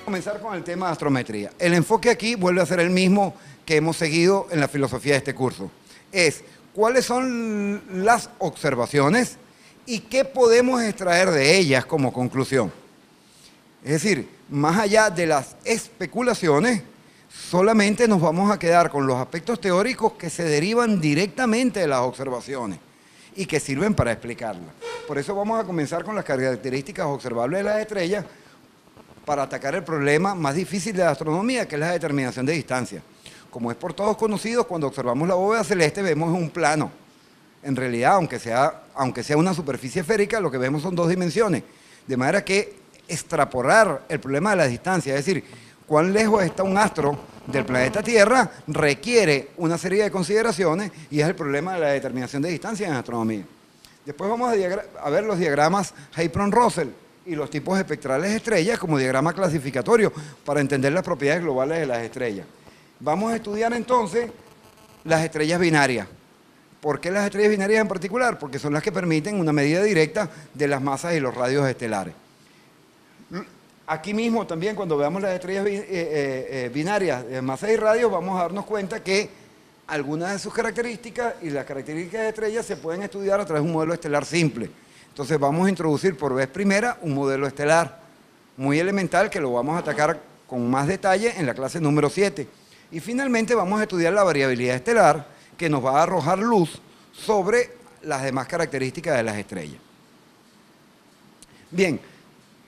Comenzar con el tema de astrometría. El enfoque aquí vuelve a ser el mismo que hemos seguido en la filosofía de este curso. Es cuáles son las observaciones y qué podemos extraer de ellas como conclusión. Es decir, más allá de las especulaciones, solamente nos vamos a quedar con los aspectos teóricos que se derivan directamente de las observaciones y que sirven para explicarlas. Por eso vamos a comenzar con las características observables de las estrellas, para atacar el problema más difícil de la astronomía, que es la determinación de distancia. Como es por todos conocido, cuando observamos la bóveda celeste vemos un plano. En realidad, aunque sea una superficie esférica, lo que vemos son dos dimensiones. De manera que extrapolar el problema de la distancia, es decir, cuán lejos está un astro del planeta Tierra, requiere una serie de consideraciones y es el problema de la determinación de distancia en astronomía. Después vamos a ver los diagramas Hypron-Russell y los tipos espectrales de estrellas como diagrama clasificatorio para entender las propiedades globales de las estrellas. Vamos a estudiar entonces las estrellas binarias. ¿Por qué las estrellas binarias en particular? Porque son las que permiten una medida directa de las masas y los radios estelares. Aquí mismo también cuando veamos las estrellas binarias de masa y radios vamos a darnos cuenta que algunas de sus características y las características de estrellas se pueden estudiar a través de un modelo estelar simple. Entonces vamos a introducir por vez primera un modelo estelar muy elemental que lo vamos a atacar con más detalle en la clase número 7. Y finalmente vamos a estudiar la variabilidad estelar que nos va a arrojar luz sobre las demás características de las estrellas. Bien,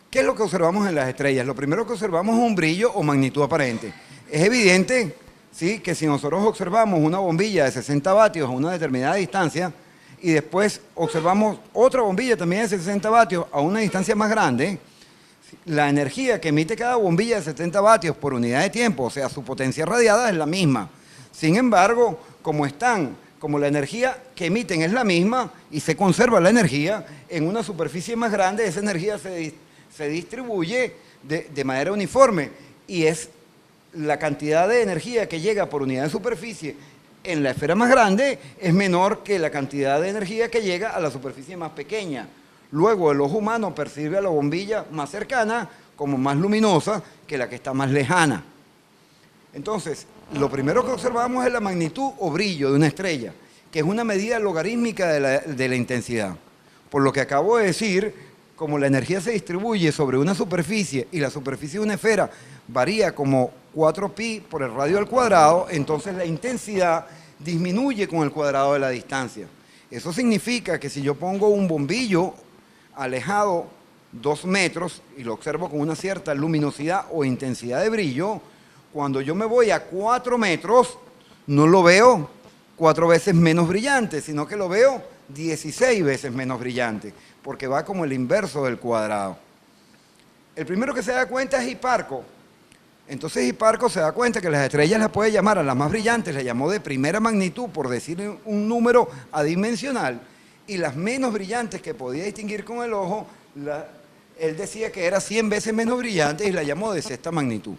¿qué es lo que observamos en las estrellas? Lo primero que observamos es un brillo o magnitud aparente. Es evidente, ¿sí?, que si nosotros observamos una bombilla de 60 vatios a una determinada distancia, y después observamos otra bombilla también de 60 vatios a una distancia más grande, la energía que emite cada bombilla de 70 vatios por unidad de tiempo, o sea, su potencia radiada es la misma. Sin embargo, como la energía que emiten es la misma y se conserva la energía, en una superficie más grande esa energía se distribuye de manera uniforme y es la cantidad de energía que llega por unidad de superficie en la esfera más grande es menor que la cantidad de energía que llega a la superficie más pequeña. Luego el ojo humano percibe a la bombilla más cercana como más luminosa que la que está más lejana. Entonces, lo primero que observamos es la magnitud o brillo de una estrella, que es una medida logarítmica de la intensidad. Por lo que acabo de decir, como la energía se distribuye sobre una superficie y la superficie de una esfera varía como 4pi por el radio al cuadrado, entonces la intensidad disminuye con el cuadrado de la distancia. Eso significa que si yo pongo un bombillo alejado 2 metros y lo observo con una cierta luminosidad o intensidad de brillo, cuando yo me voy a 4 metros, no lo veo 4 veces menos brillante, sino que lo veo 16 veces menos brillante, porque va como el inverso del cuadrado. El primero que se da cuenta es Hiparco. Entonces Hiparco se da cuenta que las estrellas las puede llamar a las más brillantes, las llamó de primera magnitud, por decir un número adimensional, y las menos brillantes que podía distinguir con el ojo, él decía que era 100 veces menos brillante y la llamó de sexta magnitud.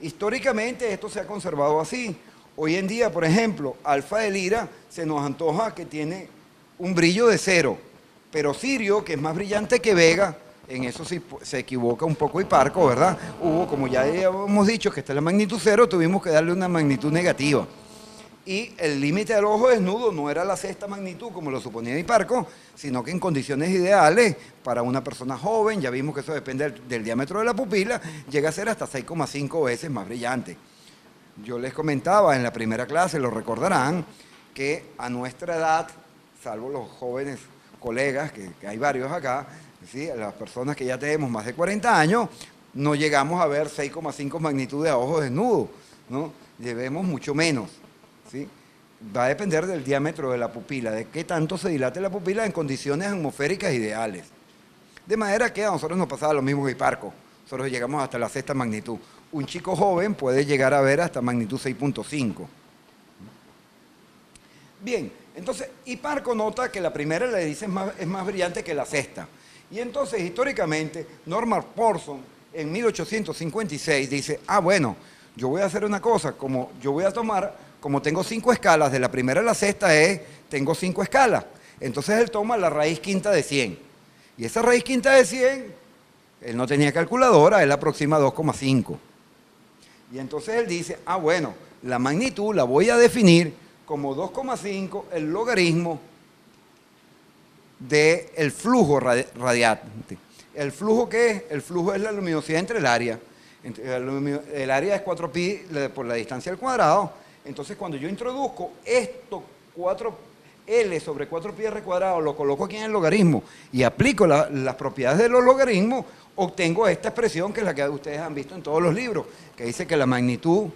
Históricamente esto se ha conservado así. Hoy en día, por ejemplo, Alfa de Lira se nos antoja que tiene un brillo de 0, pero Sirio, que es más brillante que Vega, en eso sí se equivoca un poco Hiparco, ¿verdad? Hubo, como ya hemos dicho, que está en la magnitud 0, tuvimos que darle una magnitud negativa. Y el límite del ojo desnudo no era la sexta magnitud, como lo suponía Hiparco, sino que en condiciones ideales, para una persona joven, ya vimos que eso depende del diámetro de la pupila, llega a ser hasta 6,5 veces más brillante. Yo les comentaba en la primera clase, lo recordarán, que a nuestra edad, salvo los jóvenes colegas, que hay varios acá, ¿sí? Las personas que ya tenemos más de 40 años, no llegamos a ver 6,5 magnitudes a ojo desnudo, ¿no? Llevemos mucho menos, ¿sí? Va a depender del diámetro de la pupila, de qué tanto se dilate la pupila en condiciones atmosféricas ideales. De manera que a nosotros nos pasaba lo mismo que Hiparco, nosotros llegamos hasta la sexta magnitud. Un chico joven puede llegar a ver hasta magnitud 6,5. Bien, entonces Hiparco nota que la primera le dice es más brillante que la sexta. Y entonces históricamente Norman Porson en 1856 dice, bueno, yo voy a hacer una cosa, como yo voy a tomar, como tengo 5 escalas, de la primera a la sexta tengo 5 escalas. Entonces él toma la raíz quinta de 100. Y esa raíz quinta de 100, él no tenía calculadora, él aproxima 2,5. Y entonces él dice, bueno, la magnitud la voy a definir como 2,5 el logaritmo del flujo radiante. ¿El flujo qué es? El flujo es la luminosidad entre el área. El área es 4pi por la distancia al cuadrado. Entonces cuando yo introduzco esto 4L sobre 4pi cuadrado, lo coloco aquí en el logaritmo y aplico las propiedades de los logaritmos, obtengo esta expresión que es la que ustedes han visto en todos los libros, que dice que la magnitud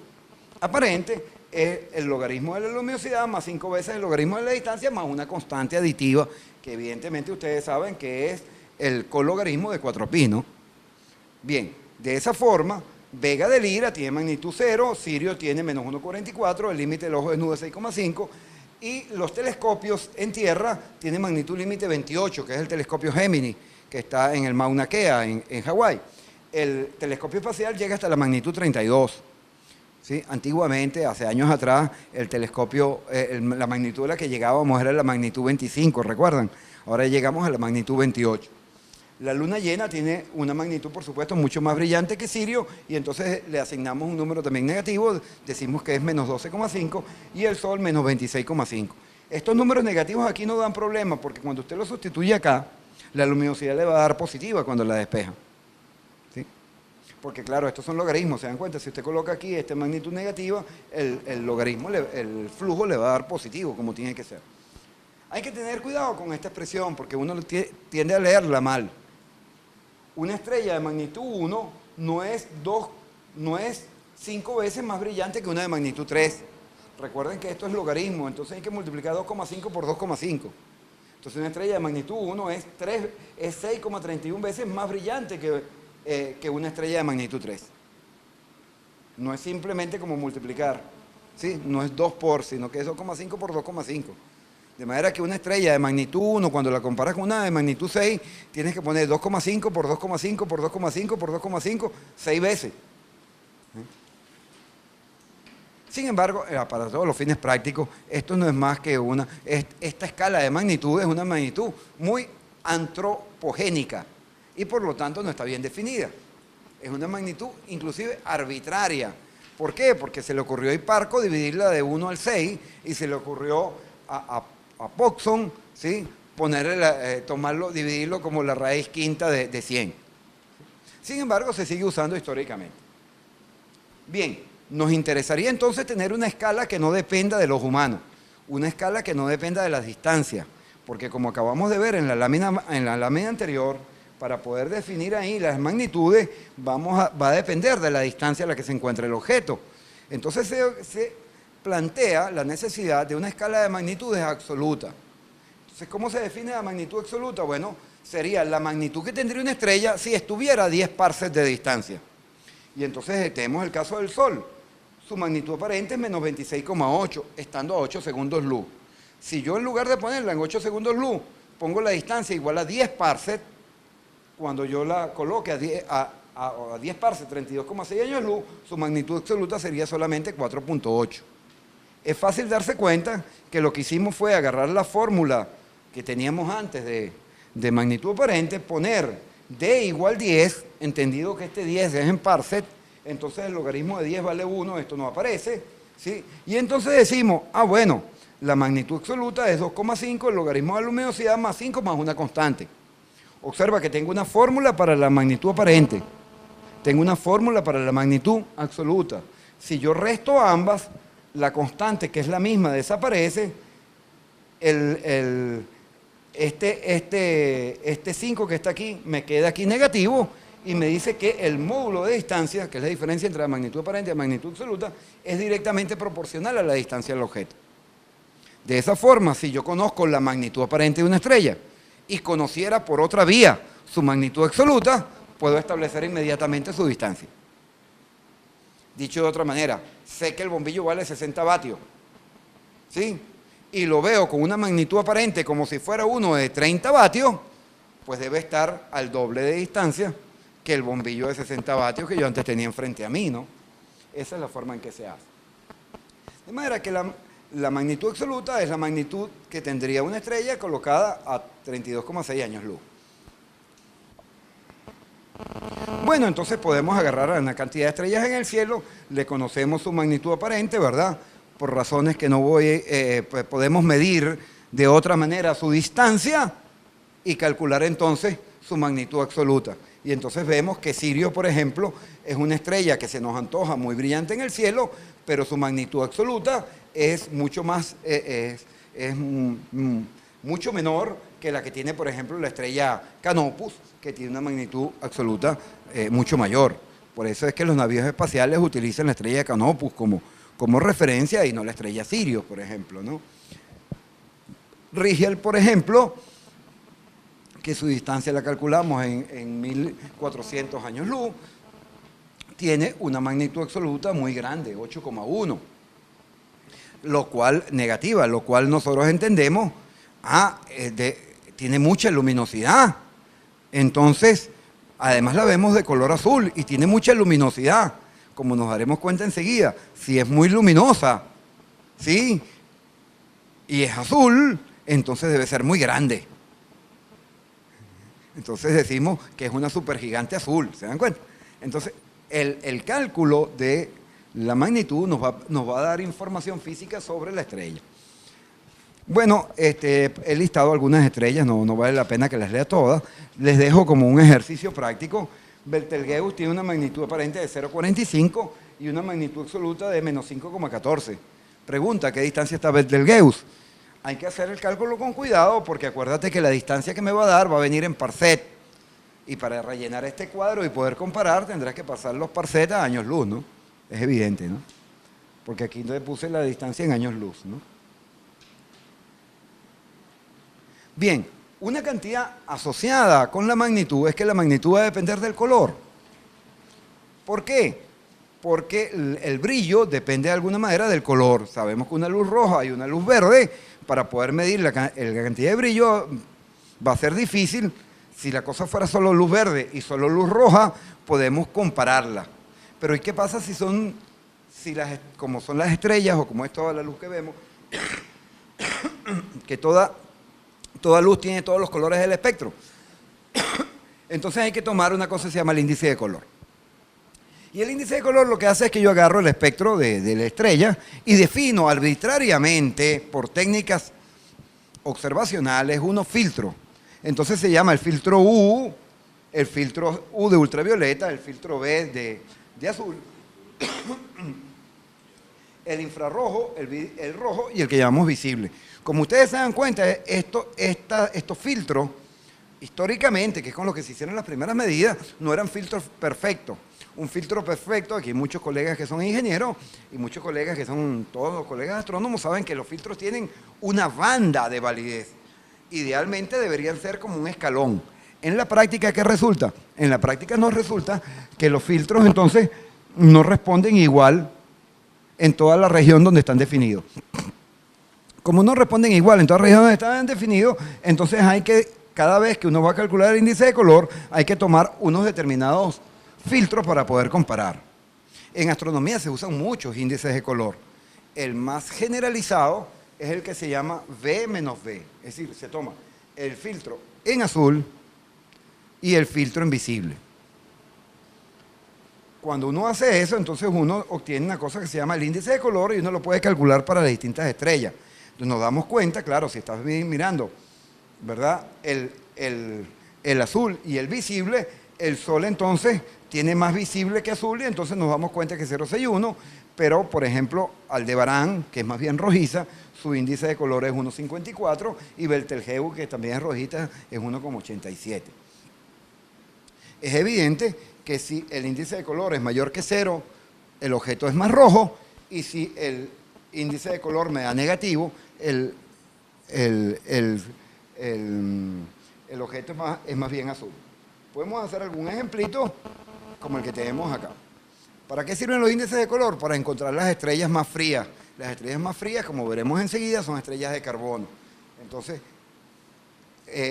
aparente es el logaritmo de la luminosidad más 5 veces el logaritmo de la distancia más una constante aditiva, que evidentemente ustedes saben que es el cologaritmo de 4pi, ¿no? Bien, de esa forma, Vega de Lira tiene magnitud 0, Sirio tiene menos 1,44, el límite del ojo desnudo es 6,5, y los telescopios en tierra tienen magnitud límite 28, que es el telescopio Gemini, que está en el Mauna Kea, en Hawái. El telescopio espacial llega hasta la magnitud 32. ¿Sí? Antiguamente, hace años atrás, el telescopio, la magnitud a la que llegábamos era la magnitud 25, ¿recuerdan? Ahora llegamos a la magnitud 28. La luna llena tiene una magnitud, por supuesto, mucho más brillante que Sirio, y entonces le asignamos un número también negativo, decimos que es menos 12,5, y el Sol menos 26,5. Estos números negativos aquí no dan problema, porque cuando usted los sustituye acá, la luminosidad le va a dar positiva cuando la despeja. ¿Sí? Porque claro, estos son logaritmos, ¿se dan cuenta? Si usted coloca aquí esta magnitud negativa, el logaritmo, el flujo le va a dar positivo, como tiene que ser. Hay que tener cuidado con esta expresión, porque uno tiende a leerla mal. Una estrella de magnitud 1 no es 5 veces más brillante que una de magnitud 3. Recuerden que esto es logaritmo, entonces hay que multiplicar 2,5 por 2,5. Entonces una estrella de magnitud 1 es 6,31 veces más brillante que una estrella de magnitud 3. No es simplemente como multiplicar, ¿sí? No es 2 por, sino que es 2,5 por 2,5. De manera que una estrella de magnitud 1, cuando la comparas con una de magnitud 6, tienes que poner 2,5 por 2,5 por 2,5 por 2,5, 6 veces. Sin embargo, para todos los fines prácticos, esto no es más que esta escala de magnitud es una magnitud muy antropogénica y por lo tanto no está bien definida. Es una magnitud inclusive arbitraria. ¿Por qué? Porque se le ocurrió a Hiparco dividirla de 1 al 6 y se le ocurrió a Pogson, ¿sí? Tomarlo, dividirlo como la raíz quinta de 100. Sin embargo, se sigue usando históricamente. Bien, nos interesaría entonces tener una escala que no dependa de los humanos, una escala que no dependa de las distancias, porque como acabamos de ver en la lámina anterior, para poder definir ahí las magnitudes, va a depender de la distancia a la que se encuentra el objeto. Entonces se plantea la necesidad de una escala de magnitudes absoluta. Entonces, ¿cómo se define la magnitud absoluta? Bueno, sería la magnitud que tendría una estrella si estuviera a 10 parsecs de distancia. Y entonces tenemos el caso del Sol. Su magnitud aparente es menos 26,8, estando a 8 segundos luz. Si yo en lugar de ponerla en 8 segundos luz, pongo la distancia igual a 10 parsecs, cuando yo la coloque a a 10 parsecs, 32,6 años luz, su magnitud absoluta sería solamente 4.8. Es fácil darse cuenta que lo que hicimos fue agarrar la fórmula que teníamos antes de magnitud aparente, poner d igual 10, entendido que este 10 es en parsec, entonces el logaritmo de 10 vale 1, esto no aparece, ¿sí? Y entonces decimos, bueno, la magnitud absoluta es 2,5, el logaritmo de la luminosidad más 5 más una constante. Observa que tengo una fórmula para la magnitud aparente, tengo una fórmula para la magnitud absoluta. Si yo resto ambas, la constante, que es la misma, desaparece, este 5 que está aquí me queda aquí negativo y me dice que el módulo de distancia, que es la diferencia entre la magnitud aparente y la magnitud absoluta, es directamente proporcional a la distancia del objeto. De esa forma, si yo conozco la magnitud aparente de una estrella y conociera por otra vía su magnitud absoluta, puedo establecer inmediatamente su distancia. Dicho de otra manera, sé que el bombillo vale 60 vatios, ¿sí? Y lo veo con una magnitud aparente como si fuera uno de 30 vatios, pues debe estar al doble de distancia que el bombillo de 60 vatios que yo antes tenía enfrente a mí, ¿no? Esa es la forma en que se hace. De manera que la magnitud absoluta es la magnitud que tendría una estrella colocada a 32,6 años luz. Bueno, entonces podemos agarrar a una cantidad de estrellas en el cielo, le conocemos su magnitud aparente, ¿verdad? Por razones que no pues podemos medir de otra manera su distancia y calcular entonces su magnitud absoluta. Y entonces vemos que Sirio, por ejemplo, es una estrella que se nos antoja muy brillante en el cielo, pero su magnitud absoluta es mucho más, mucho menor que la que tiene, por ejemplo, la estrella Canopus, que tiene una magnitud absoluta mucho mayor. Por eso es que los navíos espaciales utilizan la estrella Canopus como referencia y no la estrella Sirio, por ejemplo, ¿no? Rigel, por ejemplo, que su distancia la calculamos en 1400 años luz, tiene una magnitud absoluta muy grande, 8,1, lo cual, negativa, lo cual nosotros entendemos, tiene mucha luminosidad. Entonces, además la vemos de color azul y tiene mucha luminosidad, como nos daremos cuenta enseguida. Si es muy luminosa, ¿sí? Y es azul, entonces debe ser muy grande. Entonces decimos que es una supergigante azul, ¿se dan cuenta? Entonces, el cálculo de la magnitud nos va a dar información física sobre la estrella. Bueno, he listado algunas estrellas, no vale la pena que las lea todas. Les dejo como un ejercicio práctico. Betelgeuse tiene una magnitud aparente de 0,45 y una magnitud absoluta de menos 5,14. Pregunta, ¿a qué distancia está Betelgeuse? Hay que hacer el cálculo con cuidado porque acuérdate que la distancia que me va a dar va a venir en parsec. Y para rellenar este cuadro y poder comparar tendrás que pasar los parsecs a años luz, ¿no? Es evidente, ¿no? Porque aquí le puse la distancia en años luz, ¿no? Bien, una cantidad asociada con la magnitud es que la magnitud va a depender del color. ¿Por qué? Porque el brillo depende de alguna manera del color. Sabemos que una luz roja y una luz verde, para poder medir la cantidad de brillo, va a ser difícil. Si la cosa fuera solo luz verde y solo luz roja, podemos compararla. Pero ¿y qué pasa como son las estrellas o como es toda la luz que vemos, que toda luz tiene todos los colores del espectro? Entonces hay que tomar una cosa que se llama el índice de color. Y el índice de color lo que hace es que yo agarro el espectro de la estrella y defino arbitrariamente, por técnicas observacionales, unos filtros. Entonces se llama el filtro U de ultravioleta, el filtro B de azul, el infrarrojo, el rojo y el que llamamos visible. Como ustedes se dan cuenta, estos filtros, históricamente, que es con lo que se hicieron las primeras medidas, no eran filtros perfectos. Un filtro perfecto, aquí hay muchos colegas que son ingenieros y muchos colegas que son, todos los colegas astrónomos saben que los filtros tienen una banda de validez. Idealmente deberían ser como un escalón. En la práctica, ¿qué resulta? En la práctica nos resulta que los filtros entonces no responden igual en toda la región donde están definidos. Como no responden igual en toda la región donde están definidos, entonces cada vez que uno va a calcular el índice de color, hay que tomar unos determinados filtros para poder comparar. En astronomía se usan muchos índices de color. El más generalizado es el que se llama V-V, es decir, se toma el filtro en azul y el filtro en visible. Cuando uno hace eso, entonces uno obtiene una cosa que se llama el índice de color y uno lo puede calcular para las distintas estrellas. Entonces nos damos cuenta, claro, si estás mirando, ¿verdad?, el azul y el visible, el Sol entonces tiene más visible que azul y entonces nos damos cuenta que es 0,61, pero por ejemplo Aldebarán, que es más bien rojiza, su índice de color es 1,54 y Betelgeuse, que también es rojita, es 1,87. Es evidente que si el índice de color es mayor que 0, el objeto es más rojo, y si el índice de color me da negativo, el objeto es más bien azul. Podemos hacer algún ejemplito como el que tenemos acá. ¿Para qué sirven los índices de color? Para encontrar las estrellas más frías. Las estrellas más frías, como veremos enseguida, son estrellas de carbono. Entonces,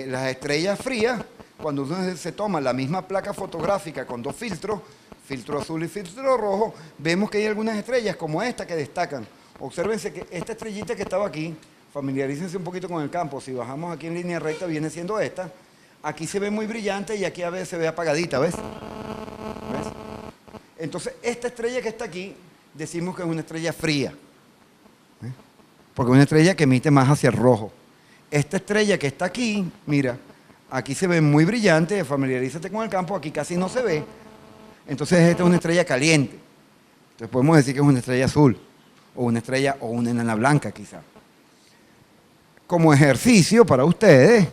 las estrellas frías, cuando uno se toma la misma placa fotográfica con dos filtros, filtro azul y filtro rojo, vemos que hay algunas estrellas como esta que destacan. Obsérvense que esta estrellita que estaba aquí, familiarícense un poquito con el campo, si bajamos aquí en línea recta viene siendo esta. Aquí se ve muy brillante y aquí a veces se ve apagadita, ¿ves? ¿Ves? Entonces, esta estrella que está aquí, decimos que es una estrella fría, ¿ves? Porque es una estrella que emite más hacia el rojo. Esta estrella que está aquí, mira, aquí se ve muy brillante, familiarízate con el campo, aquí casi no se ve. Entonces, esta es una estrella caliente. Entonces, podemos decir que es una estrella azul, o una estrella, o una enana blanca quizá. Como ejercicio para ustedes,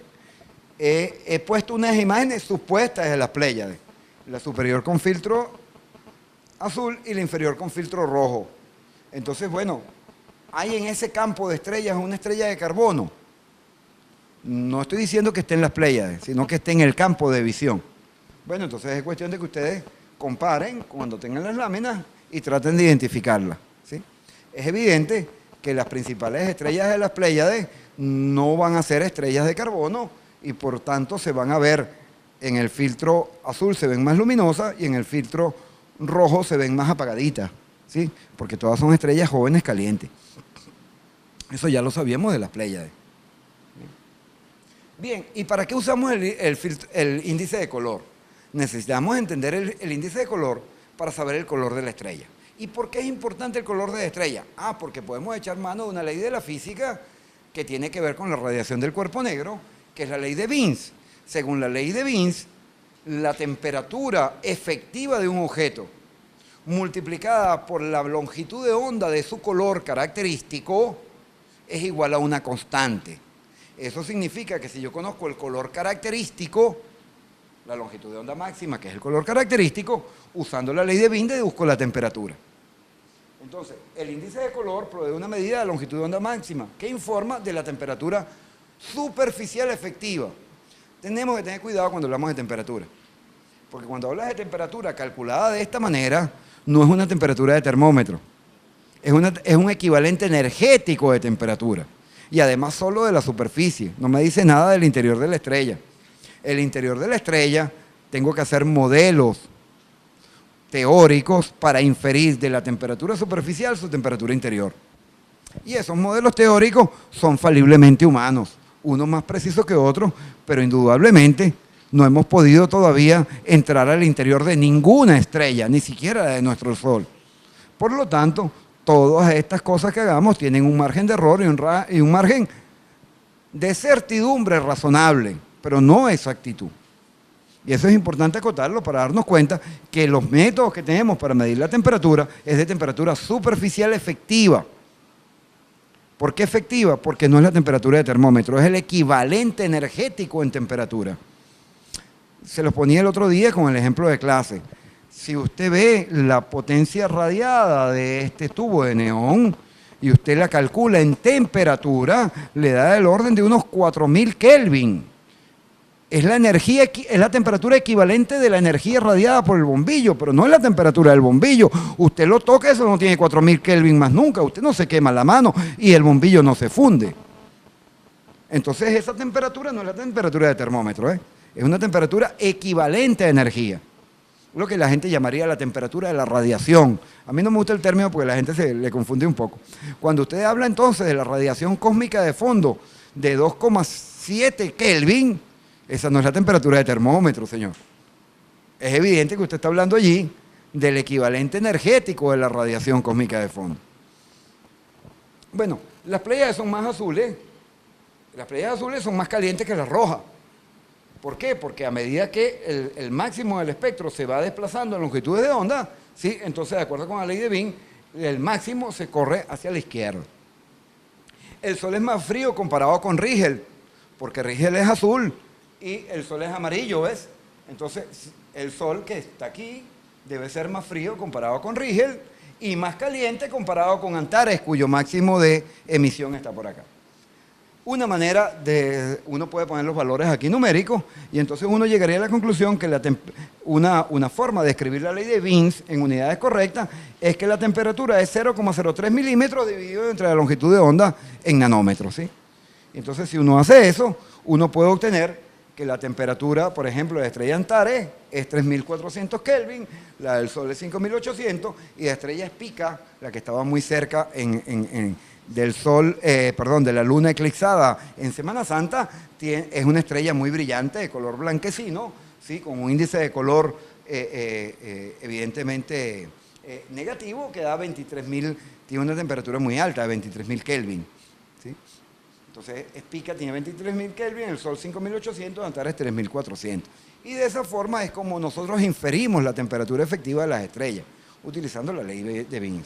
he puesto unas imágenes supuestas de las Pléyades. La superior con filtro azul y la inferior con filtro rojo. Entonces, bueno, hay en ese campo de estrellas una estrella de carbono. No estoy diciendo que esté en las Pléyades, sino que esté en el campo de visión. Bueno, entonces es cuestión de que ustedes comparen cuando tengan las láminas y traten de identificarlas, ¿sí? Es evidente que las principales estrellas de las Pléyades no van a ser estrellas de carbono y por tanto se van a ver en el filtro azul, se ven más luminosas, y en el filtro rojo se ven más apagaditas, ¿sí? Porque todas son estrellas jóvenes calientes. Eso ya lo sabíamos de las Pléyades. Bien, ¿y para qué usamos el índice de color? Necesitamos entender el índice de color para saber el color de la estrella. ¿Y por qué es importante el color de la estrella? Porque podemos echar mano de una ley de la física que tiene que ver con la radiación del cuerpo negro, que es la ley de Vince. Según la ley de Vince, la temperatura efectiva de un objeto multiplicada por la longitud de onda de su color característico es igual a una constante. Eso significa que si yo conozco el color característico, la longitud de onda máxima, que es el color característico, usando la ley de Vince deduzco la temperatura. Entonces, el índice de color provee una medida de longitud de onda máxima que informa de la temperatura superficial efectiva. Tenemos que tener cuidado cuando hablamos de temperatura, porque cuando hablas de temperatura calculada de esta manera, no es una temperatura de termómetro, es un equivalente energético de temperatura, y además solo de la superficie, no me dice nada del interior de la estrella. El interior de la estrella, tengo que hacer modelos teóricos para inferir de la temperatura superficial su temperatura interior. Y esos modelos teóricos son faliblemente humanos, unos más precisos que otros, pero indudablemente no hemos podido todavía entrar al interior de ninguna estrella, ni siquiera de nuestro Sol. Por lo tanto, todas estas cosas que hagamos tienen un margen de error y un margen de certidumbre razonable, pero no exactitud. Y eso es importante acotarlo para darnos cuenta que los métodos que tenemos para medir la temperatura es de temperatura superficial efectiva. ¿Por qué efectiva? Porque no es la temperatura de termómetro, es el equivalente energético en temperatura. Se los ponía el otro día con el ejemplo de clase. Si usted ve la potencia radiada de este tubo de neón y usted la calcula en temperatura, le da el orden de unos 4000 Kelvin. Es la temperatura equivalente de la energía irradiada por el bombillo, pero no es la temperatura del bombillo. Usted lo toca, eso no tiene 4000 Kelvin más nunca, usted no se quema la mano y el bombillo no se funde. Entonces esa temperatura no es la temperatura de termómetro, es una temperatura equivalente a energía. lo que la gente llamaría la temperatura de la radiación. A mí no me gusta el término porque la gente se le confunde un poco. Cuando usted habla entonces de la radiación cósmica de fondo de 2,7 Kelvin, esa no es la temperatura de termómetro, señor. Es evidente que usted está hablando allí del equivalente energético de la radiación cósmica de fondo. Bueno, las Pléyades son más azules. Las Pléyades azules son más calientes que las rojas. ¿Por qué? Porque a medida que el máximo del espectro se va desplazando en longitudes de onda, ¿sí? Entonces, de acuerdo con la ley de Wien, el máximo se corre hacia la izquierda. El Sol es más frío comparado con Rigel, porque Rigel es azul y el Sol es amarillo, ¿ves? Entonces, el Sol que está aquí debe ser más frío comparado con Rigel y más caliente comparado con Antares, cuyo máximo de emisión está por acá. Una manera de, uno puede poner los valores aquí numéricos y entonces uno llegaría a la conclusión que una forma de escribir la ley de Wien en unidades correctas es que la temperatura es 0,03 milímetros dividido entre la longitud de onda en nanómetros, ¿sí? Entonces, si uno hace eso, uno puede obtener que la temperatura, por ejemplo, de la estrella Antares es 3.400 Kelvin, la del Sol es 5.800 y la estrella Spica, la que estaba muy cerca del Sol, de la Luna eclipsada en Semana Santa, es una estrella muy brillante de color blanquecino, ¿sí? Con un índice de color evidentemente negativo que da 23.000, tiene una temperatura muy alta de 23.000 Kelvin, ¿sí? Entonces, Spica tiene 23.000 Kelvin, el Sol 5.800, Antares 3.400. Y de esa forma es como nosotros inferimos la temperatura efectiva de las estrellas, utilizando la ley de Wien.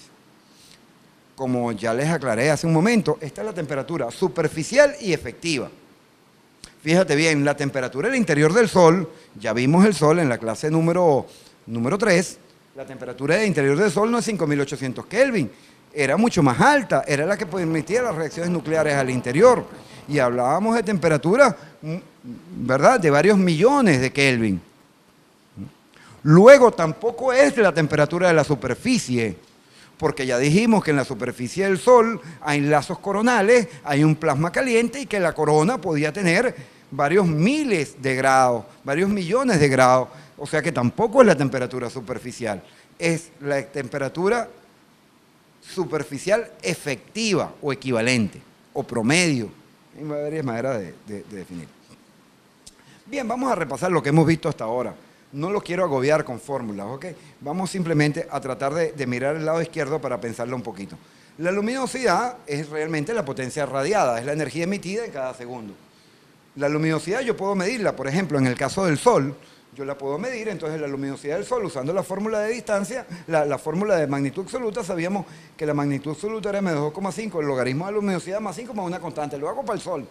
Como ya les aclaré hace un momento, esta es la temperatura superficial y efectiva. Fíjate bien, la temperatura del interior del Sol, ya vimos el Sol en la clase número 3, la temperatura del interior del Sol no es 5.800 Kelvin, era mucho más alta, era la que permitía las reacciones nucleares al interior. Y hablábamos de temperatura, ¿verdad?, de varios millones de Kelvin. Luego tampoco es la temperatura de la superficie, porque ya dijimos que en la superficie del Sol hay lazos coronales, hay un plasma caliente y que la corona podía tener varios miles de grados, varios millones de grados, o sea que tampoco es la temperatura superficial, es la temperatura superficial efectiva o equivalente o promedio. Hay varias maneras de definir. Bien, vamos a repasar lo que hemos visto hasta ahora. No lo quiero agobiar con fórmulas, ¿ok? Vamos simplemente a tratar de mirar el lado izquierdo para pensarlo un poquito. La luminosidad es realmente la potencia radiada, es la energía emitida en cada segundo. La luminosidad yo puedo medirla, por ejemplo, en el caso del Sol, yo la puedo medir, entonces la luminosidad del Sol, usando la fórmula de distancia, la fórmula de magnitud absoluta, sabíamos que la magnitud absoluta era -2,5, el logaritmo de la luminosidad más 5 más una constante, lo hago para el Sol.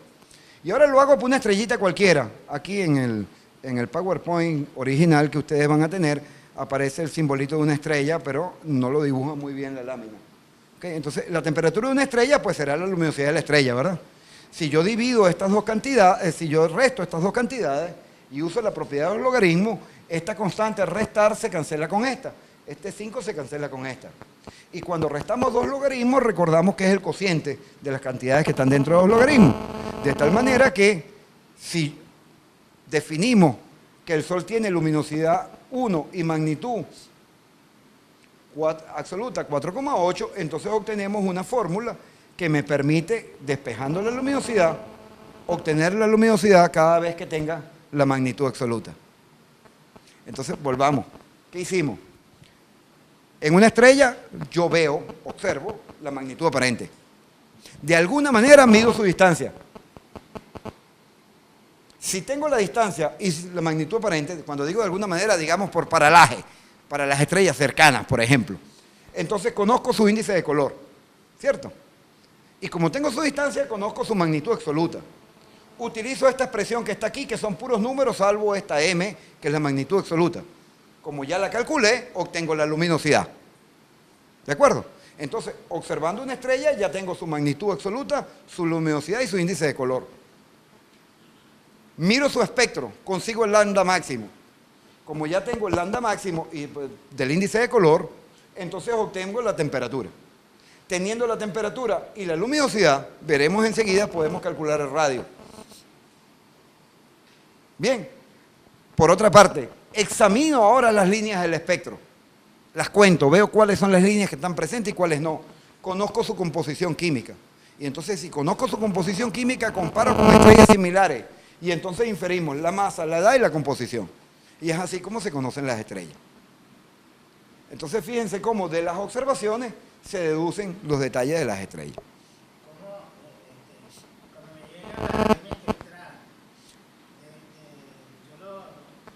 Y ahora lo hago para una estrellita cualquiera, aquí en el PowerPoint original que ustedes van a tener, aparece el simbolito de una estrella, pero no lo dibuja muy bien la lámina. ¿Okay? Entonces, la temperatura de una estrella, pues será la luminosidad de la estrella, ¿verdad? Si yo divido estas dos cantidades, si yo resto estas dos cantidades y uso la propiedad del logaritmo, esta constante restar se cancela con esta. Este 5 se cancela con esta. Y cuando restamos dos logaritmos, recordamos que es el cociente de las cantidades que están dentro de los logaritmos. De tal manera que, si definimos que el Sol tiene luminosidad 1 y magnitud absoluta 4,8, entonces obtenemos una fórmula que me permite, despejando la luminosidad, obtener la luminosidad cada vez que tenga la magnitud absoluta. Entonces, volvamos. ¿Qué hicimos? En una estrella, yo veo, observo la magnitud aparente. De alguna manera mido su distancia. Si tengo la distancia y la magnitud aparente, cuando digo de alguna manera, digamos por paralaje, para las estrellas cercanas, por ejemplo, entonces conozco su índice de color, ¿cierto? Y como tengo su distancia, conozco su magnitud absoluta. Utilizo esta expresión que está aquí, que son puros números, salvo esta m, que es la magnitud absoluta. Como ya la calculé, obtengo la luminosidad. ¿De acuerdo? Entonces, observando una estrella, ya tengo su magnitud absoluta, su luminosidad y su índice de color. Miro su espectro, consigo el lambda máximo. Como ya tengo el lambda máximo y, pues, del índice de color, entonces obtengo la temperatura. Teniendo la temperatura y la luminosidad, veremos enseguida, podemos calcular el radio. Bien, por otra parte, Examino ahora las líneas del espectro. Las cuento, veo cuáles son las líneas que están presentes y cuáles no. Conozco su composición química. Y entonces, si conozco su composición química, comparo con estrellas similares. Y entonces inferimos la masa, la edad y la composición. Y es así como se conocen las estrellas. Entonces, fíjense cómo de las observaciones se deducen los detalles de las estrellas. Cuando me llega la línea espectral, yo lo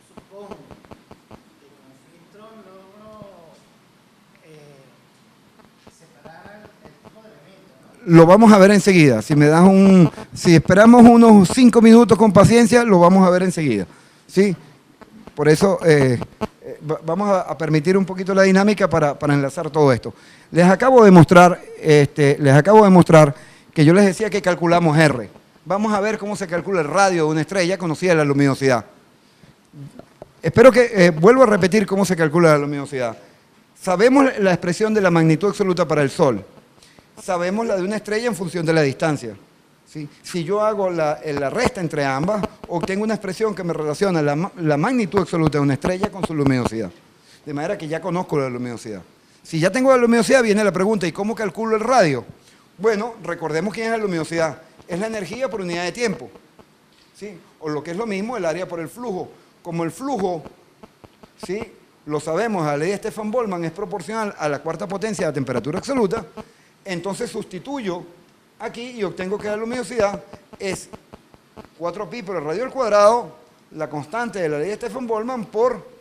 supongo que con filtro logro separar el tipo de elementos, ¿no? Lo vamos a ver enseguida. Si esperamos unos 5 minutos con paciencia, lo vamos a ver enseguida. ¿Sí? Por eso vamos a permitir un poquito la dinámica para enlazar todo esto. Les acabo de mostrar que yo les decía que calculamos R. Vamos a ver cómo se calcula el radio de una estrella conocida la luminosidad. Espero que vuelvo a repetir cómo se calcula la luminosidad. Sabemos la expresión de la magnitud absoluta para el Sol. Sabemos la de una estrella en función de la distancia. ¿Sí? Si yo hago la resta entre ambas, obtengo una expresión que me relaciona la magnitud absoluta de una estrella con su luminosidad. De manera que ya conozco la luminosidad. Si ya tengo la luminosidad, viene la pregunta, ¿y cómo calculo el radio? Bueno, recordemos quién es la luminosidad. Es la energía por unidad de tiempo. ¿Sí? O lo que es lo mismo, el área por el flujo. Como el flujo, ¿sí?, lo sabemos, la ley de Stefan-Boltzmann es proporcional a la cuarta potencia de la temperatura absoluta, entonces sustituyo aquí y obtengo que la luminosidad es 4pi por el radio al cuadrado, la constante de la ley de Stefan-Boltzmann por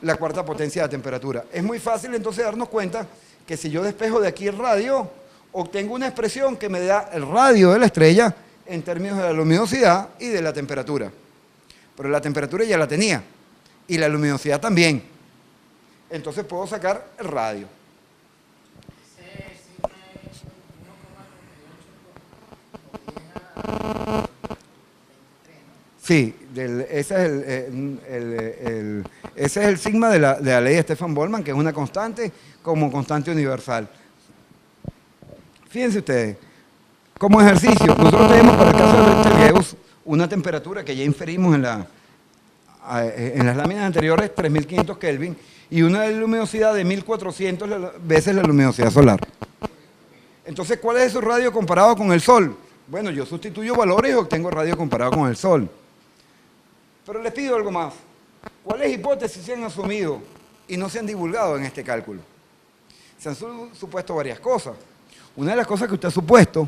la cuarta potencia de la temperatura. Es muy fácil entonces darnos cuenta que si yo despejo de aquí el radio, obtengo una expresión que me da el radio de la estrella en términos de la luminosidad y de la temperatura. Pero la temperatura ya la tenía y la luminosidad también. Entonces puedo sacar el radio. Sí, ese es el sigma de la ley de Stefan-Boltzmann, que es una constante como constante universal. Fíjense ustedes, como ejercicio, nosotros tenemos para el caso de Betelgeuse una temperatura que ya inferimos en las láminas anteriores, 3500 Kelvin, y una luminosidad de 1400 veces la luminosidad solar. Entonces, ¿cuál es su radio comparado con el Sol? Bueno, yo sustituyo valores y obtengo radio comparado con el Sol. Pero les pido algo más. ¿Cuáles hipótesis se han asumido y no se han divulgado en este cálculo? Se han supuesto varias cosas. Una de las cosas que usted ha supuesto,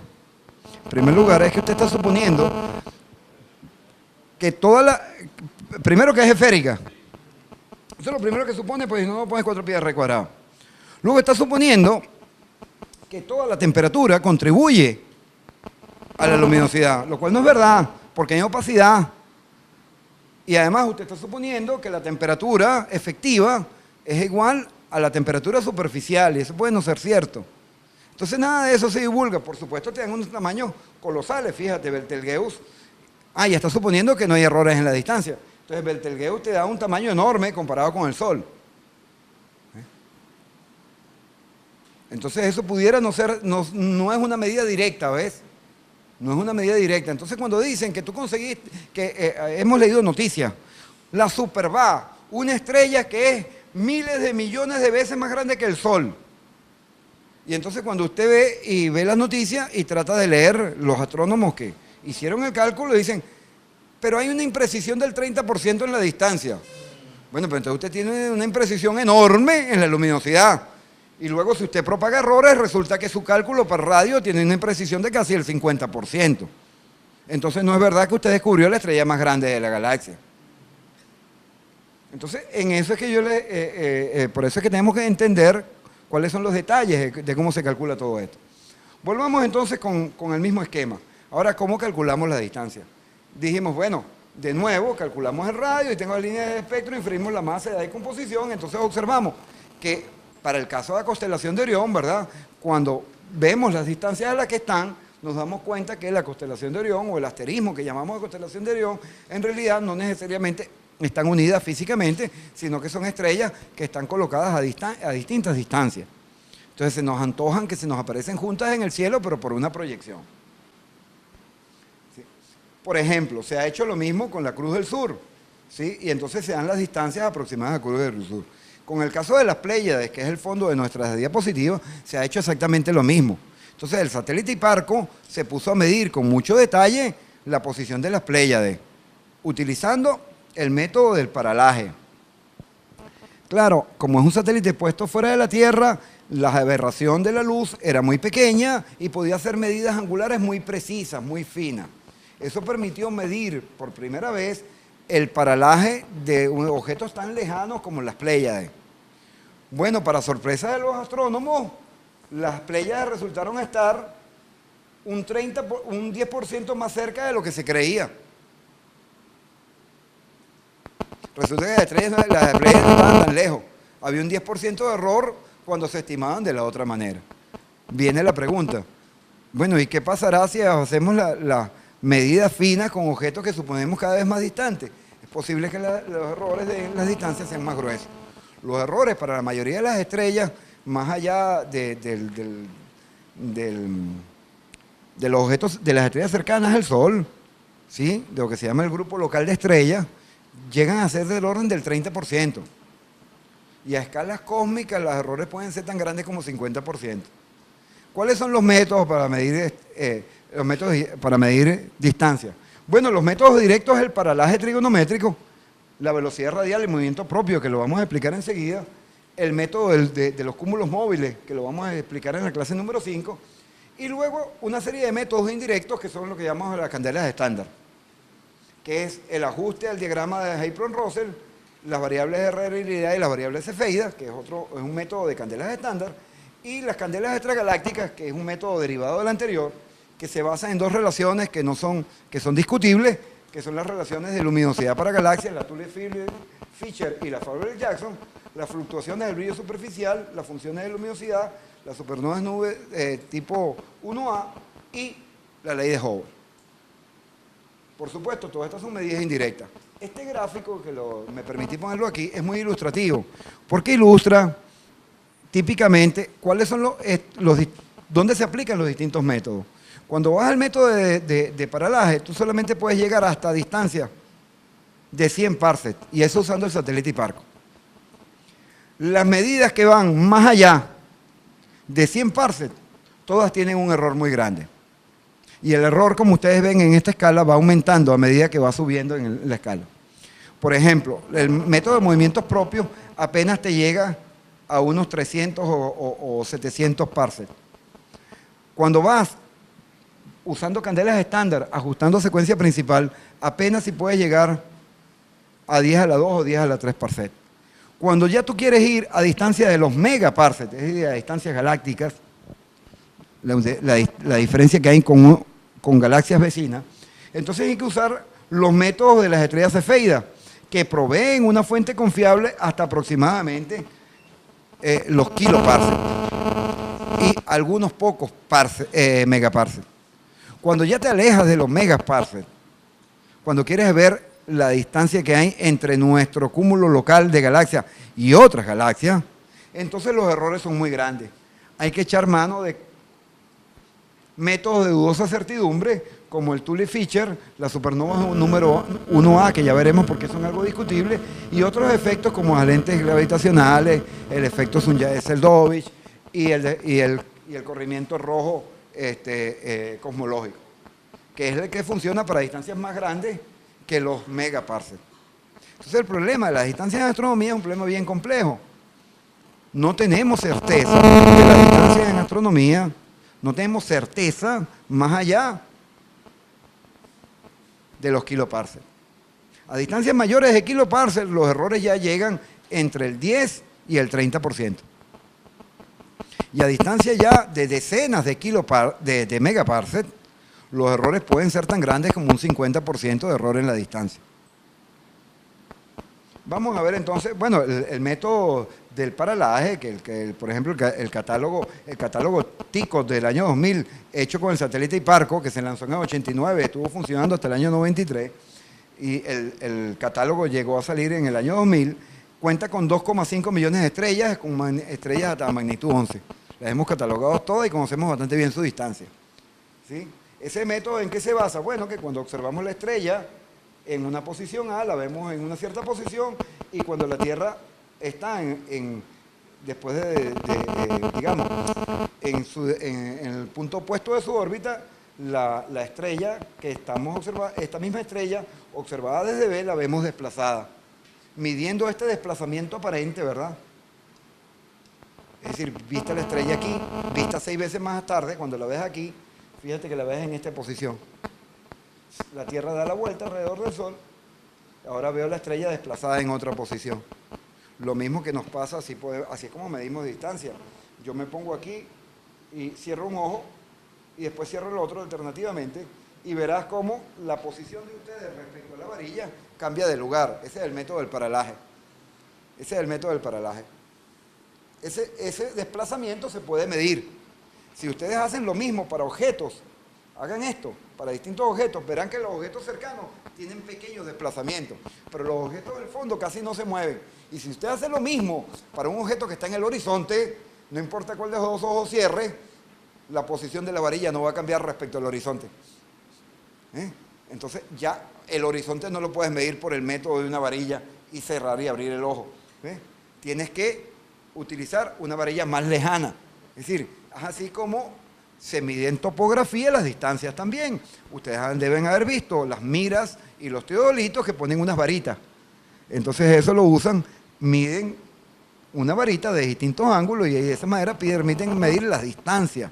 en primer lugar, es que usted está suponiendo que primero que es esférica. Eso es lo primero que supone, pues si no pones 4pi al cuadrado. Luego está suponiendo que toda la temperatura contribuye a la luminosidad, lo cual no es verdad, porque hay opacidad. Y además usted está suponiendo que la temperatura efectiva es igual a la temperatura superficial, y eso puede no ser cierto. Entonces nada de eso se divulga. Por supuesto te dan unos tamaños colosales, fíjate, Betelgeuse. Ya está suponiendo que no hay errores en la distancia. Entonces Betelgeuse te da un tamaño enorme comparado con el Sol. Entonces eso pudiera no ser, no es una medida directa, ¿ves? No es una medida directa. Entonces cuando dicen que tú conseguiste, que hemos leído noticias, la Superba, una estrella que es miles de millones de veces más grande que el Sol. Y entonces cuando usted ve las noticias y trata de leer los astrónomos que hicieron el cálculo, dicen, pero hay una imprecisión del 30% en la distancia. Bueno, pero entonces usted tiene una imprecisión enorme en la luminosidad. Y luego si usted propaga errores, resulta que su cálculo para radio tiene una imprecisión de casi el 50%. Entonces no es verdad que usted descubrió la estrella más grande de la galaxia. Entonces, en eso es que por eso es que tenemos que entender cuáles son los detalles de cómo se calcula todo esto. Volvamos entonces con el mismo esquema. Ahora, ¿cómo calculamos la distancia? Dijimos, bueno, de nuevo, calculamos el radio y tengo las líneas de espectro, inferimos la masa, edad y composición, entonces observamos que para el caso de la constelación de Orión, ¿verdad? Cuando vemos las distancias a las que están, nos damos cuenta que la constelación de Orión o el asterismo que llamamos de constelación de Orión, en realidad no necesariamente están unidas físicamente, sino que son estrellas que están colocadas a distintas distancias. Entonces se nos antojan que se nos aparecen juntas en el cielo, pero por una proyección. ¿Sí? Por ejemplo, se ha hecho lo mismo con la Cruz del Sur. ¿sí? Y entonces se dan las distancias aproximadas a curva de Sur. Con el caso de las Pléyades, que es el fondo de nuestras diapositivas, se ha hecho exactamente lo mismo. Entonces el satélite Hiparco se puso a medir con mucho detalle la posición de las Pléyades, utilizando el método del paralaje. Claro, como es un satélite puesto fuera de la Tierra, la aberración de la luz era muy pequeña y podía hacer medidas angulares muy precisas, muy finas. Eso permitió medir por primera vez el paralaje de objetos tan lejanos como las Pléyades. Bueno, para sorpresa de los astrónomos, las Pléyades resultaron estar un 10% más cerca de lo que se creía. Resulta que las Pléyades no estaban tan lejos. Había un 10% de error cuando se estimaban de la otra manera. Viene la pregunta, bueno, ¿y qué pasará si hacemos las medidas finas con objetos que suponemos cada vez más distantes? Es posible que los errores de las distancias sean más gruesos. Los errores para la mayoría de las estrellas, más allá de los objetos de las estrellas cercanas al Sol, ¿sí? De lo que se llama el grupo local de estrellas, llegan a ser del orden del 30%. Y a escalas cósmicas los errores pueden ser tan grandes como 50%. ¿Cuáles son los métodos para medir distancia? Bueno, los métodos directos es el paralaje trigonométrico, la velocidad radial, el movimiento propio, que lo vamos a explicar enseguida, el método de los cúmulos móviles, que lo vamos a explicar en la clase número 5, y luego una serie de métodos indirectos que son lo que llamamos las candelas estándar, que es el ajuste al diagrama de Heilbronn-Russell, las variables de radialidad y las variables cefeidas, que es un método de candelas estándar, y las candelas extragalácticas, que es un método derivado del anterior, que se basa en dos relaciones que son discutibles, que son las relaciones de luminosidad para galaxias, la Tulip-Fisher y la Fowler-Jackson, las fluctuaciones del brillo superficial, las funciones de luminosidad, las supernovas nubes tipo 1A y la ley de Hubble. Por supuesto, todas estas son medidas indirectas. Este gráfico, que me permití ponerlo aquí, es muy ilustrativo, porque ilustra típicamente cuáles son dónde se aplican los distintos métodos. Cuando vas al método de paralaje, tú solamente puedes llegar hasta distancia de 100 parsecs, y eso usando el satélite Hiparco. Las medidas que van más allá de 100 parsecs, todas tienen un error muy grande. Y el error, como ustedes ven en esta escala, va aumentando a medida que va subiendo en la escala. Por ejemplo, el método de movimientos propios apenas te llega a unos 300 o 700 parsecs. Cuando vas usando candelas estándar, ajustando secuencia principal, apenas si puedes llegar a 10 a la 2 o 10 a la 3 parsecs. Cuando ya tú quieres ir a distancia de los megaparsecs, es decir, a distancias galácticas, la diferencia que hay con galaxias vecinas, entonces hay que usar los métodos de las estrellas cefeidas, que proveen una fuente confiable hasta aproximadamente los kiloparsecs y algunos pocos megaparsecs. Cuando ya te alejas de los megaparsecs, cuando quieres ver la distancia que hay entre nuestro cúmulo local de galaxias y otras galaxias, entonces los errores son muy grandes. Hay que echar mano de métodos de dudosa certidumbre, como el Tulip-Fisher, la supernova número 1A, que ya veremos por qué son algo discutible, y otros efectos como las lentes gravitacionales, el efecto Sunyaev-Seldovich y el corrimiento rojo cosmológico, que es el que funciona para distancias más grandes que los megaparsecs. Entonces el problema de las distancias en astronomía es un problema bien complejo. No tenemos certeza de las distancias en astronomía, no tenemos certeza más allá de los kiloparsecs. A distancias mayores de kiloparsecs, los errores ya llegan entre el 10 y el 30%. Y a distancia ya de decenas de megaparsecs, los errores pueden ser tan grandes como un 50% de error en la distancia. Vamos a ver entonces, bueno, el método del paralaje, por ejemplo, el catálogo TICOS del año 2000, hecho con el satélite Hiparco, que se lanzó en el 89, estuvo funcionando hasta el año 93, y el catálogo llegó a salir en el año 2000, cuenta con 2,5 millones de estrellas, con estrellas hasta magnitud 11. Las hemos catalogado todas y conocemos bastante bien su distancia, ¿sí? ¿Ese método en qué se basa? Bueno, que cuando observamos la estrella, en una posición A, la vemos en una cierta posición, y cuando la Tierra está después digamos, en el punto opuesto de su órbita, la estrella que estamos observando, esta misma estrella observada desde B, la vemos desplazada, midiendo este desplazamiento aparente, ¿verdad? Es decir, vista la estrella aquí, vista 6 veces más tarde, cuando la ves aquí, fíjate que la ves en esta posición. La Tierra da la vuelta alrededor del Sol, ahora veo la estrella desplazada en otra posición. Lo mismo que nos pasa, así es como medimos distancia. Yo me pongo aquí y cierro un ojo y después cierro el otro alternativamente y verás cómo la posición de ustedes respecto a la varilla cambia de lugar. Ese es el método del paralaje. Ese es el método del paralaje. Ese desplazamiento se puede medir. Si ustedes hacen lo mismo para objetos, hagan esto, para distintos objetos, verán que los objetos cercanos tienen pequeños desplazamientos, pero los objetos del fondo casi no se mueven. Y si usted hace lo mismo para un objeto que está en el horizonte, no importa cuál de los dos ojos cierre, la posición de la varilla no va a cambiar respecto al horizonte. Entonces ya el horizonte no lo puedes medir por el método de una varilla y cerrar y abrir el ojo. Tienes que utilizar una varilla más lejana. Es decir, así como se mide en topografía las distancias también. Ustedes deben haber visto las miras y los teodolitos que ponen unas varitas. Entonces eso lo usan, miden una varita de distintos ángulos y de esa manera permiten medir las distancias.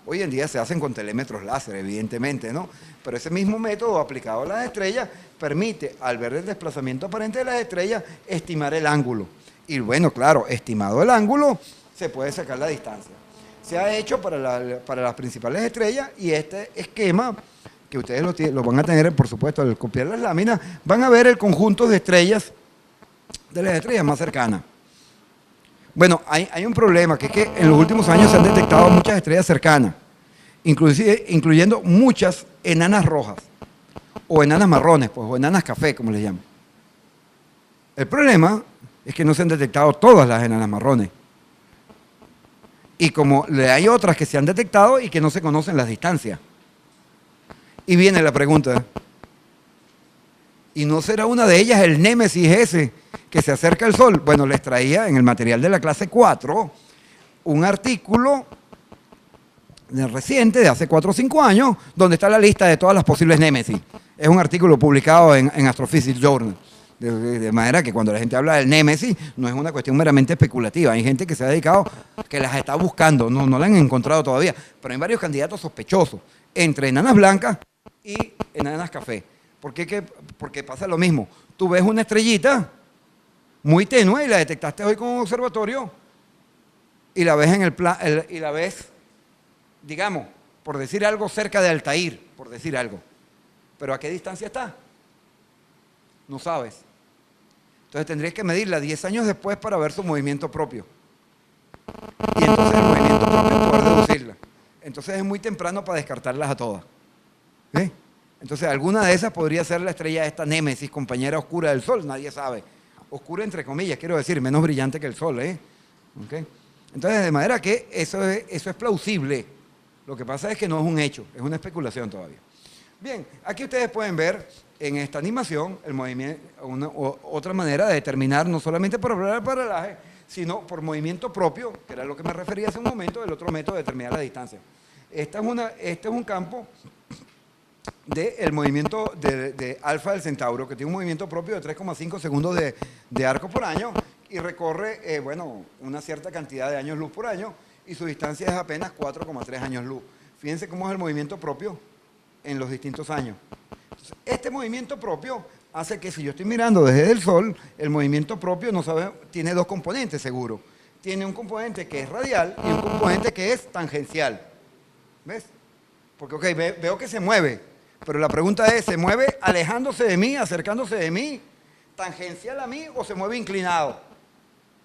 Hoy en día se hacen con telémetros láser, evidentemente, ¿no? Pero ese mismo método aplicado a las estrellas permite, al ver el desplazamiento aparente de las estrellas, estimar el ángulo. Y bueno, claro, estimado el ángulo, se puede sacar la distancia. Se ha hecho para las principales estrellas y este esquema, que ustedes lo van a tener, por supuesto, al copiar las láminas, van a ver el conjunto de estrellas, de las estrellas más cercanas. Bueno, hay un problema, que es que en los últimos años se han detectado muchas estrellas cercanas, incluyendo muchas enanas rojas, o enanas marrones, pues, o enanas café, como les llaman. El problema es que no se han detectado todas las enanas marrones. Y como hay otras que se han detectado y que no se conocen las distancias. Y viene la pregunta, ¿y no será una de ellas el Némesis ese que se acerca al Sol? Bueno, les traía en el material de la clase 4 un artículo reciente, de hace 4 o 5 años, donde está la lista de todas las posibles Némesis. Es un artículo publicado en Astrophysics Journal. De manera que cuando la gente habla del Némesis, no es una cuestión meramente especulativa. Hay gente que se ha dedicado, que las está buscando, no la han encontrado todavía. Pero hay varios candidatos sospechosos, entre enanas blancas y enanas café. ¿Por qué? Porque pasa lo mismo. Tú ves una estrellita muy tenue y la detectaste hoy con un observatorio y la ves y la ves, digamos, por decir algo, cerca de Altair, por decir algo. ¿Pero a qué distancia está? No sabes. Entonces tendrías que medirla 10 años después para ver su movimiento propio. Y entonces el movimiento propio poder deducirla. Entonces es muy temprano para descartarlas a todas. ¿Sí? Entonces alguna de esas podría ser la estrella esta Némesis, compañera oscura del Sol, nadie sabe. Oscura entre comillas, quiero decir, menos brillante que el Sol. ¿Okay? Entonces de manera que eso es plausible. Lo que pasa es que no es un hecho, es una especulación todavía. Bien, aquí ustedes pueden ver en esta animación el movimiento, otra manera de determinar, no solamente por hablar del paralaje, sino por movimiento propio, que era lo que me refería hace un momento, el otro método de determinar la distancia. Este es un campo del movimiento de alfa del Centauro, que tiene un movimiento propio de 3,5 segundos de arco por año y recorre, una cierta cantidad de años luz por año, y su distancia es apenas 4,3 años luz. Fíjense cómo es el movimiento propio en los distintos años. Entonces, este movimiento propio hace que si yo estoy mirando desde el Sol, el movimiento propio tiene 2 componentes seguro. Tiene un componente que es radial y un componente que es tangencial. ¿Ves? Porque veo que se mueve, pero la pregunta es, ¿se mueve alejándose de mí, acercándose de mí, tangencial a mí o se mueve inclinado?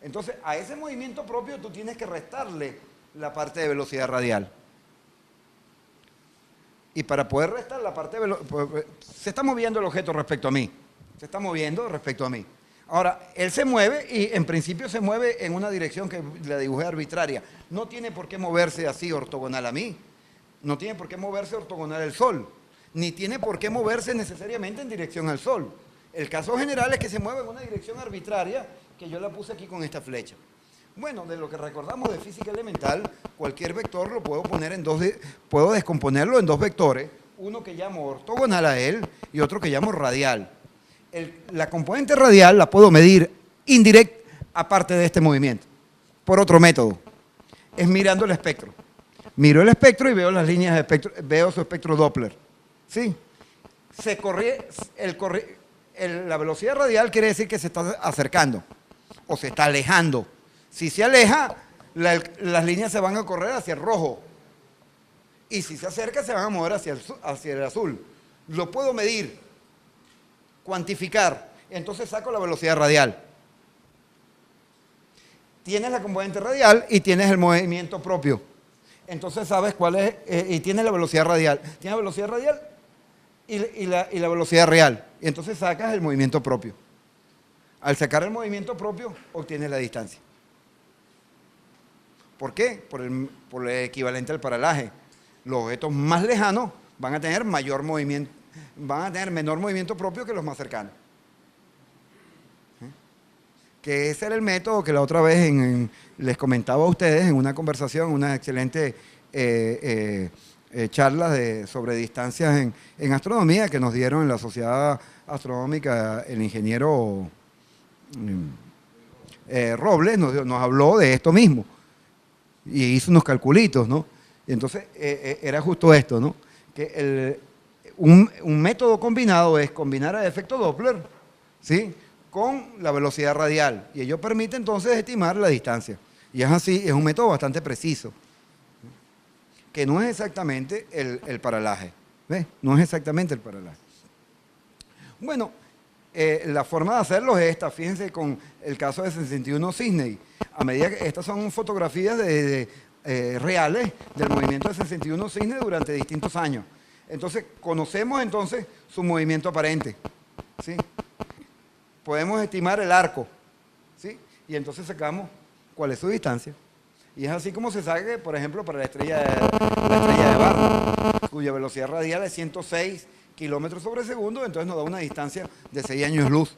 Entonces, a ese movimiento propio tú tienes que restarle la parte de velocidad radial. Y para poder restar la parte de velocidad, se está moviendo el objeto respecto a mí. Se está moviendo respecto a mí. Ahora, él se mueve y en principio se mueve en una dirección que la dibujé arbitraria. No tiene por qué moverse así ortogonal a mí. No tiene por qué moverse ortogonal al Sol. ni tiene por qué moverse necesariamente en dirección al Sol. El caso general es que se mueve en una dirección arbitraria que yo la puse aquí con esta flecha. Bueno, de lo que recordamos de física elemental, cualquier vector lo puedo poner en puedo descomponerlo en dos vectores, uno que llamo ortogonal a él y otro que llamo radial. La componente radial la puedo medir indirecta aparte de este movimiento, por otro método. Es mirando el espectro. Miro el espectro y veo las líneas de espectro, veo su espectro Doppler. ¿Sí? La velocidad radial quiere decir que se está acercando o se está alejando. Si se aleja, las líneas se van a correr hacia el rojo. Y si se acerca, se van a mover hacia el azul. Lo puedo medir, cuantificar. Entonces saco la velocidad radial. Tienes la componente radial y tienes el movimiento propio. Entonces sabes cuál es, y tienes la velocidad radial. Tienes la velocidad radial y la velocidad real. Y entonces sacas el movimiento propio. Al sacar el movimiento propio, obtienes la distancia. ¿Por qué? Por el equivalente al paralaje. Los objetos más lejanos van a tener mayor movimiento, van a tener menor movimiento propio que los más cercanos. Que ese era el método que la otra vez les comentaba a ustedes en una conversación, una excelente charla sobre distancias en astronomía que nos dieron en la Sociedad Astronómica el ingeniero Robles, nos habló de esto mismo y hizo unos calculitos, ¿no? Y entonces era justo esto, ¿no? Que un método combinado es combinar el efecto Doppler, ¿sí?, con la velocidad radial, y ello permite entonces estimar la distancia. Y es así, es un método bastante preciso, que no es exactamente el paralaje. ¿Ves? No es exactamente el paralaje. Bueno, la forma de hacerlo es esta. Fíjense con el caso de 61 Cisne. A medida que estas son fotografías reales del movimiento de 61 Cisne durante distintos años. Entonces, conocemos entonces su movimiento aparente, ¿sí? Podemos estimar el arco, ¿sí? Y entonces sacamos cuál es su distancia. Y es así como se saca, por ejemplo, para la estrella de Barnard, cuya velocidad radial es 106 kilómetros sobre segundo, entonces nos da una distancia de 6 años luz.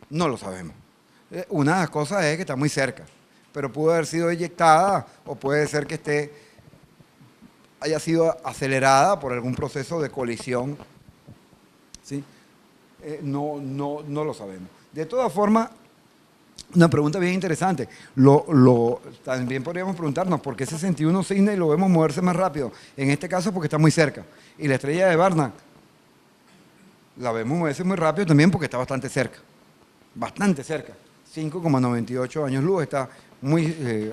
No lo sabemos. Una de las cosas es que está muy cerca, pero pudo haber sido eyectada o puede ser que haya sido acelerada por algún proceso de colisión. ¿Sí? No lo sabemos. De todas formas, una pregunta bien interesante. También podríamos preguntarnos por qué 61 Cisne lo vemos moverse más rápido. En este caso porque está muy cerca. Y la estrella de Barnard la vemos moverse muy rápido también porque está bastante cerca. Bastante cerca. 5,98 años luz. Está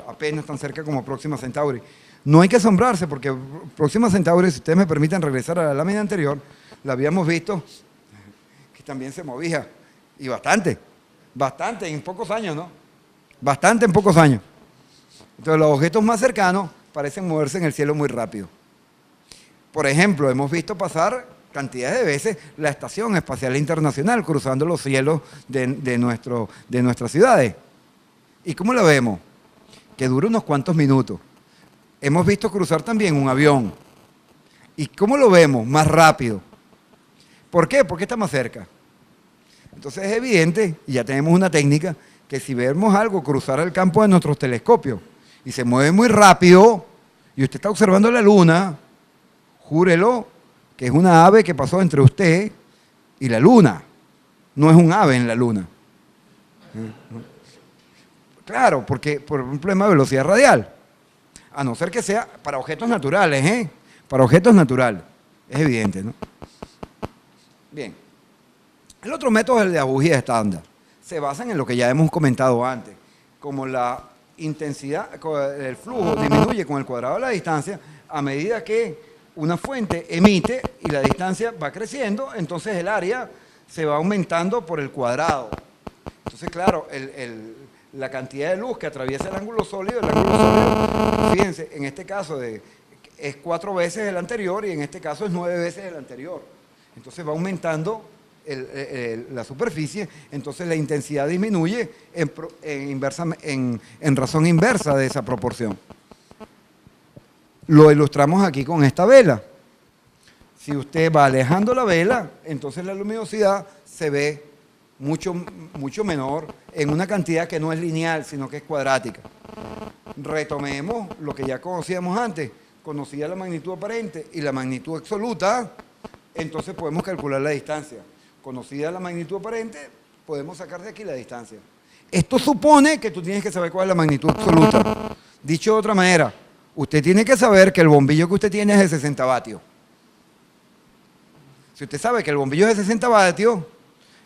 apenas tan cerca como Próxima Centauri. No hay que asombrarse porque Próxima Centauri, si ustedes me permiten regresar a la lámina anterior, la habíamos visto que también se movía, y bastante, en pocos años, ¿no? Bastante en pocos años. Entonces los objetos más cercanos parecen moverse en el cielo muy rápido. Por ejemplo, hemos visto pasar cantidades de veces la Estación Espacial Internacional cruzando los cielos de nuestras ciudades. ¿Y cómo la vemos? Que dura unos cuantos minutos. Hemos visto cruzar también un avión. ¿Y cómo lo vemos? Más rápido. ¿Por qué? Porque está más cerca. Entonces es evidente, y ya tenemos una técnica, que si vemos algo cruzar el campo de nuestros telescopios y se mueve muy rápido, y usted está observando la luna, júrelo que es una ave que pasó entre usted y la luna. No es un ave en la luna. Claro, porque por un problema de velocidad radial. A no ser que sea para objetos naturales, ¿eh? Para objetos naturales. Es evidente, ¿no? Bien. El otro método es el de la bujía estándar. Se basan en lo que ya hemos comentado antes. Como la intensidad, el flujo disminuye con el cuadrado de la distancia, a medida que una fuente emite y la distancia va creciendo, entonces el área se va aumentando por el cuadrado. Entonces, claro, la cantidad de luz que atraviesa el ángulo sólido, fíjense, en este caso es 4 veces el anterior y en este caso es 9 veces el anterior. Entonces va aumentando la superficie, entonces la intensidad disminuye en razón inversa de esa proporción. Lo ilustramos aquí con esta vela. Si usted va alejando la vela, entonces la luminosidad se ve mucho menor en una cantidad que no es lineal, sino que es cuadrática. Retomemos lo que ya conocíamos antes. Conocía la magnitud aparente y la magnitud absoluta, entonces podemos calcular la distancia. Conocida la magnitud aparente, podemos sacar de aquí la distancia. Esto supone que tú tienes que saber cuál es la magnitud absoluta. Dicho de otra manera, usted tiene que saber que el bombillo que usted tiene es de 60 vatios. Si usted sabe que el bombillo es de 60 vatios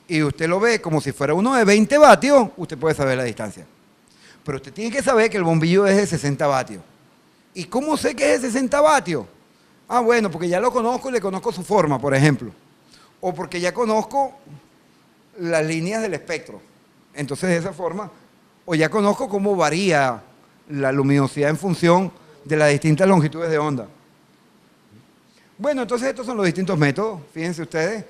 y usted lo ve como si fuera uno de 20 vatios, usted puede saber la distancia. Pero usted tiene que saber que el bombillo es de 60 vatios. ¿Y cómo sé que es de 60 vatios? Ah, bueno, porque ya lo conozco y le conozco su forma, por ejemplo. O porque ya conozco las líneas del espectro. Entonces, de esa forma, o ya conozco cómo varía la luminosidad en función de las distintas longitudes de onda. Bueno, entonces estos son los distintos métodos. Fíjense ustedes,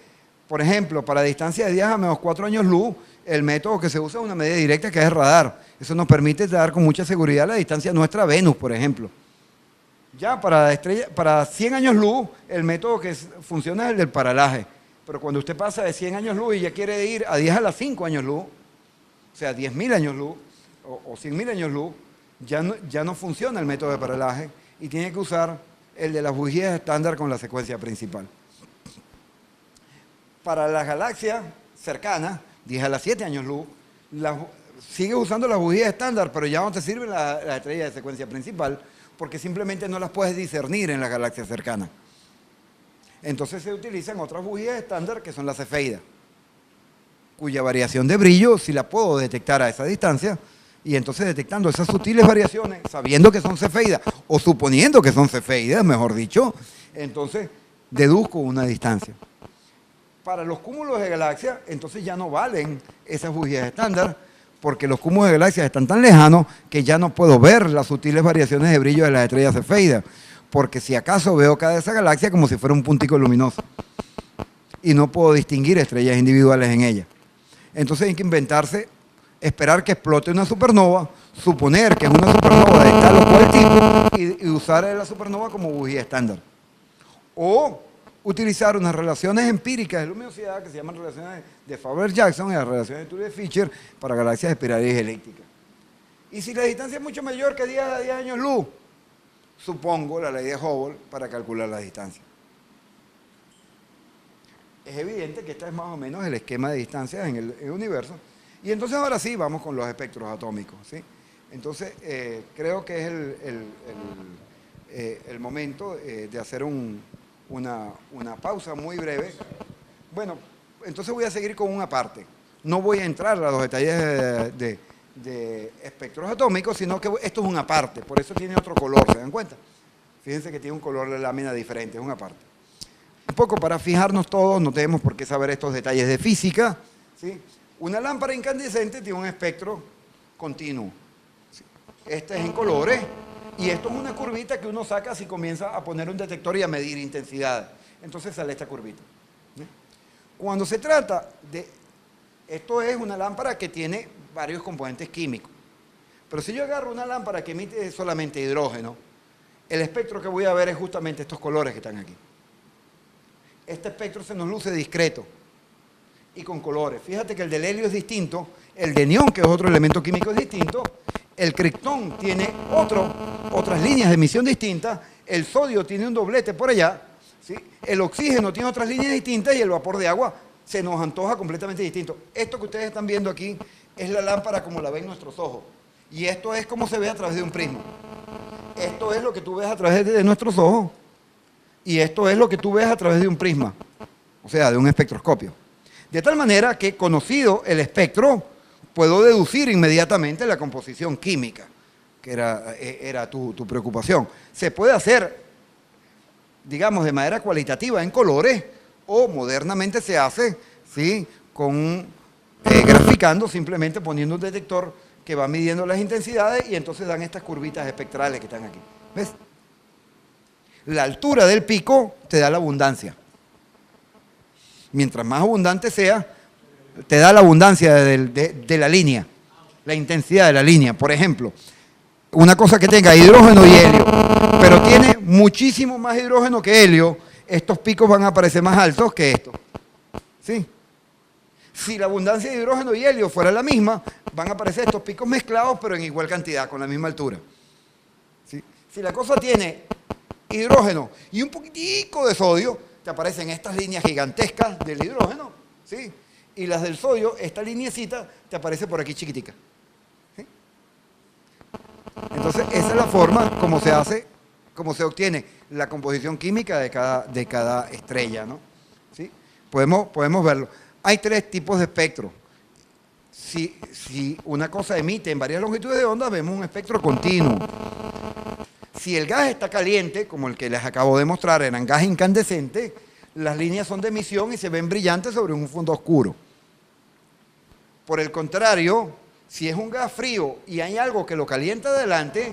por ejemplo, para distancia de 10 a menos 4 años luz, el método que se usa es una medida directa que es el radar. Eso nos permite dar con mucha seguridad la distancia nuestra a Venus, por ejemplo. Ya para 100 años luz, el método que funciona es el del paralaje. Pero cuando usted pasa de 100 años luz y ya quiere ir a 10 a las 5 años luz, o sea, 10.000 años luz o 100.000 años luz, ya no funciona el método de paralaje y tiene que usar el de las bujías estándar con la secuencia principal. Para las galaxias cercanas, 10 a las 7 años luz, sigue usando las bujías estándar, pero ya no te sirven las estrellas de secuencia principal, porque simplemente no las puedes discernir en las galaxias cercanas. Entonces se utilizan otras bujías estándar que son las cefeidas, cuya variación de brillo sí la puedo detectar a esa distancia, y entonces detectando esas sutiles variaciones, sabiendo que son cefeidas, o suponiendo que son cefeidas, mejor dicho, entonces deduzco una distancia. Para los cúmulos de galaxias, entonces ya no valen esas bujías estándar, porque los cúmulos de galaxias están tan lejanos que ya no puedo ver las sutiles variaciones de brillo de las estrellas cefeidas, porque si acaso veo cada esa galaxia como si fuera un puntico luminoso y no puedo distinguir estrellas individuales en ella. Entonces hay que inventarse, esperar que explote una supernova, suponer que es una supernova de tal o cual tipo y usar la supernova como bujía estándar. O utilizar unas relaciones empíricas de luminosidad que se llaman relaciones de Faber-Jackson y las relaciones de Tulip-Fisher para galaxias espirales elípticas. Y si la distancia es mucho mayor que 10 a 10 años luz, supongo la ley de Hubble para calcular la distancia. Es evidente que este es más o menos el esquema de distancias en el universo. Y entonces ahora sí vamos con los espectros atómicos, ¿sí? Entonces creo que es el momento de hacer una pausa muy breve. Bueno, entonces voy a seguir con una parte. No voy a entrar a los detalles de espectros atómicos, sino que esto es una parte, por eso tiene otro color, ¿se dan cuenta? Fíjense que tiene un color de lámina diferente, es una parte. Un poco para fijarnos todos, no tenemos por qué saber estos detalles de física, ¿sí? Una lámpara incandescente tiene un espectro continuo. ¿Sí? Este es en colores y esto es una curvita que uno saca si comienza a poner un detector y a medir intensidad. Entonces sale esta curvita. ¿Sí? Cuando se trata de... Esto es una lámpara que tiene varios componentes químicos. Pero si yo agarro una lámpara que emite solamente hidrógeno, el espectro que voy a ver es justamente estos colores que están aquí. Este espectro se nos luce discreto y con colores. Fíjate que el del helio es distinto, el de neón, que es otro elemento químico, es distinto, el criptón tiene otras líneas de emisión distintas, el sodio tiene un doblete por allá, ¿sí? El oxígeno tiene otras líneas distintas y el vapor de agua se nos antoja completamente distinto. Esto que ustedes están viendo aquí es la lámpara como la ven nuestros ojos. Y esto es como se ve a través de un prisma. Esto es lo que tú ves a través de nuestros ojos. Y esto es lo que tú ves a través de un prisma. O sea, de un espectroscopio. De tal manera que, conocido el espectro, puedo deducir inmediatamente la composición química, que era tu preocupación. Se puede hacer, digamos, de manera cualitativa en colores, o modernamente se hace, ¿sí? Graficando, simplemente poniendo un detector que va midiendo las intensidades y entonces dan estas curvitas espectrales que están aquí. ¿Ves? La altura del pico te da la abundancia. Mientras más abundante sea, te da la abundancia de la línea, la intensidad de la línea. Por ejemplo, una cosa que tenga hidrógeno y helio, pero tiene muchísimo más hidrógeno que helio, estos picos van a aparecer más altos que estos. ¿Sí? Si la abundancia de hidrógeno y helio fuera la misma, van a aparecer estos picos mezclados, pero en igual cantidad, con la misma altura. ¿Sí? Si la cosa tiene hidrógeno y un poquitico de sodio, te aparecen estas líneas gigantescas del hidrógeno, ¿sí? Y las del sodio, esta lineecita, te aparece por aquí chiquitica. ¿Sí? Entonces, esa es la forma como se hace, como se obtiene la composición química de cada estrella, ¿no? ¿Sí? Podemos verlo. Hay tres tipos de espectro. Si una cosa emite en varias longitudes de onda, vemos un espectro continuo. Si el gas está caliente, como el que les acabo de mostrar, eran gas incandescente, las líneas son de emisión y se ven brillantes sobre un fondo oscuro. Por el contrario, si es un gas frío y hay algo que lo calienta adelante,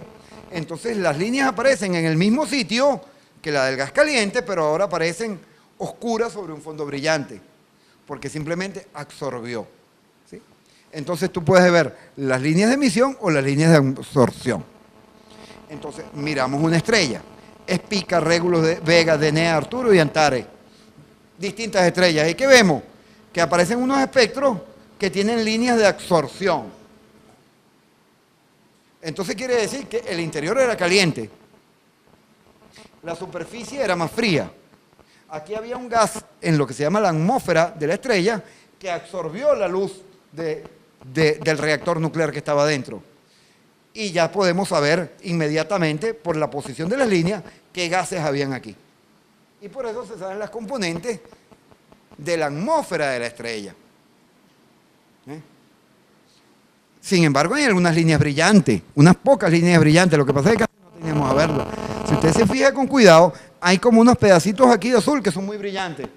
entonces las líneas aparecen en el mismo sitio que la del gas caliente, pero ahora aparecen oscuras sobre un fondo brillante, porque simplemente absorbió. ¿Sí? Entonces tú puedes ver las líneas de emisión o las líneas de absorción. Entonces miramos una estrella, Espica, Regulus, Vega, Denea, Arturo y Antares. Distintas estrellas. ¿Y qué vemos? Que aparecen unos espectros que tienen líneas de absorción. Entonces quiere decir que el interior era caliente, la superficie era más fría. Aquí había un gas en lo que se llama la atmósfera de la estrella que absorbió la luz del reactor nuclear que estaba dentro. Y ya podemos saber inmediatamente por la posición de las líneas qué gases habían aquí. Y por eso se saben las componentes de la atmósfera de la estrella. Sin embargo, hay algunas líneas brillantes, unas pocas líneas brillantes. Lo que pasa es que casi no teníamos a verlas. Si usted se fija con cuidado, hay como unos pedacitos aquí de azul que son muy brillantes.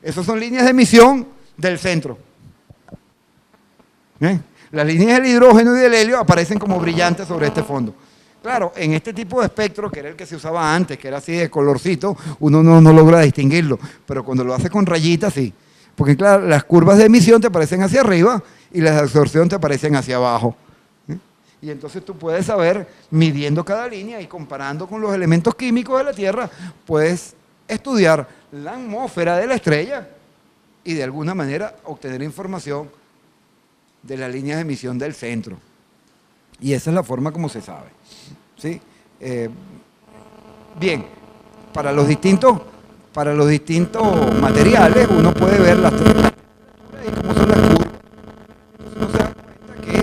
Esas son líneas de emisión del centro. Las líneas del hidrógeno y del helio aparecen como brillantes sobre este fondo. Claro, en este tipo de espectro, que era el que se usaba antes, que era así de colorcito, uno no logra distinguirlo, pero cuando lo hace con rayitas, sí. Porque claro, las curvas de emisión te aparecen hacia arriba y las de absorción te aparecen hacia abajo. Y entonces tú puedes saber, midiendo cada línea y comparando con los elementos químicos de la Tierra, puedes estudiar la atmósfera de la estrella y de alguna manera obtener información de las líneas de emisión del centro. Y esa es la forma como se sabe. ¿Sí? Bien, para los distintos materiales uno puede ver las temperaturas y cómo son las curvas. Entonces uno se da cuenta que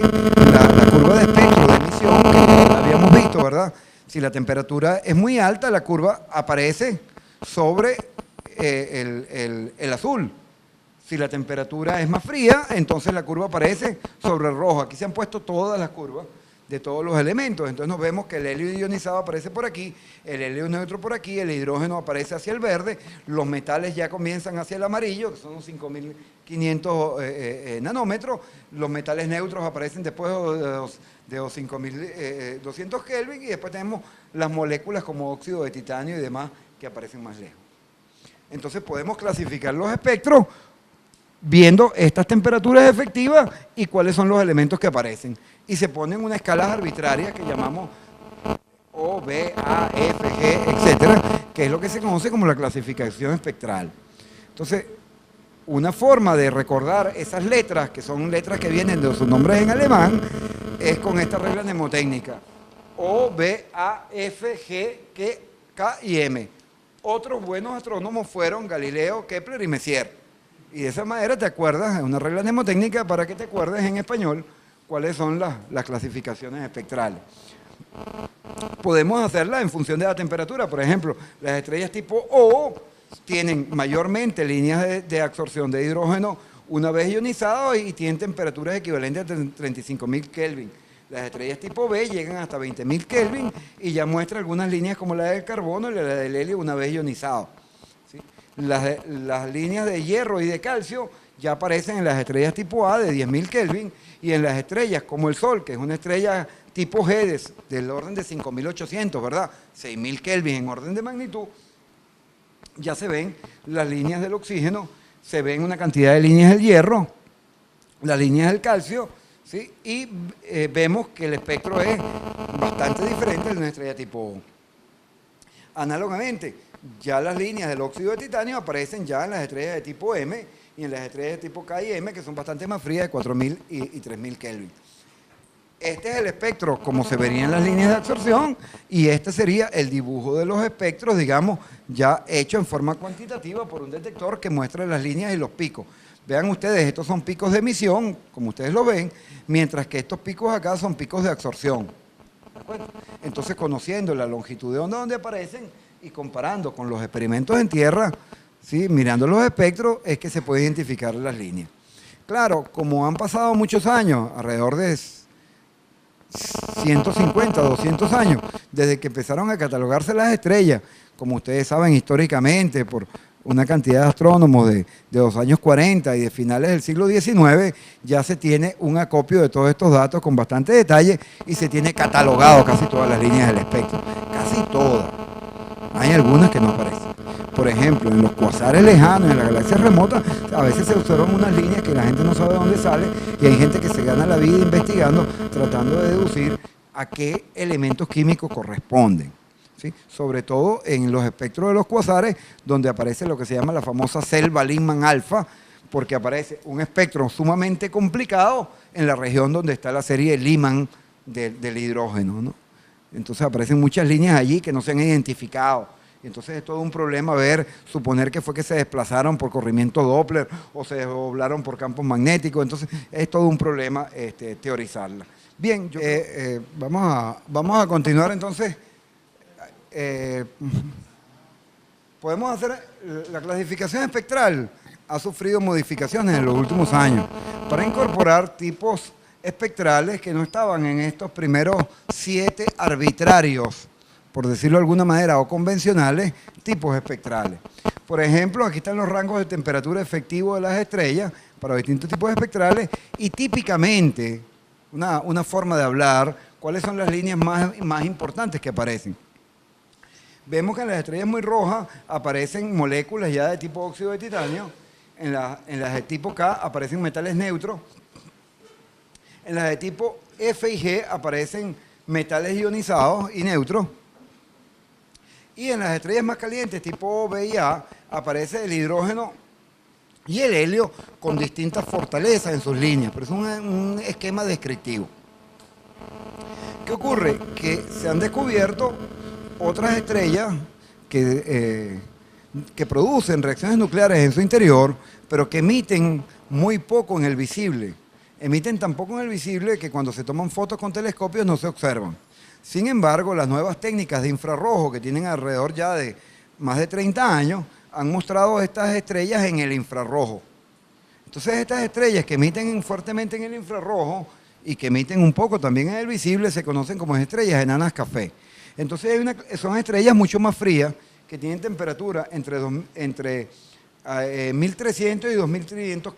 la curva de espectro de emisión que habíamos visto, ¿verdad? Si la temperatura es muy alta, la curva aparece sobre el azul. Si la temperatura es más fría, entonces la curva aparece sobre el rojo. Aquí se han puesto todas las curvas de todos los elementos. Entonces nos vemos que el helio ionizado aparece por aquí, el helio neutro por aquí, el hidrógeno aparece hacia el verde, los metales ya comienzan hacia el amarillo, que son 5500 nanómetros, los metales neutros aparecen después de los 5200 Kelvin y después tenemos las moléculas como óxido de titanio y demás que aparecen más lejos. Entonces podemos clasificar los espectros viendo estas temperaturas efectivas y cuáles son los elementos que aparecen. Y se ponen unas escalas arbitrarias que llamamos O, B, A, F, G, etcétera, que es lo que se conoce como la clasificación espectral. Entonces, una forma de recordar esas letras, que son letras que vienen de sus nombres en alemán, es con esta regla mnemotécnica. O, B, A, F, G, K y M. Otros buenos astrónomos fueron Galileo, Kepler y Messier. Y de esa manera te acuerdas, es una regla mnemotécnica para que te acuerdes en español cuáles son las clasificaciones espectrales. Podemos hacerla en función de la temperatura. Por ejemplo, las estrellas tipo O tienen mayormente líneas de absorción de hidrógeno una vez ionizado y tienen temperaturas equivalentes a 35.000 Kelvin. Las estrellas tipo B llegan hasta 20.000 Kelvin y ya muestra algunas líneas como la del carbono y la del helio una vez ionizado. ¿Sí? Las líneas de hierro y de calcio ya aparecen en las estrellas tipo A de 10.000 Kelvin y en las estrellas como el Sol, que es una estrella tipo G del orden de 5.800, ¿verdad? 6.000 Kelvin en orden de magnitud, ya se ven las líneas del oxígeno, se ven una cantidad de líneas del hierro, las líneas del calcio, ¿sí? Y vemos que el espectro es bastante diferente de una estrella tipo O. Análogamente, ya las líneas del óxido de titanio aparecen ya en las estrellas de tipo M y en las estrellas de tipo K y M, que son bastante más frías, de 4000 y 3000 Kelvin. Este es el espectro como se verían las líneas de absorción y este sería el dibujo de los espectros, digamos, ya hecho en forma cuantitativa por un detector que muestra las líneas y los picos. Vean ustedes, estos son picos de emisión, como ustedes lo ven, mientras que estos picos acá son picos de absorción. ¿De acuerdo? Entonces, conociendo la longitud de onda donde aparecen y comparando con los experimentos en tierra, ¿sí? Mirando los espectros, es que se puede identificar las líneas. Claro, como han pasado muchos años, alrededor de 150, 200 años, desde que empezaron a catalogarse las estrellas, como ustedes saben históricamente, por una cantidad de astrónomos de los años 40 y de finales del siglo XIX, ya se tiene un acopio de todos estos datos con bastante detalle y se tiene catalogado casi todas las líneas del espectro, casi todas. Hay algunas que no aparecen. Por ejemplo, en los cuasares lejanos, en las galaxias remotas, a veces se observan unas líneas que la gente no sabe de dónde salen y hay gente que se gana la vida investigando, tratando de deducir a qué elementos químicos corresponden. ¿Sí? Sobre todo en los espectros de los cuasares, donde aparece lo que se llama la famosa selva Lyman alfa, porque aparece un espectro sumamente complicado en la región donde está la serie Lyman del hidrógeno, ¿no? Entonces aparecen muchas líneas allí que no se han identificado. Y entonces es todo un problema suponer que fue que se desplazaron por corrimiento Doppler o se desdoblaron por campos magnéticos. Entonces es todo un problema teorizarla. Bien, vamos a continuar entonces. Podemos hacer la clasificación espectral. Ha sufrido modificaciones en los últimos años para incorporar tipos espectrales que no estaban en estos primeros 7 arbitrarios, por decirlo de alguna manera, o convencionales, tipos espectrales. Por ejemplo, aquí están los rangos de temperatura efectivos de las estrellas para distintos tipos espectrales y típicamente, una forma de hablar, cuáles son las líneas más importantes que aparecen. Vemos que en las estrellas muy rojas aparecen moléculas ya de tipo óxido de titanio, en las de tipo K aparecen metales neutros, en las de tipo F y G aparecen metales ionizados y neutros, y en las estrellas más calientes tipo O, B y A aparece el hidrógeno y el helio con distintas fortalezas en sus líneas, pero es un esquema descriptivo. ¿Qué ocurre? Que se han descubierto otras estrellas que producen reacciones nucleares en su interior, pero que emiten muy poco en el visible. Emiten tan poco en el visible que cuando se toman fotos con telescopios no se observan. Sin embargo, las nuevas técnicas de infrarrojo, que tienen alrededor ya de más de 30 años, han mostrado estas estrellas en el infrarrojo. Entonces, estas estrellas que emiten fuertemente en el infrarrojo y que emiten un poco también en el visible se conocen como estrellas enanas café. Entonces son estrellas mucho más frías que tienen temperatura entre 1300 y 2300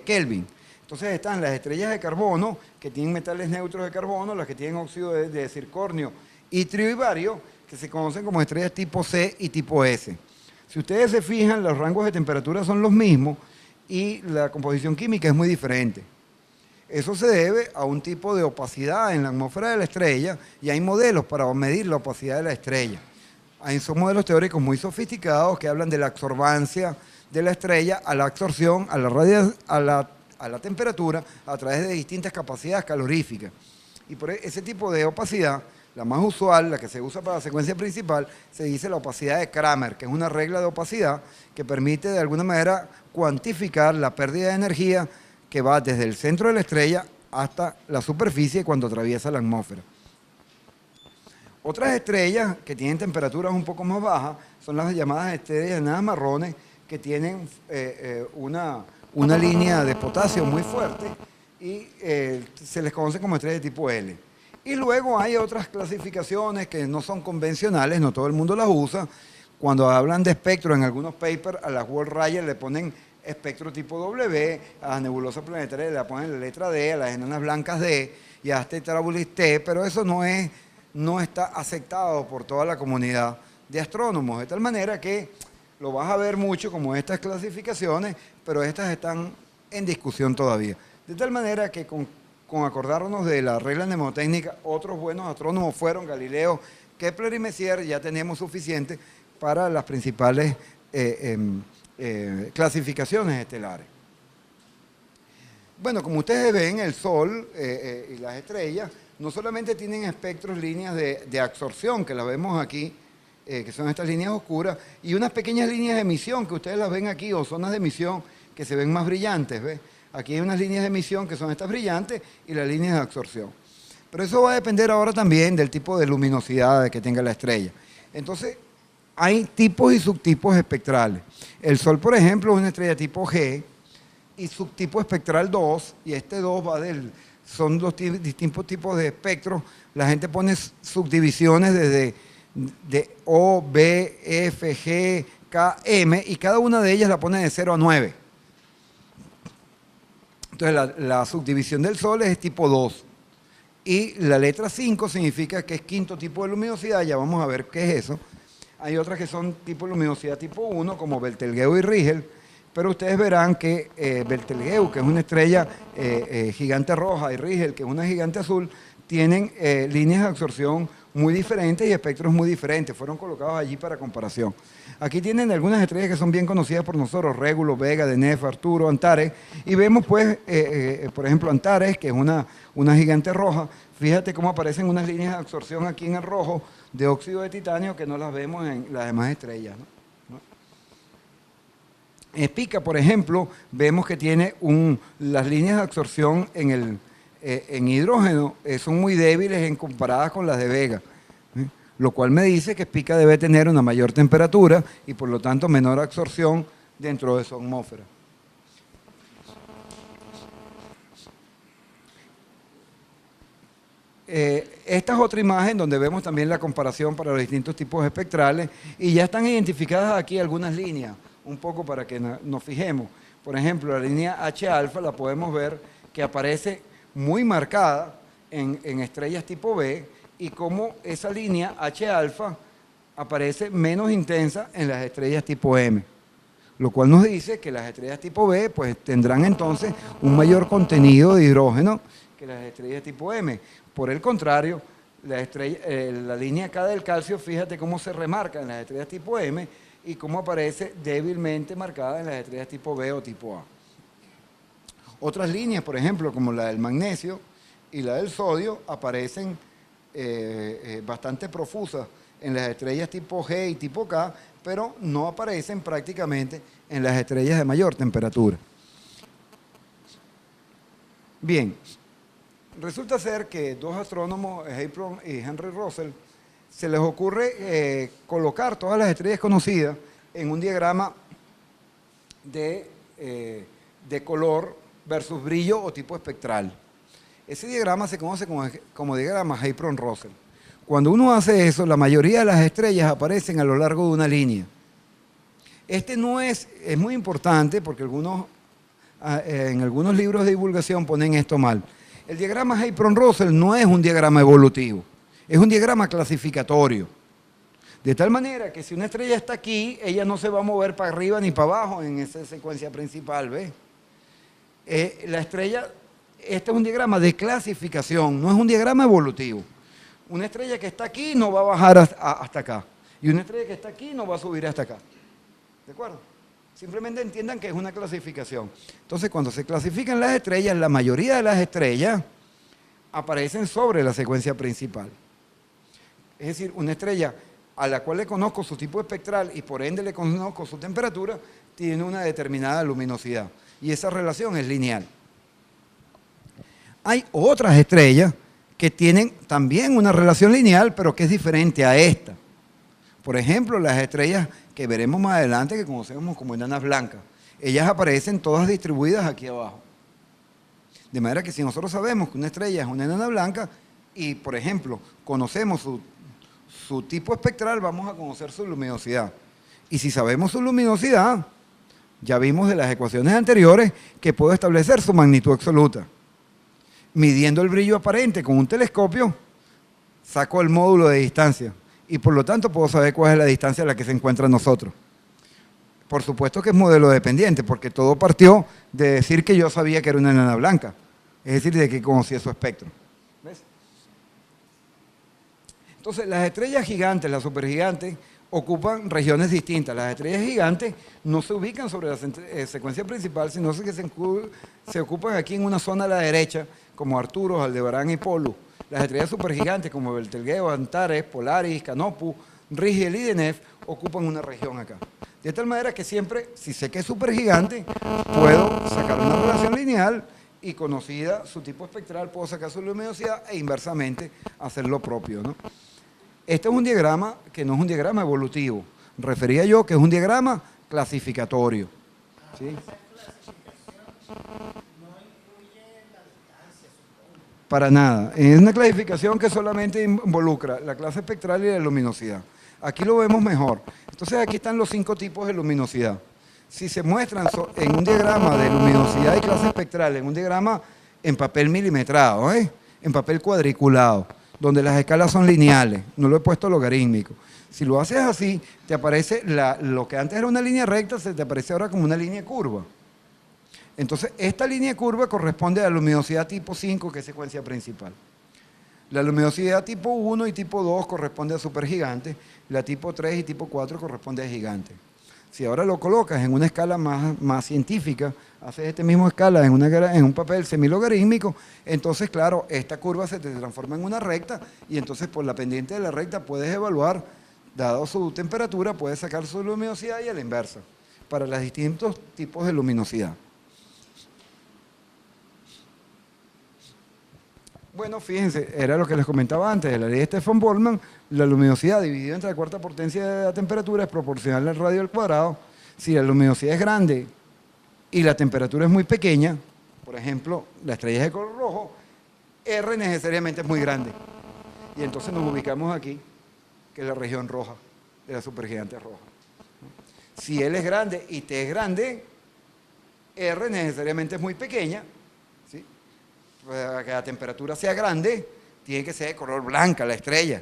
Kelvin. Entonces están las estrellas de carbono que tienen metales neutros de carbono, las que tienen óxido de circonio y trio y bario, que se conocen como estrellas tipo C y tipo S. Si ustedes se fijan, los rangos de temperatura son los mismos y la composición química es muy diferente. Eso se debe a un tipo de opacidad en la atmósfera de la estrella y hay modelos para medir la opacidad de la estrella. Son modelos teóricos muy sofisticados que hablan de la absorbancia de la estrella a la absorción, a la temperatura a través de distintas capacidades caloríficas. Y por ese tipo de opacidad, la más usual, la que se usa para la secuencia principal, se dice la opacidad de Kramer, que es una regla de opacidad que permite de alguna manera cuantificar la pérdida de energía que va desde el centro de la estrella hasta la superficie cuando atraviesa la atmósfera. Otras estrellas que tienen temperaturas un poco más bajas son las llamadas estrellas enanas marrones, que tienen una línea de potasio muy fuerte y se les conoce como estrellas de tipo L. Y luego hay otras clasificaciones que no son convencionales, no todo el mundo las usa. Cuando hablan de espectro en algunos papers, a las World Rayas le ponen espectro tipo W, a las nebulosas planetarias le ponen la letra D, a las enanas blancas D y a Tetrabulis T, pero eso no está aceptado por toda la comunidad de astrónomos, de tal manera que lo vas a ver mucho como estas clasificaciones, pero estas están en discusión todavía. De tal manera que con con acordarnos de la regla mnemotécnica, otros buenos astrónomos fueron Galileo, Kepler y Messier. Ya tenemos suficiente para las principales clasificaciones estelares. Bueno, como ustedes ven, el Sol y las estrellas no solamente tienen espectros, líneas de absorción, que las vemos aquí, que son estas líneas oscuras, y unas pequeñas líneas de emisión, que ustedes las ven aquí, o zonas de emisión que se ven más brillantes, ¿ves? Aquí hay unas líneas de emisión que son estas brillantes y las líneas de absorción. Pero eso va a depender ahora también del tipo de luminosidad que tenga la estrella. Entonces, hay tipos y subtipos espectrales. El Sol, por ejemplo, es una estrella tipo G y subtipo espectral 2, y este 2 va son dos distintos tipos de espectros. La gente pone subdivisiones desde O, B, F, G, K, M, y cada una de ellas la pone de 0 a 9. Entonces la subdivisión del Sol es tipo 2. Y la letra 5 significa que es quinto tipo de luminosidad, ya vamos a ver qué es eso. Hay otras que son tipo luminosidad tipo 1, como Betelgeuse y Rigel, pero ustedes verán que Betelgeuse, que es una estrella gigante roja, y Rigel, que es una gigante azul, tienen líneas de absorción muy diferentes y espectros muy diferentes. Fueron colocados allí para comparación. Aquí tienen algunas estrellas que son bien conocidas por nosotros: Régulo, Vega, Deneb, Arturo, Antares. Y vemos pues, por ejemplo, Antares, que es una gigante roja. Fíjate cómo aparecen unas líneas de absorción aquí en el rojo de óxido de titanio que no las vemos en las demás estrellas, ¿no? Spica, por ejemplo, vemos que tiene las líneas de absorción en hidrógeno son muy débiles comparadas con las de Vega, lo cual me dice que Spica debe tener una mayor temperatura y por lo tanto menor absorción dentro de su atmósfera. Esta es otra imagen donde vemos también la comparación para los distintos tipos espectrales, y ya están identificadas aquí algunas líneas, un poco para que nos fijemos. Por ejemplo, la línea H-alfa la podemos ver que aparece muy marcada en estrellas tipo B, y como esa línea H-alfa aparece menos intensa en las estrellas tipo M, lo cual nos dice que las estrellas tipo B pues tendrán entonces un mayor contenido de hidrógeno que las estrellas tipo M. Por el contrario, la línea K del calcio, fíjate cómo se remarca en las estrellas tipo M y cómo aparece débilmente marcada en las estrellas tipo B o tipo A. Otras líneas, por ejemplo, como la del magnesio y la del sodio, aparecen bastante profusas en las estrellas tipo G y tipo K, pero no aparecen prácticamente en las estrellas de mayor temperatura. Bien, resulta ser que dos astrónomos, Heilbronn y Henry Russell, se les ocurre colocar todas las estrellas conocidas en un diagrama de color versus brillo o tipo espectral. Ese diagrama se conoce como diagrama Heilbronn-Russell. Cuando uno hace eso, la mayoría de las estrellas aparecen a lo largo de una línea. Este no es muy importante porque en algunos libros de divulgación ponen esto mal. El diagrama Heilbronn-Russell no es un diagrama evolutivo, es un diagrama clasificatorio. De tal manera que si una estrella está aquí, ella no se va a mover para arriba ni para abajo en esa secuencia principal, ¿ves? La estrella, este es un diagrama de clasificación, no es un diagrama evolutivo. Una estrella que está aquí no va a bajar hasta acá, y una estrella que está aquí no va a subir hasta acá. ¿De acuerdo? Simplemente entiendan que es una clasificación. Entonces, cuando se clasifican las estrellas, la mayoría de las estrellas aparecen sobre la secuencia principal. Es decir, una estrella a la cual le conozco su tipo espectral y por ende le conozco su temperatura, tiene una determinada luminosidad. Y esa relación es lineal. Hay otras estrellas que tienen también una relación lineal, pero que es diferente a esta. Por ejemplo, las estrellas que veremos más adelante, que conocemos como enanas blancas. Ellas aparecen todas distribuidas aquí abajo. De manera que si nosotros sabemos que una estrella es una enana blanca y, por ejemplo, conocemos su tipo espectral, vamos a conocer su luminosidad. Y si sabemos su luminosidad, ya vimos de las ecuaciones anteriores que puedo establecer su magnitud absoluta. Midiendo el brillo aparente con un telescopio, saco el módulo de distancia y por lo tanto puedo saber cuál es la distancia a la que se encuentra nosotros. Por supuesto que es modelo dependiente, porque todo partió de decir que yo sabía que era una enana blanca. es decir, de que conocía su espectro. ¿Ves? Entonces, las estrellas gigantes, las supergigantes, ocupan regiones distintas. Las estrellas gigantes no se ubican sobre la secuencia principal, sino que se ocupan aquí en una zona a la derecha, como Arcturus, Aldebarán y Polu. Las estrellas supergigantes como Betelgeuse, Antares, Polaris, Canopus, Rigel y Deneb ocupan una región acá. De tal manera que siempre, si sé que es supergigante, puedo sacar una relación lineal y conocida su tipo espectral, puedo sacar su luminosidad e inversamente hacer lo propio, ¿no? Este es un diagrama que no es un diagrama evolutivo. Refería yo que es un diagrama clasificatorio. ¿Sí? Para nada. Es una clasificación que solamente involucra la clase espectral y la luminosidad. Aquí lo vemos mejor. Entonces aquí están los 5 tipos de luminosidad. Si se muestran en un diagrama de luminosidad y clase espectral, en un diagrama en papel milimetrado, en papel cuadriculado, donde las escalas son lineales, no lo he puesto logarítmico. Si lo haces así, te aparece lo que antes era una línea recta, se te aparece ahora como una línea curva. Entonces, esta línea curva corresponde a la luminosidad tipo 5, que es secuencia principal. La luminosidad tipo 1 y tipo 2 corresponde a supergigante, la tipo 3 y tipo 4 corresponde a gigante. Si ahora lo colocas en una escala más científica, haces esta misma escala en un papel semilogarítmico, entonces, claro, esta curva se te transforma en una recta y entonces por la pendiente de la recta puedes evaluar, dado su temperatura, puedes sacar su luminosidad y a la inversa, para los distintos tipos de luminosidad. Bueno, fíjense, era lo que les comentaba antes, de la ley de Stefan-Boltzmann, la luminosidad dividida entre la cuarta potencia de la temperatura es proporcional al radio al cuadrado. Si la luminosidad es grande y la temperatura es muy pequeña, por ejemplo, la estrella es de color rojo, R necesariamente es muy grande. Y entonces nos ubicamos aquí, que es la región roja, de la supergigante roja. Si L es grande y T es grande, R necesariamente es muy pequeña. Para que la temperatura sea grande, tiene que ser de color blanca la estrella,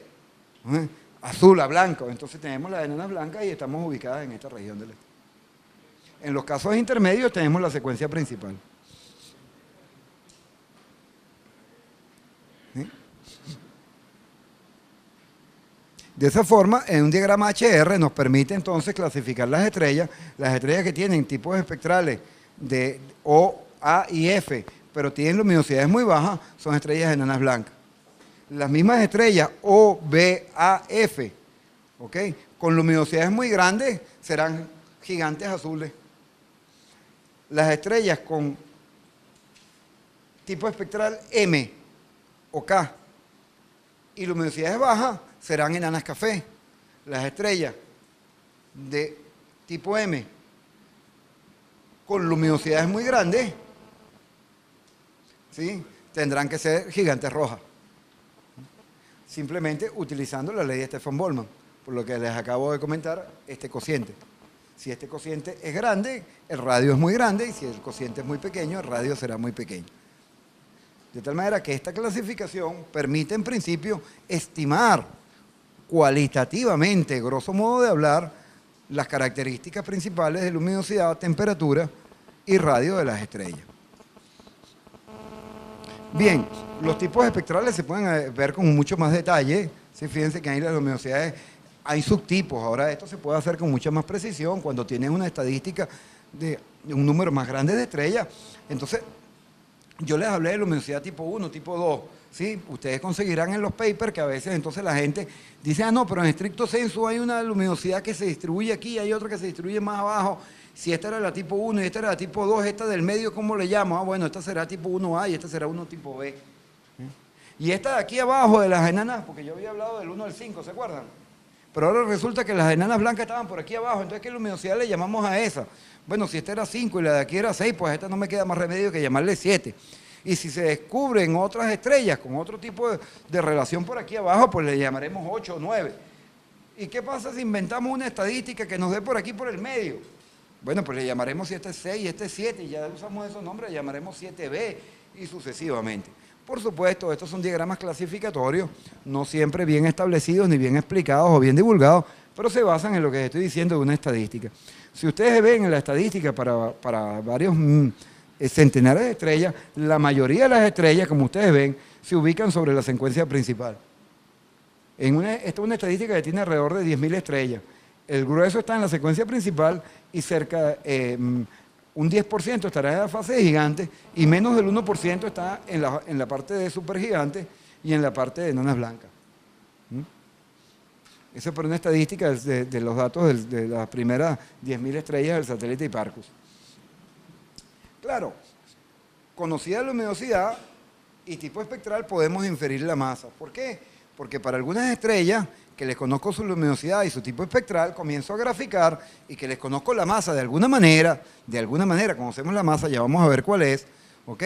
azul a blanco. Entonces tenemos las enanas blancas y estamos ubicadas en esta región del este. En los casos intermedios tenemos la secuencia principal. ¿Sí? De esa forma, en un diagrama HR nos permite entonces clasificar las estrellas que tienen tipos espectrales de O, A y F, pero tienen luminosidades muy bajas, son estrellas enanas blancas. Las mismas estrellas O, B, A, F, ¿ok?, con luminosidades muy grandes serán gigantes azules. Las estrellas con tipo espectral M o K y luminosidades bajas serán enanas café. Las estrellas de tipo M con luminosidades muy grandes, ¿sí?, tendrán que ser gigantes rojas. Simplemente utilizando la ley de Stefan-Boltzmann, por lo que les acabo de comentar, este cociente. Si este cociente es grande, el radio es muy grande, y si el cociente es muy pequeño, el radio será muy pequeño. De tal manera que esta clasificación permite en principio estimar cualitativamente, grosso modo de hablar, las características principales de luminosidad, temperatura y radio de las estrellas. Bien, los tipos espectrales se pueden ver con mucho más detalle. ¿Sí? Fíjense que ahí las luminosidades, hay subtipos. Ahora esto se puede hacer con mucha más precisión cuando tienes una estadística de un número más grande de estrellas. Entonces, yo les hablé de luminosidad tipo 1, tipo 2. ¿Sí? Ustedes conseguirán en los papers que a veces entonces la gente dice, ah, no, pero en estricto senso hay una luminosidad que se distribuye aquí, hay otra que se distribuye más abajo. Si esta era la tipo 1 y esta era la tipo 2, esta del medio, ¿cómo le llamo? Ah, bueno, esta será tipo 1A y esta será 1 tipo B. Y esta de aquí abajo de las enanas, porque yo había hablado del 1 al 5, ¿se acuerdan? Pero ahora resulta que las enanas blancas estaban por aquí abajo, entonces ¿qué luminosidad le llamamos a esa? Bueno, si esta era 5 y la de aquí era 6, pues a esta no me queda más remedio que llamarle 7. Y si se descubren otras estrellas con otro tipo de relación por aquí abajo, pues le llamaremos 8 o 9. ¿Y qué pasa si inventamos una estadística que nos dé por aquí por el medio? Bueno, pues le llamaremos si este es 6 y este es 7, y ya usamos esos nombres, le llamaremos 7B y sucesivamente. Por supuesto, estos son diagramas clasificatorios, no siempre bien establecidos, ni bien explicados o bien divulgados, pero se basan en lo que estoy diciendo de una estadística. Si ustedes ven en la estadística para varios centenares de estrellas, la mayoría de las estrellas, como ustedes ven, se ubican sobre la secuencia principal. Esta es una estadística que tiene alrededor de 10.000 estrellas. El grueso está en la secuencia principal y cerca, un 10% estará en la fase de gigantes y menos del 1% está en la parte de supergigantes y en la parte de enanas blancas. Esa es por una estadística de los datos de las primeras 10.000 estrellas del satélite Hipparcos. Claro, conocida la luminosidad y tipo espectral podemos inferir la masa. ¿Por qué? Porque para algunas estrellas que les conozco su luminosidad y su tipo espectral, comienzo a graficar y que les conozco la masa de alguna manera, conocemos la masa, ya vamos a ver cuál es, ¿ok?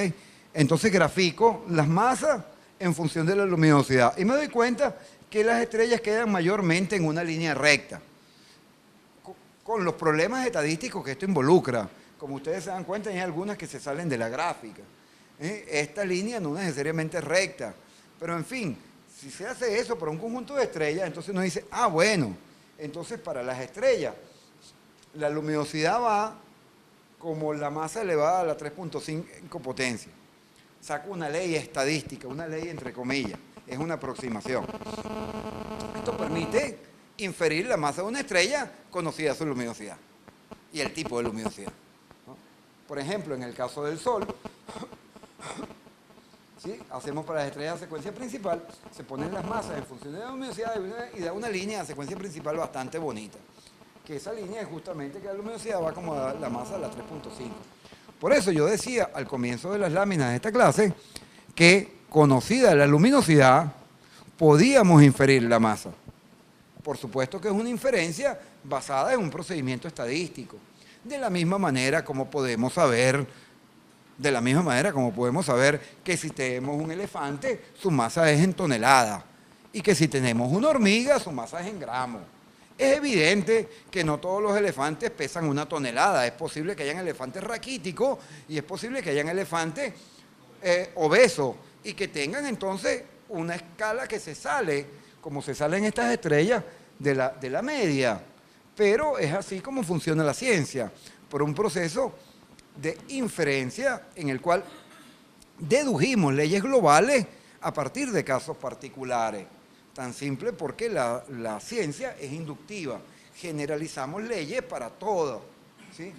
Entonces grafico las masas en función de la luminosidad y me doy cuenta que las estrellas quedan mayormente en una línea recta, con los problemas estadísticos que esto involucra. Como ustedes se dan cuenta, hay algunas que se salen de la gráfica. Esta línea no necesariamente es recta, pero en fin, si se hace eso para un conjunto de estrellas, entonces uno dice, bueno, entonces para las estrellas, la luminosidad va como la masa elevada a la 3.5 potencia. Saco una ley estadística, una ley entre comillas, es una aproximación. Esto permite inferir la masa de una estrella conocida su luminosidad y el tipo de luminosidad. Por ejemplo, en el caso del Sol, ¿sí? Hacemos para las estrellas de secuencia principal, se ponen las masas en función de la luminosidad y da una línea de secuencia principal bastante bonita. Que esa línea es justamente que la luminosidad va como a la masa de la 3.5. Por eso yo decía al comienzo de las láminas de esta clase que, conocida la luminosidad, podíamos inferir la masa. Por supuesto que es una inferencia basada en un procedimiento estadístico. De la misma manera como podemos saber que si tenemos un elefante, su masa es en tonelada, y que si tenemos una hormiga, su masa es en gramos. Es evidente que no todos los elefantes pesan 1 tonelada, es posible que hayan elefantes raquíticos y es posible que hayan elefantes obesos y que tengan entonces una escala que se sale, como se salen estas estrellas, de la media. Pero es así como funciona la ciencia, por un proceso de inferencia en el cual dedujimos leyes globales a partir de casos particulares. Tan simple porque la ciencia es inductiva, generalizamos leyes para todo, ¿sí?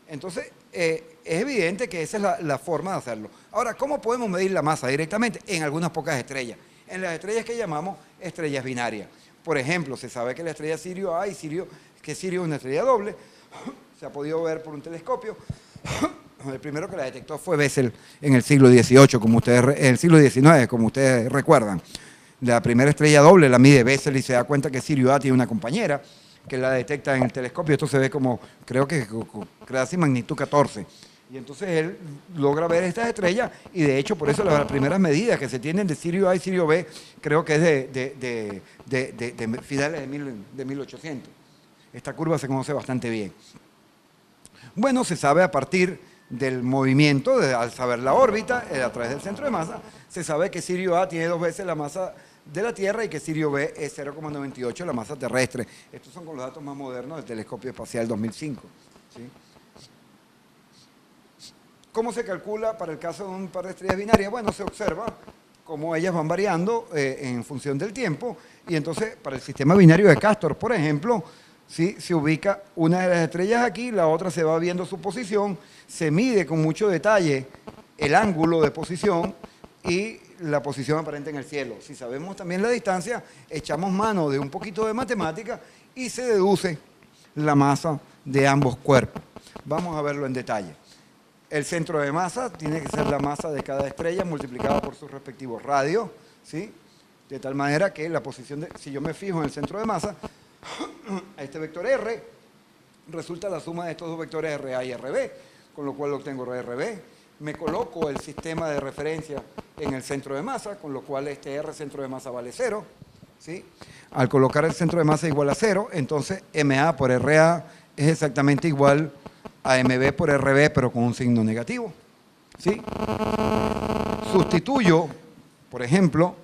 Entonces, es evidente que esa es la forma de hacerlo. Ahora, ¿cómo podemos medir la masa directamente? En algunas pocas estrellas, en las estrellas que llamamos estrellas binarias. Por ejemplo, se sabe que la estrella Sirio A y Sirio es una estrella doble, se ha podido ver por un telescopio. El primero que la detectó fue Bessel en el siglo XVIII, en el siglo XIX, como ustedes recuerdan. La primera estrella doble la mide Bessel y se da cuenta que Sirio A tiene una compañera que la detecta en el telescopio. Esto se ve como, creo que casi magnitud 14. Y entonces él logra ver estas estrellas y de hecho por eso las primeras medidas que se tienen de Sirio A y Sirio B creo que es de finales de 1800. Esta curva se conoce bastante bien. Bueno, se sabe a partir del movimiento, al saber la órbita a través del centro de masa, se sabe que Sirio A tiene 2 veces la masa de la Tierra y que Sirio B es 0,98 la masa terrestre. Estos son con los datos más modernos del telescopio espacial 2005. ¿Sí? ¿Cómo se calcula para el caso de un par de estrellas binarias? Bueno, se observa cómo ellas van variando en función del tiempo y entonces para el sistema binario de Castor, por ejemplo, ¿sí? Se ubica una de las estrellas aquí, la otra se va viendo su posición, se mide con mucho detalle el ángulo de posición y la posición aparente en el cielo. Si sabemos también la distancia, echamos mano de un poquito de matemática y se deduce la masa de ambos cuerpos. Vamos a verlo en detalle. El centro de masa tiene que ser la masa de cada estrella multiplicada por sus respectivos radios, ¿sí? De tal manera que la posición, si yo me fijo en el centro de masa, a este vector R, resulta la suma de estos dos vectores RA y RB, con lo cual obtengo RB. Me coloco el sistema de referencia en el centro de masa, con lo cual este R centro de masa vale 0, ¿sí? Al colocar el centro de masa igual a 0, entonces MA por RA es exactamente igual a MB por RB, pero con un signo negativo, ¿sí? Sustituyo, por ejemplo,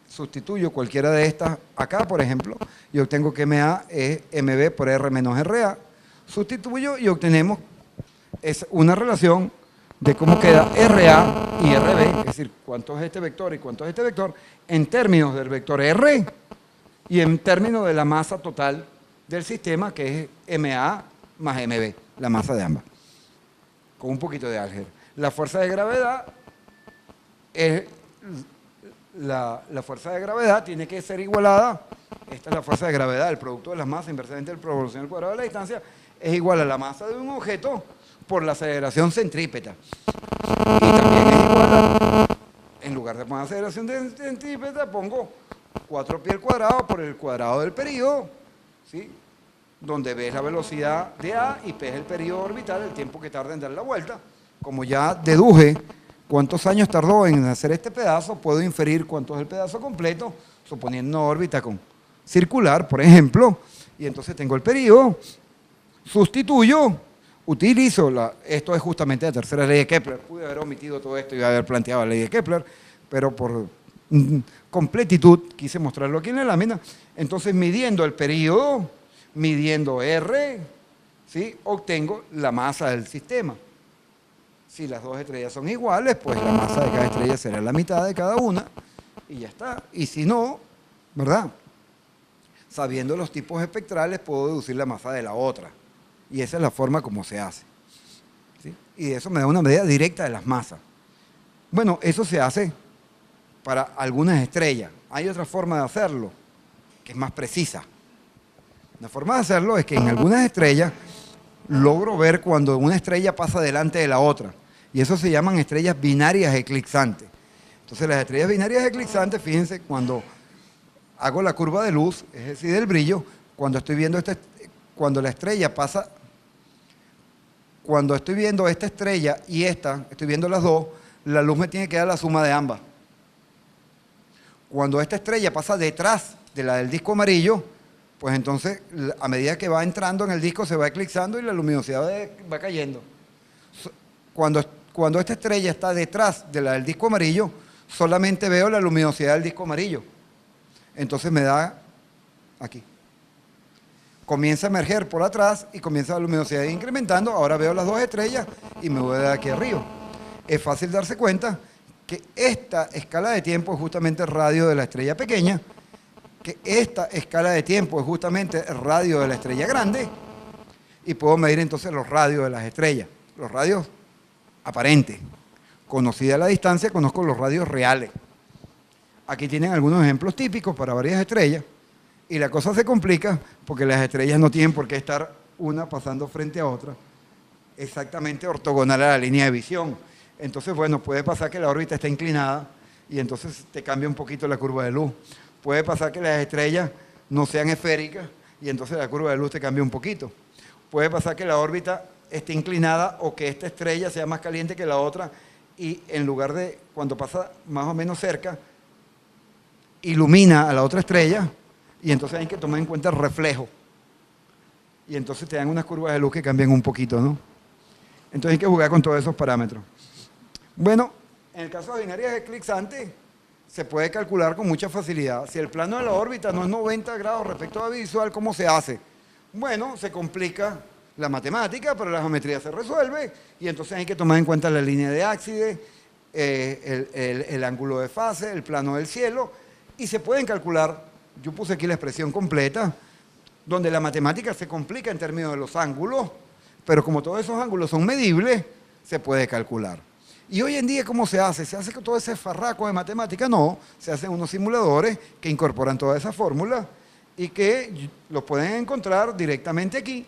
sustituyo cualquiera de estas acá, por ejemplo, y obtengo que MA es MB por R menos RA. Sustituyo y obtenemos es una relación de cómo queda RA y RB, es decir, cuánto es este vector y cuánto es este vector, en términos del vector R y en términos de la masa total del sistema, que es MA más MB, la masa de ambas, con un poquito de álgebra. La fuerza de gravedad es la fuerza de gravedad tiene que ser igualada, esta es la fuerza de gravedad, el producto de las masas inversamente proporcional al cuadrado de la distancia, es igual a la masa de un objeto por la aceleración centrípeta. Y también es igual a, en lugar de poner aceleración centrípeta, pongo 4π al cuadrado por el cuadrado del período, ¿sí? Donde B es la velocidad de A y P es el período orbital, el tiempo que tarda en dar la vuelta. Como ya deduje cuántos años tardó en hacer este pedazo, puedo inferir cuánto es el pedazo completo, suponiendo una órbita circular, por ejemplo, y entonces tengo el período, sustituyo, utilizo, esto es justamente la tercera ley de Kepler, pude haber omitido todo esto y haber planteado la ley de Kepler, pero por completitud quise mostrarlo aquí en la lámina. Entonces, midiendo el período, midiendo R, ¿sí? Obtengo la masa del sistema. Si las dos estrellas son iguales, pues la masa de cada estrella será la mitad de cada una y ya está. Y si no, ¿verdad? Sabiendo los tipos espectrales, puedo deducir la masa de la otra. Y esa es la forma como se hace, ¿sí? Y eso me da una medida directa de las masas. Bueno, eso se hace para algunas estrellas. Hay otra forma de hacerlo, que es más precisa. La forma de hacerlo es que en algunas estrellas logro ver cuando una estrella pasa delante de la otra. Y eso se llaman estrellas binarias eclipsantes. Entonces las estrellas binarias eclipsantes, fíjense, cuando hago la curva de luz, es decir, del brillo, cuando estoy viendo cuando la estrella pasa, cuando estoy viendo esta estrella y esta, estoy viendo las dos, la luz me tiene que dar la suma de ambas. Cuando esta estrella pasa detrás de la del disco amarillo, pues entonces a medida que va entrando en el disco se va eclipsando y la luminosidad va cayendo. Cuando esta estrella está detrás de la del disco amarillo, solamente veo la luminosidad del disco amarillo. Entonces me da aquí. Comienza a emerger por atrás y comienza la luminosidad incrementando. Ahora veo las dos estrellas y me voy de aquí arriba. Es fácil darse cuenta que esta escala de tiempo es justamente el radio de la estrella pequeña, que esta escala de tiempo es justamente el radio de la estrella grande, y puedo medir entonces los radios de las estrellas, los radios aparentes. Conocida la distancia, conozco los radios reales. Aquí tienen algunos ejemplos típicos para varias estrellas, y la cosa se complica porque las estrellas no tienen por qué estar una pasando frente a otra exactamente ortogonal a la línea de visión. Entonces, bueno, puede pasar que la órbita esté inclinada y entonces te cambia un poquito la curva de luz. Puede pasar que las estrellas no sean esféricas y entonces la curva de luz te cambia un poquito. Puede pasar que la órbita esté inclinada o que esta estrella sea más caliente que la otra y en lugar de, cuando pasa más o menos cerca, ilumina a la otra estrella y entonces hay que tomar en cuenta el reflejo. Y entonces te dan unas curvas de luz que cambian un poquito, ¿no? Entonces hay que jugar con todos esos parámetros. Bueno, en el caso de binarias eclipsantes, se puede calcular con mucha facilidad. Si el plano de la órbita no es 90 grados respecto a la visual, ¿cómo se hace? Bueno, se complica la matemática, pero la geometría se resuelve y entonces hay que tomar en cuenta la línea de ábside, el ángulo de fase, el plano del cielo, y se pueden calcular, yo puse aquí la expresión completa, donde la matemática se complica en términos de los ángulos, pero como todos esos ángulos son medibles, se puede calcular. Y hoy en día, ¿cómo se hace? ¿Se hace con todo ese farraco de matemática? No, se hacen unos simuladores que incorporan todas esas fórmulas y que los pueden encontrar directamente aquí.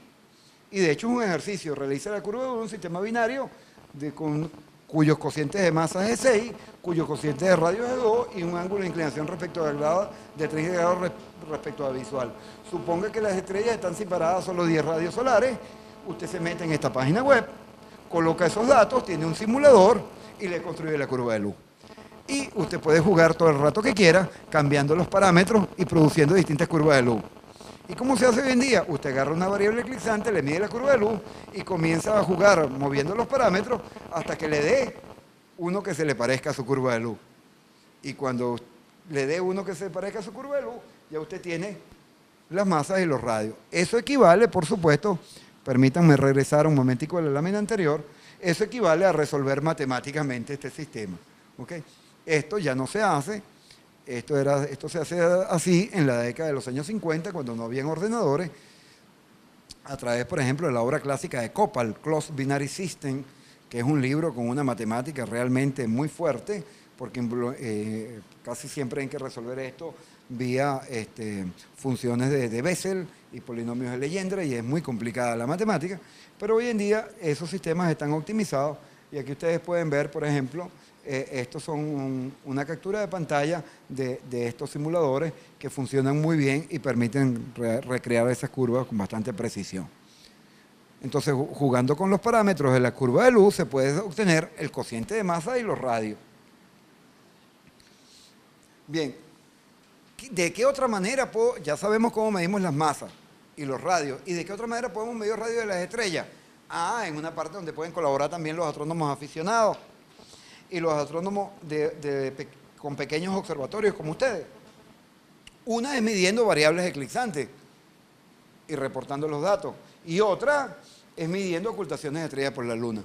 Y de hecho es un ejercicio, realiza la curva de un sistema binario cuyos cocientes de masa es 6, cuyos cocientes de radio es 2 y un ángulo de inclinación respecto al grado de 30 grados respecto a visual. Suponga que las estrellas están separadas solo 10 radios solares, usted se mete en esta página web, coloca esos datos, tiene un simulador y le construye la curva de luz. Y usted puede jugar todo el rato que quiera, cambiando los parámetros y produciendo distintas curvas de luz. ¿Y cómo se hace hoy en día? Usted agarra una variable eclipsante, le mide la curva de luz y comienza a jugar moviendo los parámetros hasta que le dé uno que se le parezca a su curva de luz. Y cuando le dé uno que se le parezca a su curva de luz, ya usted tiene las masas y los radios. Eso equivale, por supuesto, Permítanme regresar un momentico a la lámina anterior. Eso equivale a resolver matemáticamente este sistema. ¿Ok? Esto ya no se hace. Esto se hace así en la década de los años 50, cuando no habían ordenadores, a través, por ejemplo, de la obra clásica de Copal, Closed Binary System, que es un libro con una matemática realmente muy fuerte, porque casi siempre hay que resolver esto vía funciones de Bessel y polinomios de Legendre, y es muy complicada la matemática, pero hoy en día esos sistemas están optimizados, y aquí ustedes pueden ver, por ejemplo, estos son una captura de pantalla de estos simuladores que funcionan muy bien y permiten recrear esas curvas con bastante precisión. Entonces, jugando con los parámetros de la curva de luz, se puede obtener el cociente de masa y los radios. Bien, ¿de qué otra manera ya sabemos cómo medimos las masas y los radios? ¿Y de qué otra manera podemos medir el radio de las estrellas? En una parte donde pueden colaborar también los astrónomos aficionados y los astrónomos con pequeños observatorios como ustedes. Una es midiendo variables eclipsantes y reportando los datos. Y otra es midiendo ocultaciones de estrellas por la luna.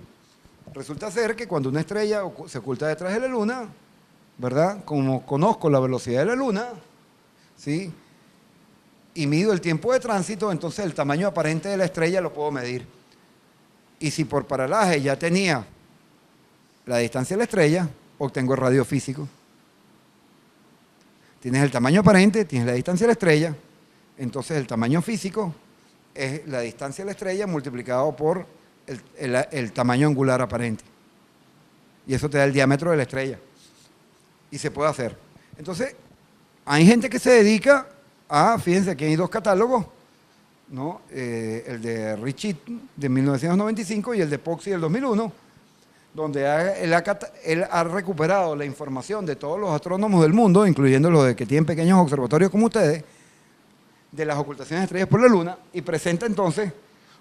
Resulta ser que cuando una estrella se oculta detrás de la luna, ¿verdad? Como conozco la velocidad de la luna, ¿sí? Y mido el tiempo de tránsito, entonces el tamaño aparente de la estrella lo puedo medir. Y si por paralaje ya tenía la distancia de la estrella, obtengo el radio físico. Tienes el tamaño aparente, tienes la distancia de la estrella, entonces el tamaño físico es la distancia de la estrella multiplicado por el tamaño angular aparente. Y eso te da el diámetro de la estrella. Y se puede hacer. Entonces, hay gente que se dedica fíjense, aquí hay dos catálogos, ¿no? El de Richie de 1995 y el de Poxy del 2001, donde él ha recuperado la información de todos los astrónomos del mundo, incluyendo los de que tienen pequeños observatorios como ustedes, de las ocultaciones de estrellas por la luna, y presenta entonces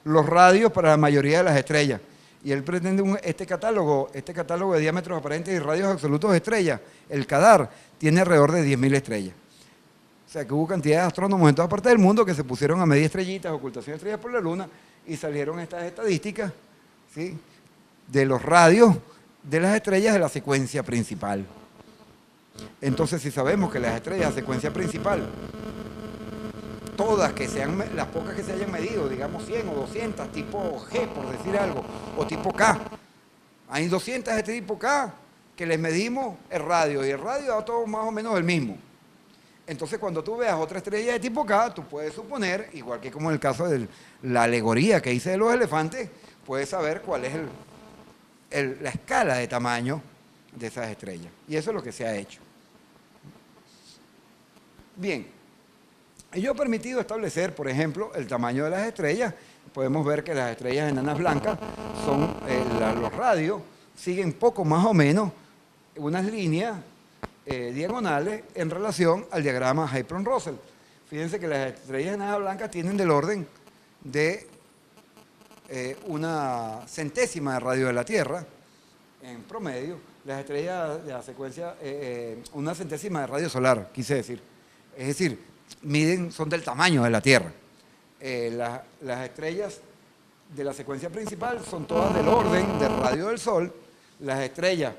los radios para la mayoría de las estrellas. Y él pretende este catálogo de diámetros aparentes y radios absolutos de estrellas, el CADAR, tiene alrededor de 10.000 estrellas. O sea que hubo cantidad de astrónomos en todas partes del mundo que se pusieron a medir estrellitas, ocultaciones de estrellas por la luna, y salieron estas estadísticas, ¿sí?, de los radios de las estrellas de la secuencia principal. Entonces, si sabemos que las estrellas de secuencia principal, todas las pocas que se hayan medido, digamos 100 o 200, tipo G, por decir algo, o tipo K, hay 200 de este tipo K que les medimos el radio, y el radio da todo más o menos el mismo. Entonces, cuando tú veas otra estrella de tipo K, tú puedes suponer, igual que como en el caso de la alegoría que hice de los elefantes, puedes saber cuál es la escala de tamaño de esas estrellas. Y eso es lo que se ha hecho. Bien, yo he permitido establecer, por ejemplo, el tamaño de las estrellas. Podemos ver que las estrellas enanas blancas son, los radios siguen poco más o menos unas líneas diagonales en relación al diagrama Hypron-Russell. Fíjense que las estrellas enanas blancas tienen del orden de una centésima de radio de la Tierra, en promedio. Las estrellas de la secuencia, una centésima de radio solar, quise decir. Es decir, son del tamaño de la Tierra. Las estrellas de la secuencia principal son todas del orden del radio del Sol. Las estrellas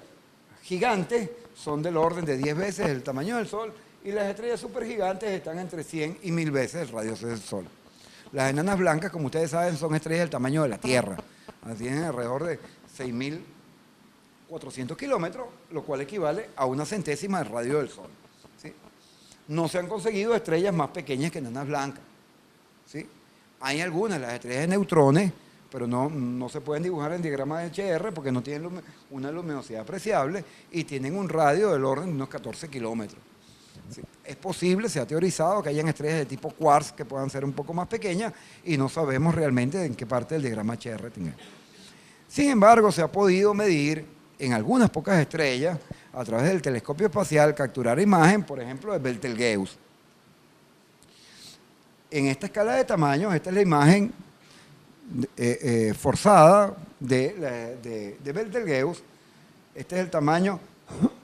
gigantes son del orden de 10 veces el tamaño del Sol, y las estrellas supergigantes están entre 100 y 1000 veces el radio del Sol. Las enanas blancas, como ustedes saben, son estrellas del tamaño de la Tierra. Tienen alrededor de 6.400 kilómetros, lo cual equivale a una centésima del radio del Sol. ¿Sí? No se han conseguido estrellas más pequeñas que enanas blancas. ¿Sí? Hay algunas, las estrellas de neutrones, pero no se pueden dibujar en diagrama de HR porque no tienen una luminosidad apreciable y tienen un radio del orden de unos 14 kilómetros. ¿Sí? Es posible, se ha teorizado que hayan estrellas de tipo quarks que puedan ser un poco más pequeñas, y no sabemos realmente en qué parte del diagrama HR tienen. Sin embargo, se ha podido medir en algunas pocas estrellas, a través del telescopio espacial, capturar imagen, por ejemplo, de Betelgeuse. En esta escala de tamaños, esta es la imagen forzada de Betelgeuse. Este es el tamaño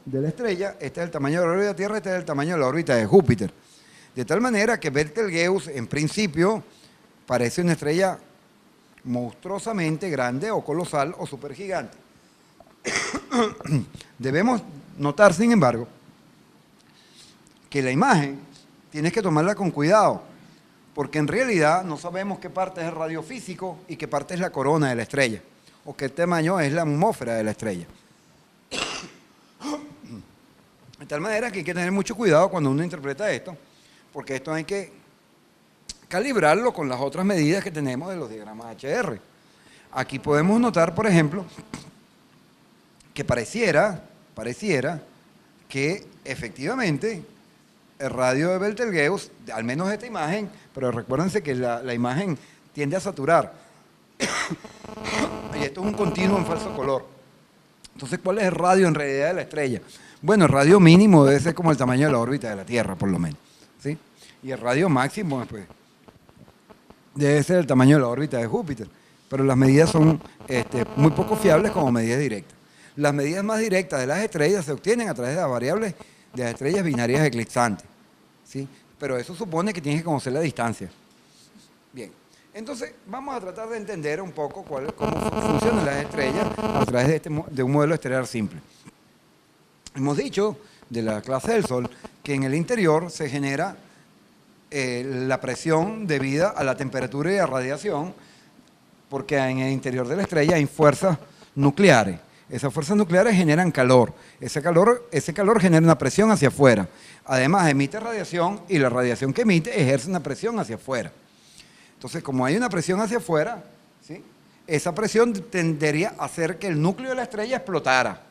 de la estrella, este es el tamaño de la órbita de la Tierra, este es el tamaño de la órbita de Júpiter. De tal manera que Betelgeuse, en principio, parece una estrella monstruosamente grande o colosal o supergigante. Debemos notar, sin embargo, que la imagen tienes que tomarla con cuidado, porque en realidad no sabemos qué parte es el radio físico y qué parte es la corona de la estrella, o qué tamaño es la atmósfera de la estrella. De tal manera que hay que tener mucho cuidado cuando uno interpreta esto, porque esto hay que calibrarlo con las otras medidas que tenemos de los diagramas HR. Aquí podemos notar, por ejemplo, que pareciera que efectivamente el radio de Betelgeuse, al menos esta imagen, pero recuérdense que la imagen tiende a saturar, y esto es un continuo en falso color. Entonces, ¿cuál es el radio en realidad de la estrella? Bueno, el radio mínimo debe ser como el tamaño de la órbita de la Tierra, por lo menos, ¿sí? Y el radio máximo, pues, debe ser el tamaño de la órbita de Júpiter, pero las medidas son muy poco fiables como medidas directas. Las medidas más directas de las estrellas se obtienen a través de las variables de las estrellas binarias eclipsantes, ¿sí? Pero eso supone que tienes que conocer la distancia. Bien, entonces vamos a tratar de entender un poco cómo funcionan las estrellas a través de un modelo estelar simple. Hemos dicho de la clase del Sol que en el interior se genera la presión debida a la temperatura y la radiación, porque en el interior de la estrella hay fuerzas nucleares. Esas fuerzas nucleares generan calor. Ese calor genera una presión hacia afuera. Además, emite radiación y la radiación que emite ejerce una presión hacia afuera. Entonces, como hay una presión hacia afuera, ¿sí?, esa presión tendería a hacer que el núcleo de la estrella explotara.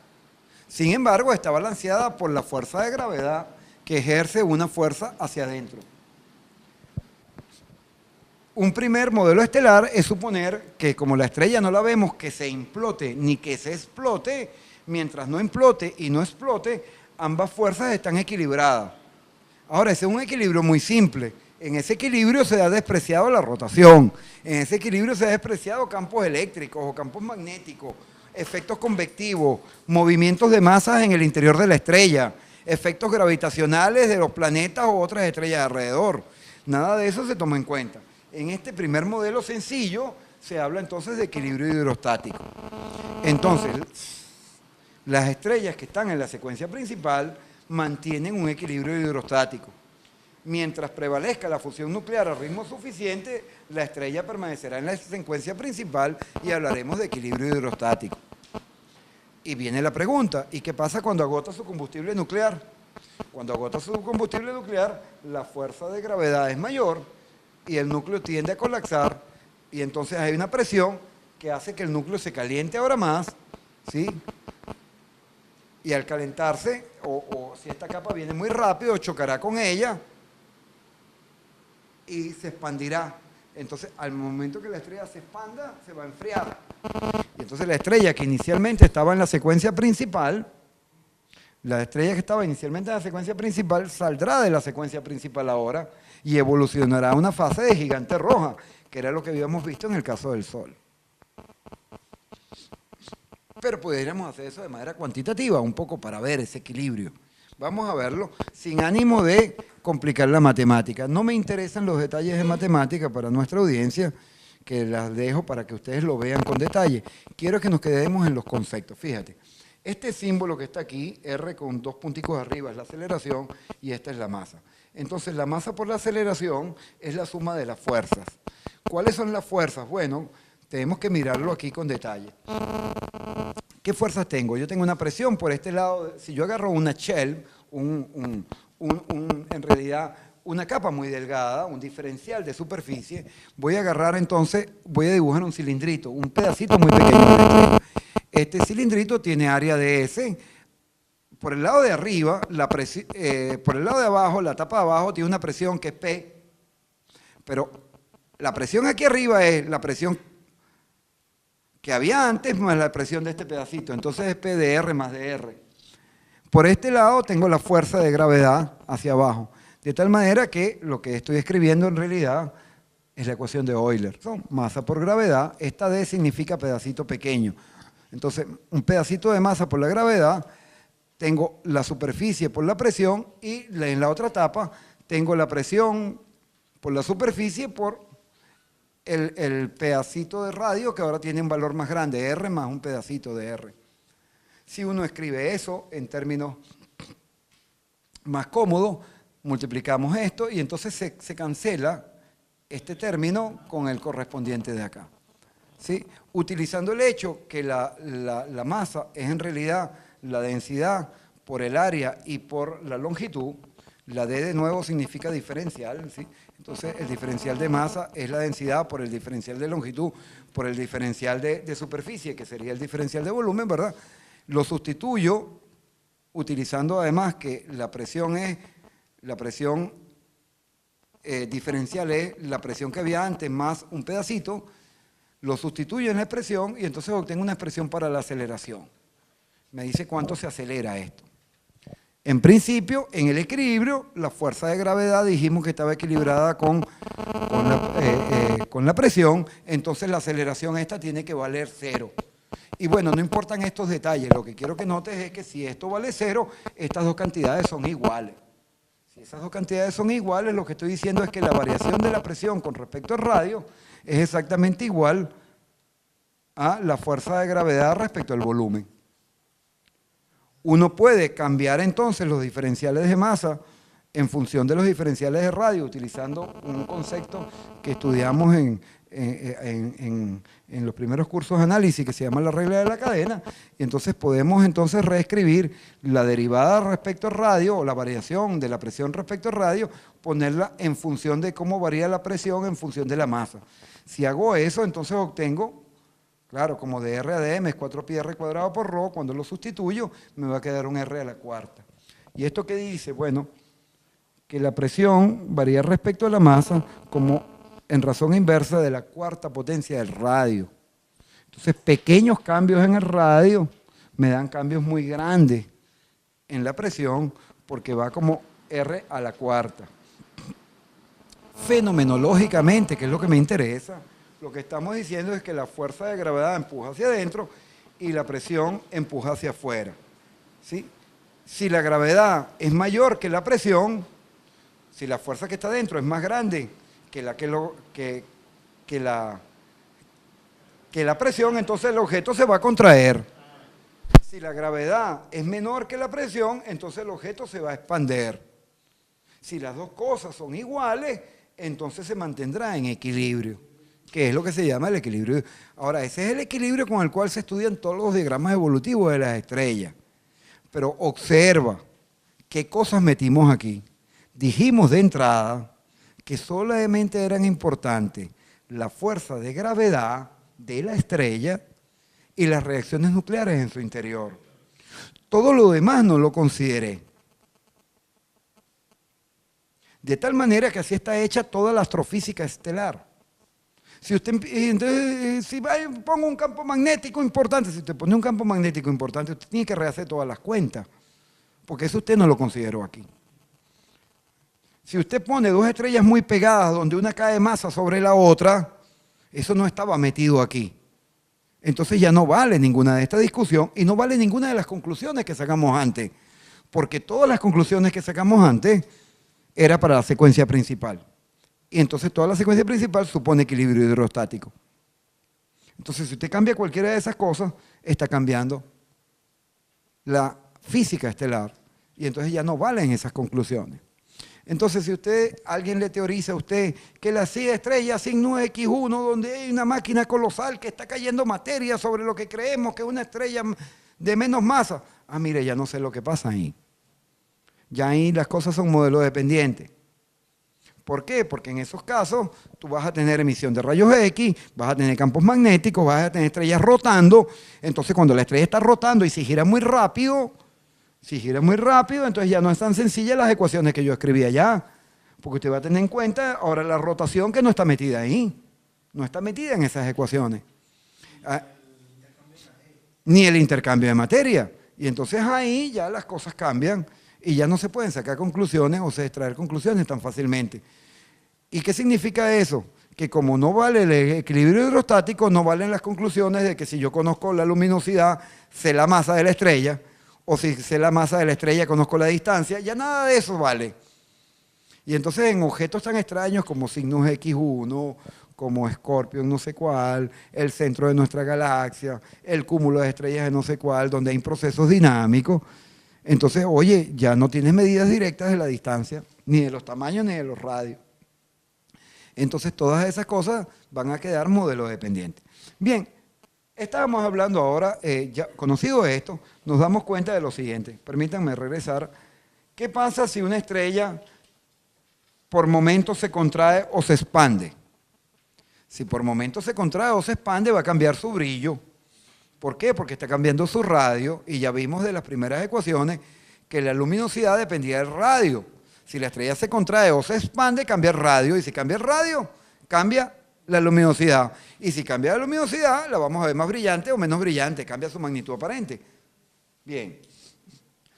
Sin embargo, está balanceada por la fuerza de gravedad que ejerce una fuerza hacia adentro. Un primer modelo estelar es suponer que como la estrella no la vemos que se implote ni que se explote, mientras no implote y no explote, ambas fuerzas están equilibradas. Ahora, ese es un equilibrio muy simple. En ese equilibrio se ha despreciado la rotación, en ese equilibrio se ha despreciado campos eléctricos o campos magnéticos, efectos convectivos, movimientos de masas en el interior de la estrella, efectos gravitacionales de los planetas o otras estrellas alrededor. Nada de eso se toma en cuenta. En este primer modelo sencillo se habla entonces de equilibrio hidrostático. Entonces, las estrellas que están en la secuencia principal mantienen un equilibrio hidrostático. Mientras prevalezca la fusión nuclear a ritmo suficiente, la estrella permanecerá en la secuencia principal y hablaremos de equilibrio hidrostático. Y viene la pregunta, ¿y qué pasa cuando agota su combustible nuclear? Cuando agota su combustible nuclear, la fuerza de gravedad es mayor y el núcleo tiende a colapsar y entonces hay una presión que hace que el núcleo se caliente ahora más, ¿sí? Y al calentarse, o si esta capa viene muy rápido, chocará con ella y se expandirá. Entonces, al momento que la estrella se expanda, se va a enfriar. Y entonces la estrella que inicialmente estaba en la secuencia principal, saldrá de la secuencia principal ahora y evolucionará a una fase de gigante roja, que era lo que habíamos visto en el caso del Sol. Pero podríamos hacer eso de manera cuantitativa, un poco para ver ese equilibrio. Vamos a verlo sin ánimo de complicar la matemática. No me interesan los detalles de matemática para nuestra audiencia, que las dejo para que ustedes lo vean con detalle. Quiero que nos quedemos en los conceptos. Fíjate, este símbolo que está aquí, R con dos punticos arriba, es la aceleración y esta es la masa. Entonces, la masa por la aceleración es la suma de las fuerzas. ¿Cuáles son las fuerzas? Bueno, tenemos que mirarlo aquí con detalle. ¿Qué fuerzas tengo? Yo tengo una presión por este lado. Si yo agarro una shell, en realidad una capa muy delgada, un diferencial de superficie, voy a agarrar entonces, voy a dibujar un cilindrito, un pedacito muy pequeño. Este cilindrito tiene área de S. Por el lado de arriba, por el lado de abajo, la tapa de abajo tiene una presión que es P, pero la presión aquí arriba es la presión que había antes más la presión de este pedacito, entonces es P de R más de R. Por este lado tengo la fuerza de gravedad hacia abajo, de tal manera que lo que estoy escribiendo en realidad es la ecuación de Euler. Son masa por gravedad, esta D significa pedacito pequeño. Entonces, un pedacito de masa por la gravedad, tengo la superficie por la presión y en la otra etapa tengo la presión por la superficie por el pedacito de radio que ahora tiene un valor más grande, R más un pedacito de R. Si uno escribe eso en términos más cómodos, multiplicamos esto y entonces se cancela este término con el correspondiente de acá. ¿Sí? Utilizando el hecho que la masa es en realidad la densidad por el área y por la longitud, la D de nuevo significa diferencial, ¿sí? Entonces el diferencial de masa es la densidad por el diferencial de longitud, por el diferencial de superficie, que sería el diferencial de volumen, ¿verdad? Lo sustituyo utilizando además que la presión diferencial es la presión que había antes más un pedacito, lo sustituyo en la expresión y entonces obtengo una expresión para la aceleración. Me dice cuánto se acelera esto. En principio, en el equilibrio, la fuerza de gravedad dijimos que estaba equilibrada con la presión, entonces la aceleración esta tiene que valer 0. Y bueno, no importan estos detalles, lo que quiero que notes es que si esto vale 0, estas dos cantidades son iguales. Si esas dos cantidades son iguales, lo que estoy diciendo es que la variación de la presión con respecto al radio es exactamente igual a la fuerza de gravedad respecto al volumen. Uno puede cambiar entonces los diferenciales de masa en función de los diferenciales de radio, utilizando un concepto que estudiamos en los primeros cursos de análisis que se llama la regla de la cadena, y entonces podemos entonces reescribir la derivada respecto al radio o la variación de la presión respecto al radio, ponerla en función de cómo varía la presión en función de la masa. Si hago eso, entonces obtengo, claro, como de R a dm es 4πr cuadrado por ρ, cuando lo sustituyo me va a quedar un R a la cuarta. ¿Y esto qué dice? Bueno, que la presión varía respecto a la masa como en razón inversa de la cuarta potencia del radio. Entonces, pequeños cambios en el radio me dan cambios muy grandes en la presión porque va como R a la cuarta. Fenomenológicamente, que es lo que me interesa, lo que estamos diciendo es que la fuerza de gravedad empuja hacia adentro y la presión empuja hacia afuera. ¿Sí? Si la gravedad es mayor que la presión, si la fuerza que está adentro es más grande que la presión, entonces el objeto se va a contraer. Si la gravedad es menor que la presión, entonces el objeto se va a expander. Si las dos cosas son iguales, entonces se mantendrá en equilibrio, que es lo que se llama el equilibrio. Ahora, ese es el equilibrio con el cual se estudian todos los diagramas evolutivos de las estrellas. Pero observa qué cosas metimos aquí. Dijimos de entrada que solamente eran importantes la fuerza de gravedad de la estrella y las reacciones nucleares en su interior. Todo lo demás no lo consideré. De tal manera que así está hecha toda la astrofísica estelar. Si usted, entonces, si pongo un campo magnético importante, si usted pone un campo magnético importante, usted tiene que rehacer todas las cuentas, porque eso usted no lo consideró aquí. Si usted pone dos estrellas muy pegadas, donde una cae masa sobre la otra, eso no estaba metido aquí. Entonces ya no vale ninguna de esta discusión y no vale ninguna de las conclusiones que sacamos antes, porque todas las conclusiones que sacamos antes era para la secuencia principal. Y entonces toda la secuencia principal supone equilibrio hidrostático. Entonces si usted cambia cualquiera de esas cosas, está cambiando la física estelar y entonces ya no valen esas conclusiones. Entonces si alguien le teoriza a usted que la estrella signo X1, donde hay una máquina colosal que está cayendo materia sobre lo que creemos que es una estrella de menos masa, mire, ya no sé lo que pasa ahí. Ya ahí las cosas son modelo dependientes. ¿Por qué? Porque en esos casos tú vas a tener emisión de rayos X, vas a tener campos magnéticos, vas a tener estrellas rotando. Entonces cuando la estrella está rotando y si gira muy rápido, entonces ya no es tan sencilla las ecuaciones que yo escribí allá. Porque usted va a tener en cuenta ahora la rotación que no está metida ahí. No está metida en esas ecuaciones. Ni el intercambio de materia. Y entonces ahí ya las cosas cambian y ya no se pueden sacar conclusiones o se extraer conclusiones tan fácilmente. ¿Y qué significa eso? Que como no vale el equilibrio hidrostático, no valen las conclusiones de que si yo conozco la luminosidad, sé la masa de la estrella, o si sé la masa de la estrella, conozco la distancia, ya nada de eso vale. Y entonces en objetos tan extraños como signos X1, como Escorpio no sé cuál, el centro de nuestra galaxia, el cúmulo de estrellas de no sé cuál, donde hay procesos dinámicos. Entonces, oye, ya no tienes medidas directas de la distancia, ni de los tamaños, ni de los radios. Entonces, todas esas cosas van a quedar modelo dependientes. Bien, estábamos hablando ahora, ya conocido esto, nos damos cuenta de lo siguiente. Permítanme regresar. ¿Qué pasa si una estrella por momentos se contrae o se expande? Si por momentos se contrae o se expande, va a cambiar su brillo. ¿Por qué? Porque está cambiando su radio y ya vimos de las primeras ecuaciones que la luminosidad dependía del radio. Si la estrella se contrae o se expande, cambia el radio, y si cambia el radio, cambia la luminosidad. Y si cambia la luminosidad, la vamos a ver más brillante o menos brillante, cambia su magnitud aparente. Bien.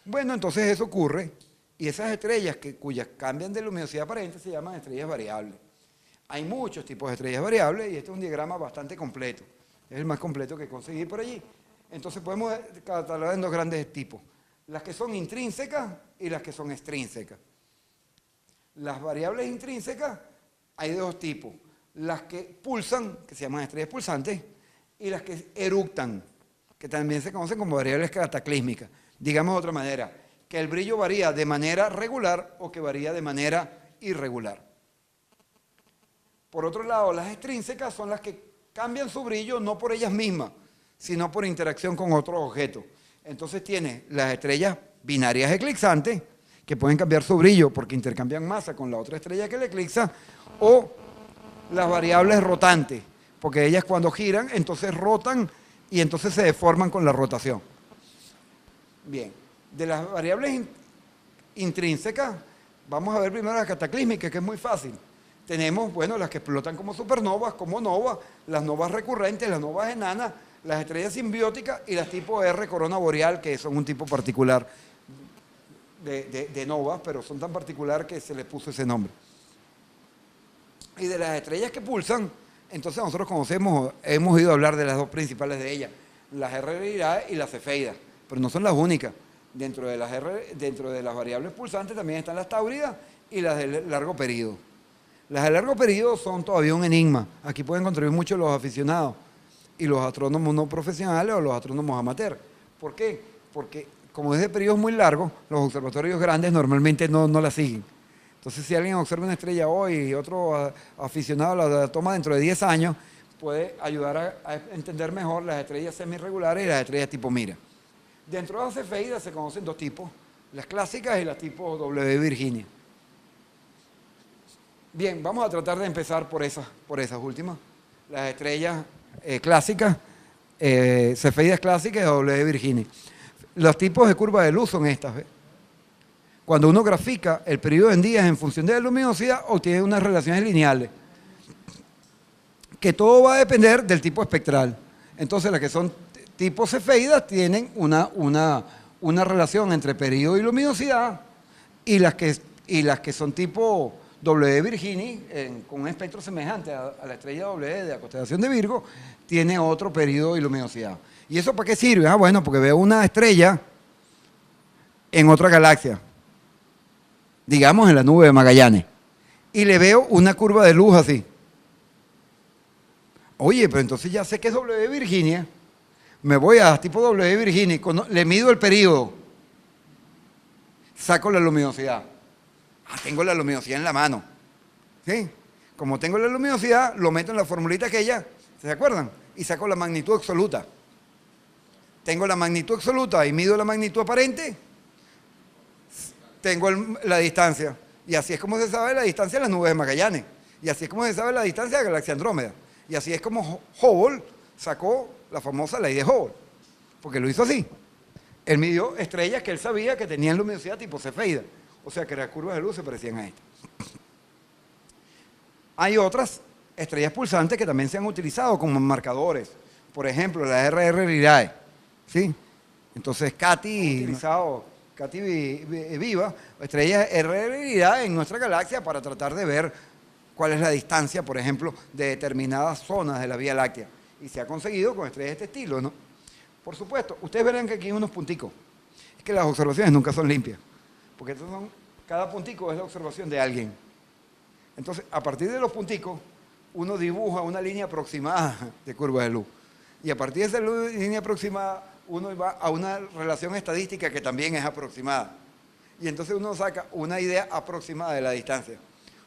Bueno, entonces eso ocurre, y esas estrellas cuyas cambian de luminosidad aparente se llaman estrellas variables. Hay muchos tipos de estrellas variables y este es un diagrama bastante completo. Es el más completo que conseguí por allí. Entonces podemos catalogar en dos grandes tipos. Las que son intrínsecas y las que son extrínsecas. Las variables intrínsecas hay de dos tipos. Las que pulsan, que se llaman estrellas pulsantes, y las que eructan, que también se conocen como variables cataclísmicas. Digamos de otra manera, que el brillo varía de manera regular o que varía de manera irregular. Por otro lado, las extrínsecas son las que cambian su brillo no por ellas mismas, sino por interacción con otros objetos. Entonces tiene las estrellas binarias eclipsantes, que pueden cambiar su brillo porque intercambian masa con la otra estrella que le eclipsa, o las variables rotantes, porque ellas cuando giran, entonces rotan y entonces se deforman con la rotación. Bien, de las variables intrínsecas, vamos a ver primero las cataclísmicas, que es muy fácil. Tenemos, bueno, las que explotan como supernovas, como novas, las novas recurrentes, las novas enanas, las estrellas simbióticas y las tipo R corona boreal, que son un tipo particular de novas, pero son tan particular que se les puso ese nombre. Y de las estrellas que pulsan, entonces nosotros conocemos, hemos ido a hablar de las dos principales de ellas, las R Iridae y las Cefeidas, pero no son las únicas. Dentro de las variables pulsantes también están las Táuridas y las de largo periodo. Las de largo periodo son todavía un enigma. Aquí pueden contribuir mucho los aficionados y los astrónomos no profesionales o los astrónomos amateurs. ¿Por qué? Porque como es de periodos muy largos, los observatorios grandes normalmente no la siguen. Entonces, si alguien observa una estrella hoy y otro aficionado la toma dentro de 10 años, puede ayudar a entender mejor las estrellas semirregulares y las estrellas tipo Mira. Dentro de las Cefeidas se conocen dos tipos, las clásicas y las tipo W Virginia. Bien, vamos a tratar de empezar por esas últimas. Las estrellas clásicas, Cefeidas clásicas y W Virginia. Los tipos de curva de luz son estas, ¿ves? Cuando uno grafica el periodo en días en función de la luminosidad, obtiene unas relaciones lineales. Que todo va a depender del tipo espectral. Entonces, las que son tipo Cefeidas tienen una relación entre periodo y luminosidad, y las que son tipo W Virginia, con un espectro semejante a la estrella W de la constelación de Virgo, tiene otro periodo y luminosidad. ¿Y eso para qué sirve? Ah, bueno, porque veo una estrella en otra galaxia, digamos en la nube de Magallanes, y le veo una curva de luz así. Oye, pero entonces ya sé que es W Virginia, me voy a tipo W Virginia, le mido el periodo, saco la luminosidad. Tengo la luminosidad en la mano. ¿Sí? Como tengo la luminosidad, lo meto en la formulita aquella, ¿se acuerdan? Y saco la magnitud absoluta. Tengo la magnitud absoluta y mido la magnitud aparente, tengo la distancia. Y así es como se sabe la distancia de las nubes de Magallanes. Y así es como se sabe la distancia de la galaxia Andrómeda. Y así es como Hubble sacó la famosa ley de Hubble. Porque lo hizo así. Él midió estrellas que él sabía que tenían luminosidad tipo Cefeida. O sea que las curvas de luz se parecían a estas. Hay otras estrellas pulsantes que también se han utilizado como marcadores. Por ejemplo, la RR Iridae. ¿Sí? Entonces, Cati Viva, estrellas RR Iridae en nuestra galaxia para tratar de ver cuál es la distancia, por ejemplo, de determinadas zonas de la Vía Láctea. Y se ha conseguido con estrellas de este estilo, ¿no? Por supuesto, ustedes verán que aquí hay unos punticos. Es que las observaciones nunca son limpias. Porque cada puntico es la observación de alguien. Entonces, a partir de los punticos, uno dibuja una línea aproximada de curva de luz. Y a partir de esa línea aproximada, uno va a una relación estadística que también es aproximada. Y entonces uno saca una idea aproximada de la distancia.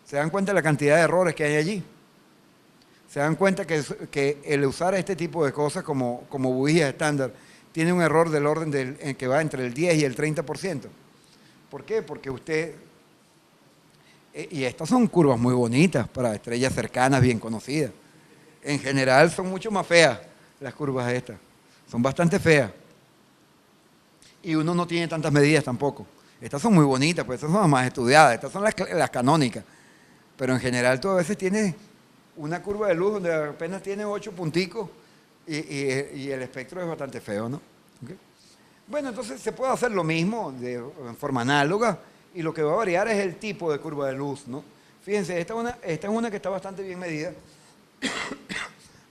¿Se dan cuenta de la cantidad de errores que hay allí? ¿Se dan cuenta que el usar este tipo de cosas como bujías estándar tiene un error del orden en que va entre el 10 y el 30%? ¿Por qué? Porque usted... Y estas son curvas muy bonitas para estrellas cercanas, bien conocidas. En general son mucho más feas las curvas estas. Son bastante feas. Y uno no tiene tantas medidas tampoco. Estas son muy bonitas, pues estas son las más estudiadas. Estas son las canónicas. Pero en general tú a veces tienes una curva de luz donde apenas tiene 8 punticos y el espectro es bastante feo, ¿no? ¿Okay? Bueno, entonces se puede hacer lo mismo en forma análoga y lo que va a variar es el tipo de curva de luz, ¿no? Fíjense, esta es una que está bastante bien medida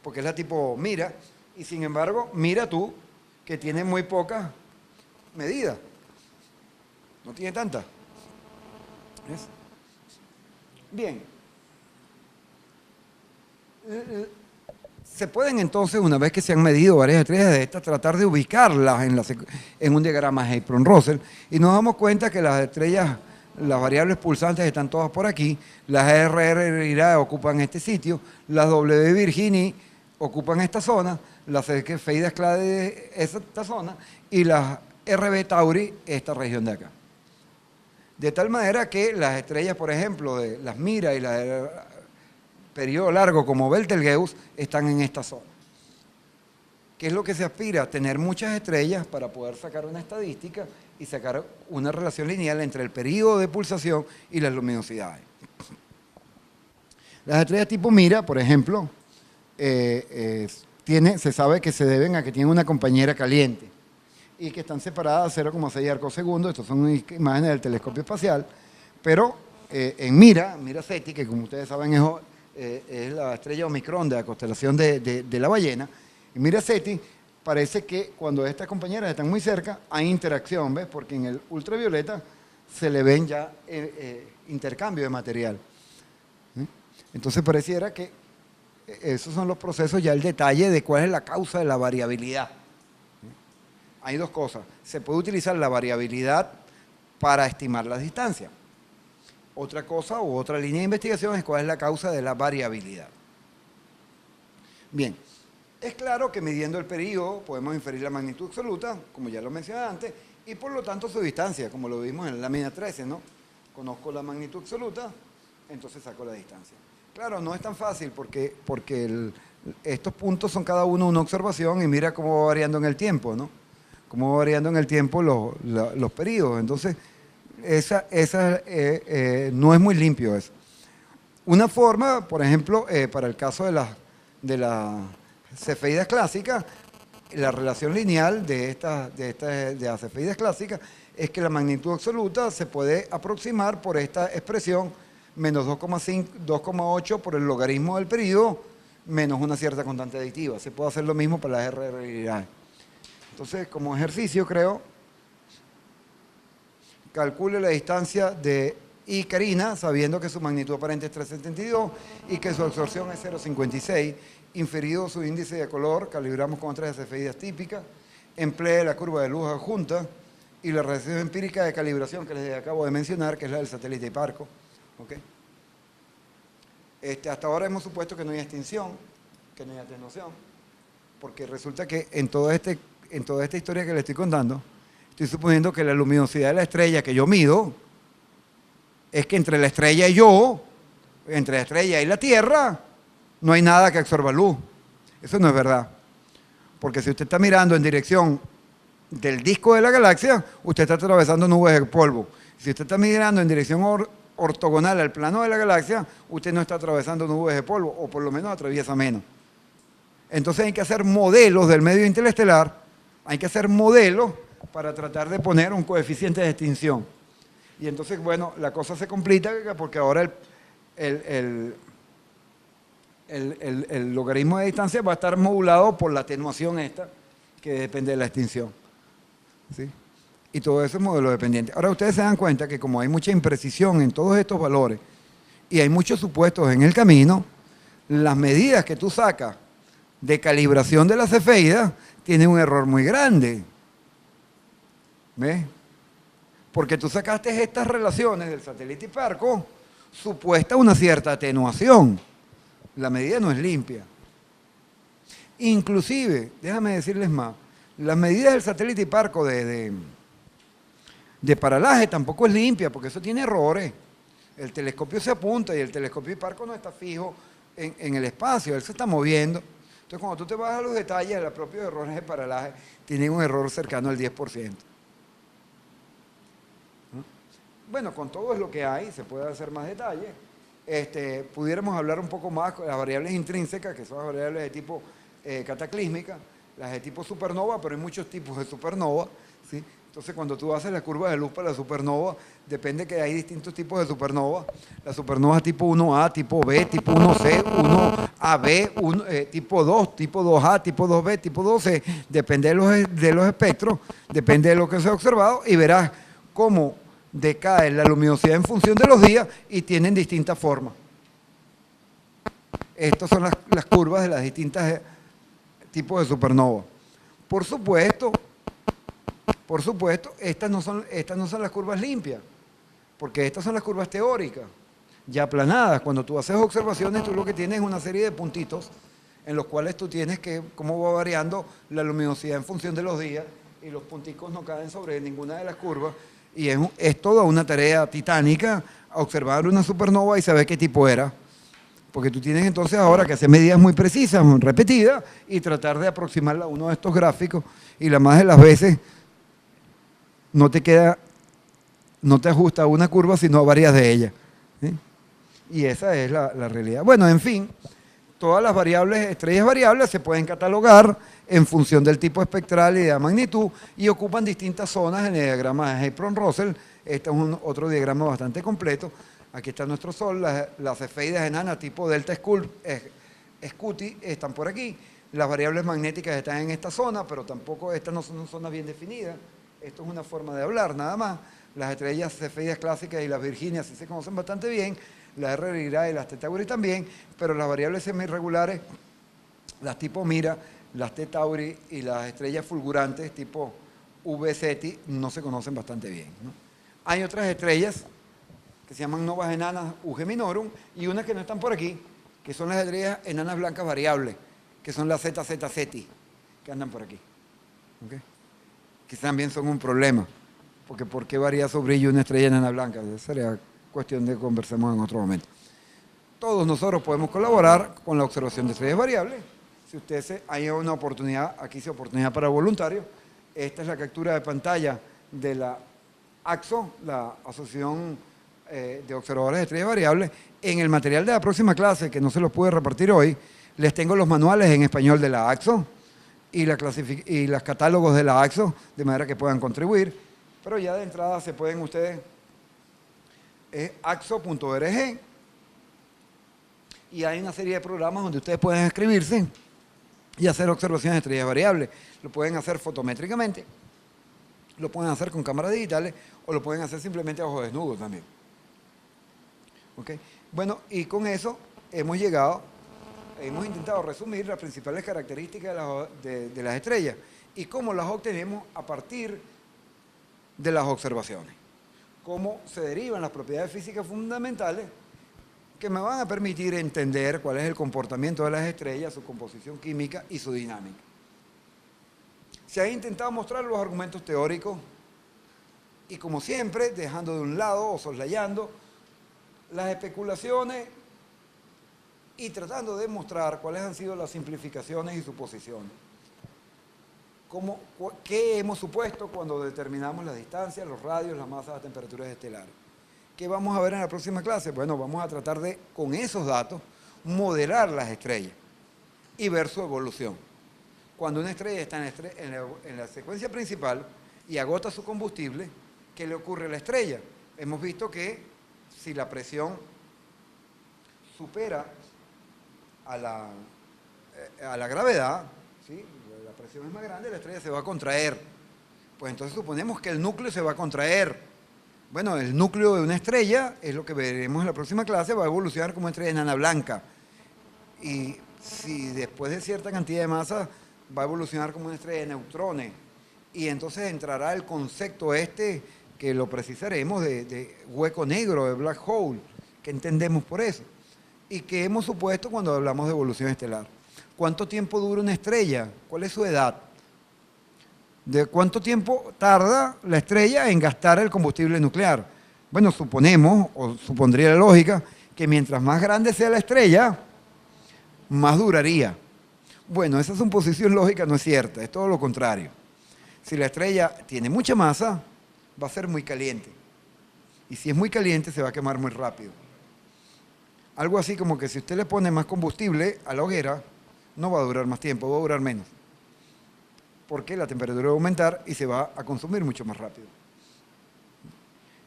porque es la tipo Mira y sin embargo, mira tú que tiene muy pocas medidas. No tiene tantas. ¿Ves? Bien. Se pueden entonces, una vez que se han medido varias estrellas de estas, tratar de ubicarlas en un diagrama Heilbronn-Russell y nos damos cuenta que las estrellas, las variables pulsantes están todas por aquí, las RR Irae ocupan este sitio, las W Virginie ocupan esta zona, las Cepheid Clade esta zona y las RB Tauri esta región de acá. De tal manera que las estrellas, por ejemplo, de las Mira y las de periodo largo como Betelgeuse están en esta zona. ¿Qué es lo que se aspira? Tener muchas estrellas para poder sacar una estadística y sacar una relación lineal entre el periodo de pulsación y las luminosidades. Las estrellas tipo Mira, por ejemplo, se sabe que se deben a que tienen una compañera caliente y que están separadas a 0,6 arcosegundos. Estas son imágenes del telescopio espacial, pero en Mira Ceti, que como ustedes saben es la estrella Omicron de la constelación de la ballena, en Mira Ceti parece que cuando estas compañeras están muy cerca hay interacción, ¿ves? Porque en el ultravioleta se le ven ya intercambio de material. Entonces pareciera que esos son los procesos, ya el detalle de cuál es la causa de la variabilidad. Hay dos cosas. Se puede utilizar la variabilidad para estimar la distancia. Otra cosa u otra línea de investigación es cuál es la causa de la variabilidad. Bien, es claro que midiendo el periodo podemos inferir la magnitud absoluta, como ya lo mencioné antes, y por lo tanto su distancia, como lo vimos en la lámina 13, ¿no? Conozco la magnitud absoluta, entonces saco la distancia. Claro, no es tan fácil porque estos puntos son cada uno una observación y mira cómo va variando en el tiempo, ¿no? Cómo va variando en el tiempo los periodos. Entonces, no es muy limpio eso. Una forma, por ejemplo, para el caso de las cefeidas clásicas, la relación lineal de las cefeidas clásicas es que la magnitud absoluta se puede aproximar por esta expresión menos 2,8 por el logaritmo del periodo menos una cierta constante aditiva. Se puede hacer lo mismo para las RR. Entonces, como ejercicio, creo, calcule la distancia de I Carina, sabiendo que su magnitud aparente es 3,72 y que su absorción es 0,56, inferido su índice de color, calibramos con otras cefeidas típicas, emplee la curva de luz adjunta y la relación empírica de calibración que les acabo de mencionar, que es la del satélite Hiparco. ¿Okay? Hasta ahora hemos supuesto que no hay extinción, que no hay atenuación, porque resulta que en toda esta historia que le estoy contando, estoy suponiendo que la luminosidad de la estrella que yo mido es que entre la estrella y yo, entre la estrella y la Tierra, no hay nada que absorba luz. Eso no es verdad. Porque si usted está mirando en dirección del disco de la galaxia, usted está atravesando nubes de polvo. Si usted está mirando en dirección ortogonal al plano de la galaxia, usted no está atravesando nubes de polvo, o por lo menos atraviesa menos. Entonces hay que hacer modelos del medio interestelar, hay que hacer modelos para tratar de poner un coeficiente de extinción. Y entonces, bueno, la cosa se complica porque ahora el logaritmo de distancia va a estar modulado por la atenuación esta, que depende de la extinción. ¿Sí? Y todo eso es modelo dependiente. Ahora ustedes se dan cuenta que como hay mucha imprecisión en todos estos valores y hay muchos supuestos en el camino, las medidas que tú sacas de calibración de la cefeida tienen un error muy grande. ¿Ves? Porque tú sacaste estas relaciones del satélite Hiparco supuesta una cierta atenuación. La medida no es limpia. Inclusive, déjame decirles más, las medidas del satélite Hiparco de paralaje tampoco es limpia, porque eso tiene errores. El telescopio se apunta y el telescopio Hiparco no está fijo en el espacio, él se está moviendo. Entonces, cuando tú te vas a los detalles, los propios errores de paralaje tienen un error cercano al 10%. Bueno, con todo es lo que hay, se puede hacer más detalle. Pudiéramos hablar un poco más con las variables intrínsecas, que son las variables de tipo cataclísmica, las de tipo supernova, pero hay muchos tipos de supernova, ¿sí? Entonces, cuando tú haces la curva de luz para la supernova, depende que hay distintos tipos de supernova. La supernova tipo 1A, tipo B, tipo 1C, 1AB, tipo 2, tipo 2A, tipo 2B, tipo 2C. Depende de los espectros, depende de lo que se ha observado y verás cómo decae la luminosidad en función de los días y tienen distintas formas. Estas son las curvas de las distintas tipos de supernova. Por supuesto, estas no son las curvas limpias, porque estas son las curvas teóricas, ya aplanadas. Cuando tú haces observaciones, tú lo que tienes es una serie de puntitos en los cuales tú tienes que cómo va variando la luminosidad en función de los días y los punticos no caen sobre ninguna de las curvas. Y es toda una tarea titánica observar una supernova y saber qué tipo era. Porque tú tienes entonces ahora que hacer medidas muy precisas, repetidas, y tratar de aproximarla a uno de estos gráficos. Y la más de las veces no te ajusta a una curva, sino a varias de ellas. ¿Sí? Y esa es la realidad. Bueno, en fin, todas las variables, estrellas variables, se pueden catalogar en función del tipo espectral y de la magnitud y ocupan distintas zonas en el diagrama de Hepron-Russell. Este es otro diagrama bastante completo. Aquí está nuestro Sol, las cefeidas enanas tipo Delta Scuti están por aquí. Las variables magnéticas están en esta zona, pero tampoco estas no son zonas bien definidas. Esto es una forma de hablar, nada más. Las estrellas cefeidas clásicas y las Virginias sí se conocen bastante bien, las R Lyrae y las T Tauri también, pero las variables semirregulares, las tipo Mira, las T Tauri y las estrellas fulgurantes tipo V Ceti no se conocen bastante bien, ¿no? Hay otras estrellas que se llaman novas enanas UG Minorum y unas que no están por aquí, que son las estrellas enanas blancas variables, que son las ZZ Ceti, que andan por aquí. ¿Okay? Que también son un problema, porque ¿por qué varía su brillo una estrella enana blanca? Esa sería cuestión de que conversemos en otro momento. Todos nosotros podemos colaborar con la observación de estrellas variables. Si usted hay una oportunidad, aquí dice oportunidad para voluntarios. Esta es la captura de pantalla de la AXO, la Asociación de Observadores de Estrellas Variables. En el material de la próxima clase, que no se los pude repartir hoy, les tengo los manuales en español de la AXO y los catálogos de la AXO, de manera que puedan contribuir. Pero ya de entrada se pueden ustedes, es axo.org, y hay una serie de programas donde ustedes pueden inscribirse y hacer observaciones de estrellas variables. Lo pueden hacer fotométricamente, lo pueden hacer con cámaras digitales o lo pueden hacer simplemente a ojo desnudo también. ¿Okay? Bueno, y con eso hemos intentado resumir las principales características de las estrellas y cómo las obtenemos a partir de las observaciones. Cómo se derivan las propiedades físicas fundamentales que me van a permitir entender cuál es el comportamiento de las estrellas, su composición química y su dinámica. Se han intentado mostrar los argumentos teóricos y, como siempre, dejando de un lado o soslayando las especulaciones y tratando de mostrar cuáles han sido las simplificaciones y suposiciones. ¿Qué hemos supuesto cuando determinamos las distancias, los radios, las masas, las temperaturas estelares? ¿Qué vamos a ver en la próxima clase? Bueno, vamos a tratar de, con esos datos, modelar las estrellas y ver su evolución. Cuando una estrella está en la secuencia principal y agota su combustible, ¿qué le ocurre a la estrella? Hemos visto que si la presión supera a la gravedad, ¿sí? La presión es más grande, la estrella se va a contraer. Pues entonces suponemos que el núcleo se va a contraer. Bueno, el núcleo de una estrella, es lo que veremos en la próxima clase, va a evolucionar como una estrella enana blanca. Y si después de cierta cantidad de masa va a evolucionar como una estrella de neutrones, y entonces entrará el concepto que lo precisaremos de hueco negro, de black hole, que entendemos por eso, y que hemos supuesto cuando hablamos de evolución estelar. ¿Cuánto tiempo dura una estrella? ¿Cuál es su edad? ¿De cuánto tiempo tarda la estrella en gastar el combustible nuclear? Bueno, suponemos, o supondría la lógica, que mientras más grande sea la estrella, más duraría. Bueno, esa suposición lógica no es cierta, es todo lo contrario. Si la estrella tiene mucha masa, va a ser muy caliente. Y si es muy caliente, se va a quemar muy rápido. Algo así como que si usted le pone más combustible a la hoguera, no va a durar más tiempo, va a durar menos. Porque la temperatura va a aumentar y se va a consumir mucho más rápido.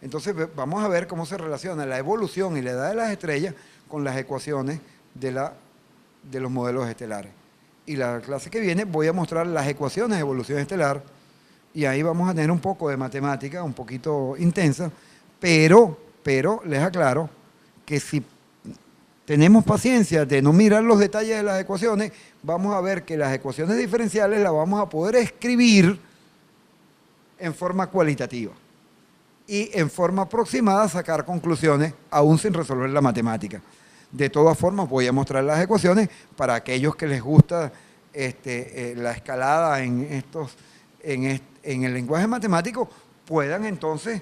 Entonces vamos a ver cómo se relaciona la evolución y la edad de las estrellas con las ecuaciones de los modelos estelares. Y la clase que viene voy a mostrar las ecuaciones de evolución estelar, y ahí vamos a tener un poco de matemática, un poquito intensa, pero les aclaro que si tenemos paciencia de no mirar los detalles de las ecuaciones, vamos a ver que las ecuaciones diferenciales las vamos a poder escribir en forma cualitativa y en forma aproximada sacar conclusiones aún sin resolver la matemática. De todas formas, voy a mostrar las ecuaciones para aquellos que les gusta la escalada en el lenguaje matemático, puedan entonces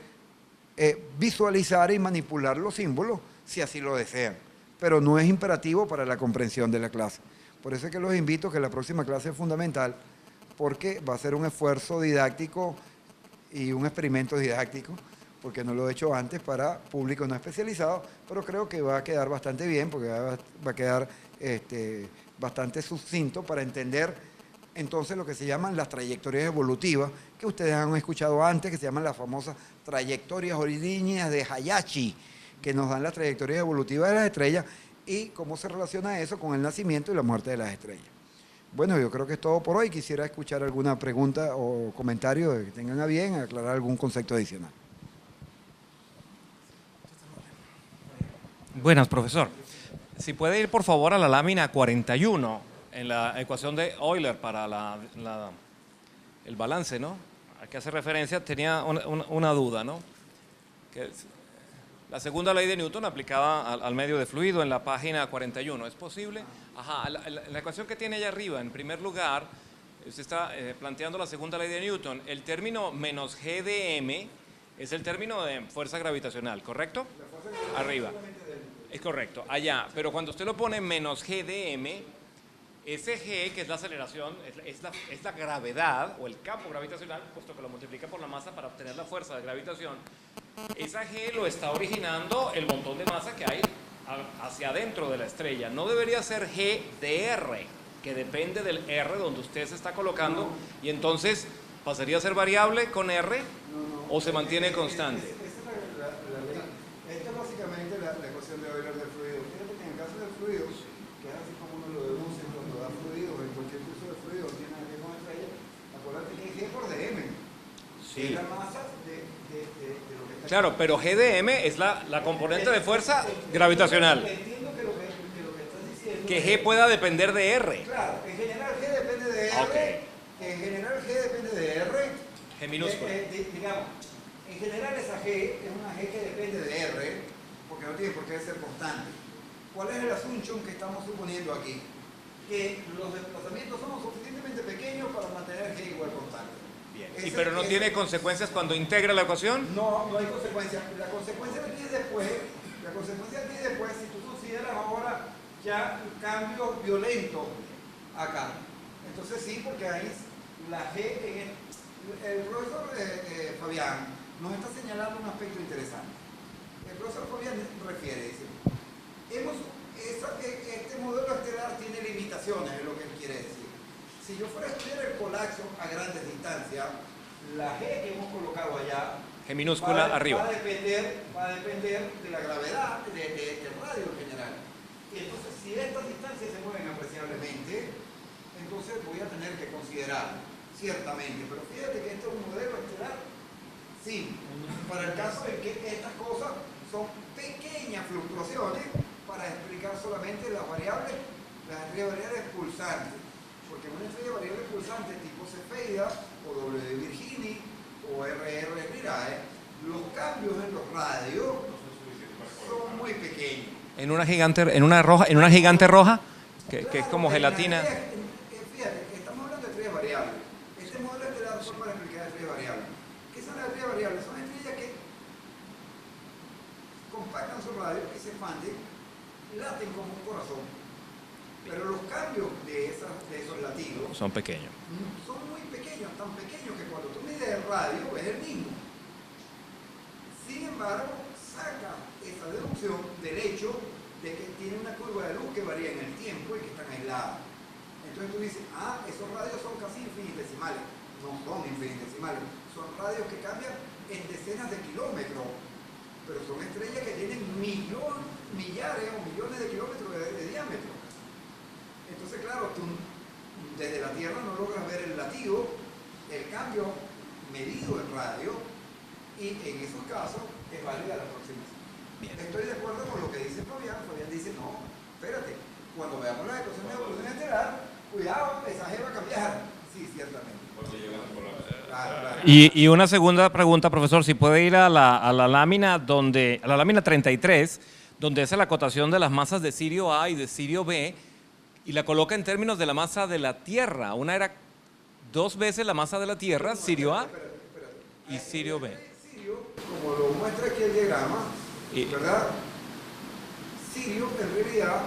visualizar y manipular los símbolos si así lo desean. Pero no es imperativo para la comprensión de la clase. Por eso es que los invito a que la próxima clase es fundamental, porque va a ser un esfuerzo didáctico y un experimento didáctico, porque no lo he hecho antes para público no especializado, pero creo que va a quedar bastante bien, porque va a quedar bastante sucinto para entender entonces lo que se llaman las trayectorias evolutivas, que ustedes han escuchado antes, que se llaman las famosas trayectorias origíneas de Hayashi, que nos dan las trayectorias evolutivas de las estrellas y cómo se relaciona eso con el nacimiento y la muerte de las estrellas. Bueno, yo creo que es todo por hoy. Quisiera escuchar alguna pregunta o comentario que tengan a bien, aclarar algún concepto adicional. Buenas, profesor. Si puede ir, por favor, a la lámina 41, en la ecuación de Euler para el balance, ¿no? A que hace referencia, tenía una duda, ¿no? Que la segunda ley de Newton aplicada al medio de fluido en la página 41, ¿es posible? Ajá, la ecuación que tiene allá arriba, en primer lugar, usted está planteando la segunda ley de Newton. El término menos G de M es el término de fuerza gravitacional, ¿correcto? Arriba. Es correcto, allá. Pero cuando usted lo pone menos G de M, ese G, que es la aceleración, es la gravedad o el campo gravitacional, puesto que lo multiplica por la masa para obtener la fuerza de gravitación, esa G lo está originando el montón de masa que hay hacia adentro de la estrella. No debería ser G de R, que depende del R donde usted se está colocando, y entonces pasaría a ser variable con R o se mantiene constante. Esta es básicamente la ecuación de Euler del fluido. Fíjate que en el caso del fluido, que es así como uno lo deduce cuando da fluidos, en cualquier curso de fluido tiene que ver con estrella, acuérdate que es G por dm. Sí. Es la masa de lo que está. Claro, pero G de M es la componente de fuerza gravitacional. Entiendo que lo que estás diciendo. Que G pueda depender de R. Claro, en general G depende de R. Okay. En general G depende de R. G minúscula. Digamos, en general esa G es una G que depende de R, porque no tiene por qué ser constante. ¿Cuál es el asunto que estamos suponiendo aquí? Que los desplazamientos son lo suficientemente pequeños para mantener G igual constante. Bien. ¿Pero no tiene consecuencias cuando integra la ecuación? No, no hay consecuencias. La consecuencia viene después, si tú consideras ahora ya cambios violentos acá. Entonces sí, porque ahí la G el profesor Fabián nos está señalando un aspecto interesante. El profesor Fabián refiere, dice, este modelo estelar tiene limitaciones, es lo que él quiere decir. Si yo fuera a estudiar el colapso a grandes distancias, la G que hemos colocado allá G minúscula arriba. Va a depender de la gravedad, del radio en general. Y entonces, si estas distancias se mueven apreciablemente, entonces voy a tener que considerar, ciertamente, pero fíjate que esto es un modelo estelar, sí, para el caso de que estas cosas son pequeñas fluctuaciones para explicar solamente las variables las estrellas variables pulsantes, porque una estrella variable pulsante tipo Cefeida o W Virgini o RR Lyrae, los cambios en los radios son muy pequeños. En una gigante roja, que es como gelatina. Fíjate, estamos hablando de estrellas variables. Este modelo estelar son para explicar estrellas variables. ¿Qué son las estrellas variables? Son estrellas que compactan su radio y se expanden, laten como un corazón. Pero los cambios de esos latidos Son pequeños. son muy pequeños, tan pequeños que cuando tú mides el radio es el mismo. Sin embargo, saca esa deducción del hecho de que tiene una curva de luz que varía en el tiempo y que están aisladas. Entonces tú dices, esos radios son casi infinitesimales. No son infinitesimales, son radios que cambian en decenas de kilómetros, pero son estrellas que tienen millares o millones de kilómetros de diámetro. Entonces, claro, tú desde la Tierra no logras ver el latido, el cambio medido en radio, y en esos casos es válida la aproximación. Bien. Estoy de acuerdo con lo que dice Fabián. Fabián dice, no, espérate, cuando veamos las ecuaciones de evolución estelar, cuidado, esa G va a cambiar. Sí, ciertamente. Claro. Y una segunda pregunta, profesor, si puede ir a la lámina a la lámina 33, donde hace la acotación de las masas de Sirio A y de Sirio B, y la coloca en términos de la masa de la Tierra. Una era 2 veces la masa de la Tierra, Sirio A y Sirio B. Sirio, como lo muestra aquí el diagrama, ¿verdad? Sirio, en realidad,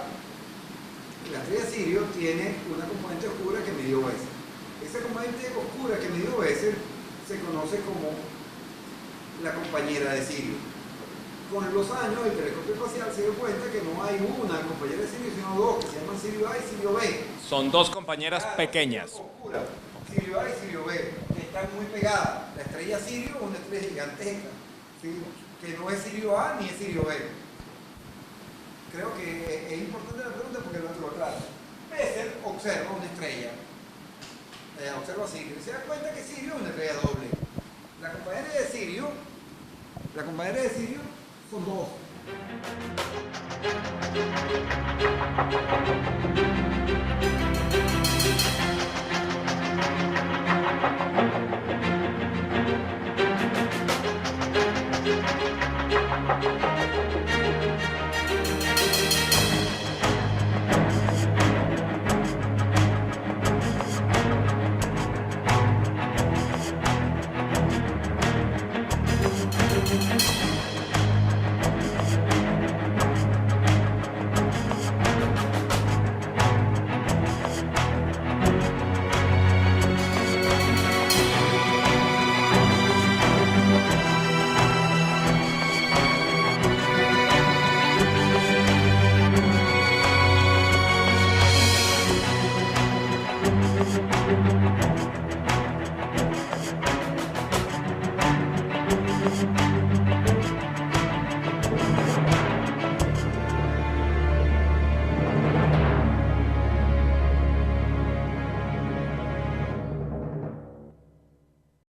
la estrella Sirio tiene una componente oscura que midió Bessel. Esa componente oscura que midió Bessel se conoce como la compañera de Sirio. Con los años, el telescopio espacial se dio cuenta que no hay una compañera de Sirio, sino dos, que se llaman Sirio A y Sirio B. Son 2 compañeras pequeñas. Oscura, Sirio A y Sirio B, que están muy pegadas. La estrella Sirio es una estrella gigantesca, ¿sí? Que no es Sirio A ni es Sirio B. Creo que es importante la pregunta porque no te lo aclaro. Bessel observa una estrella, observa Sirio y se da cuenta que Sirio es una estrella doble. La compañera de Sirio son 2.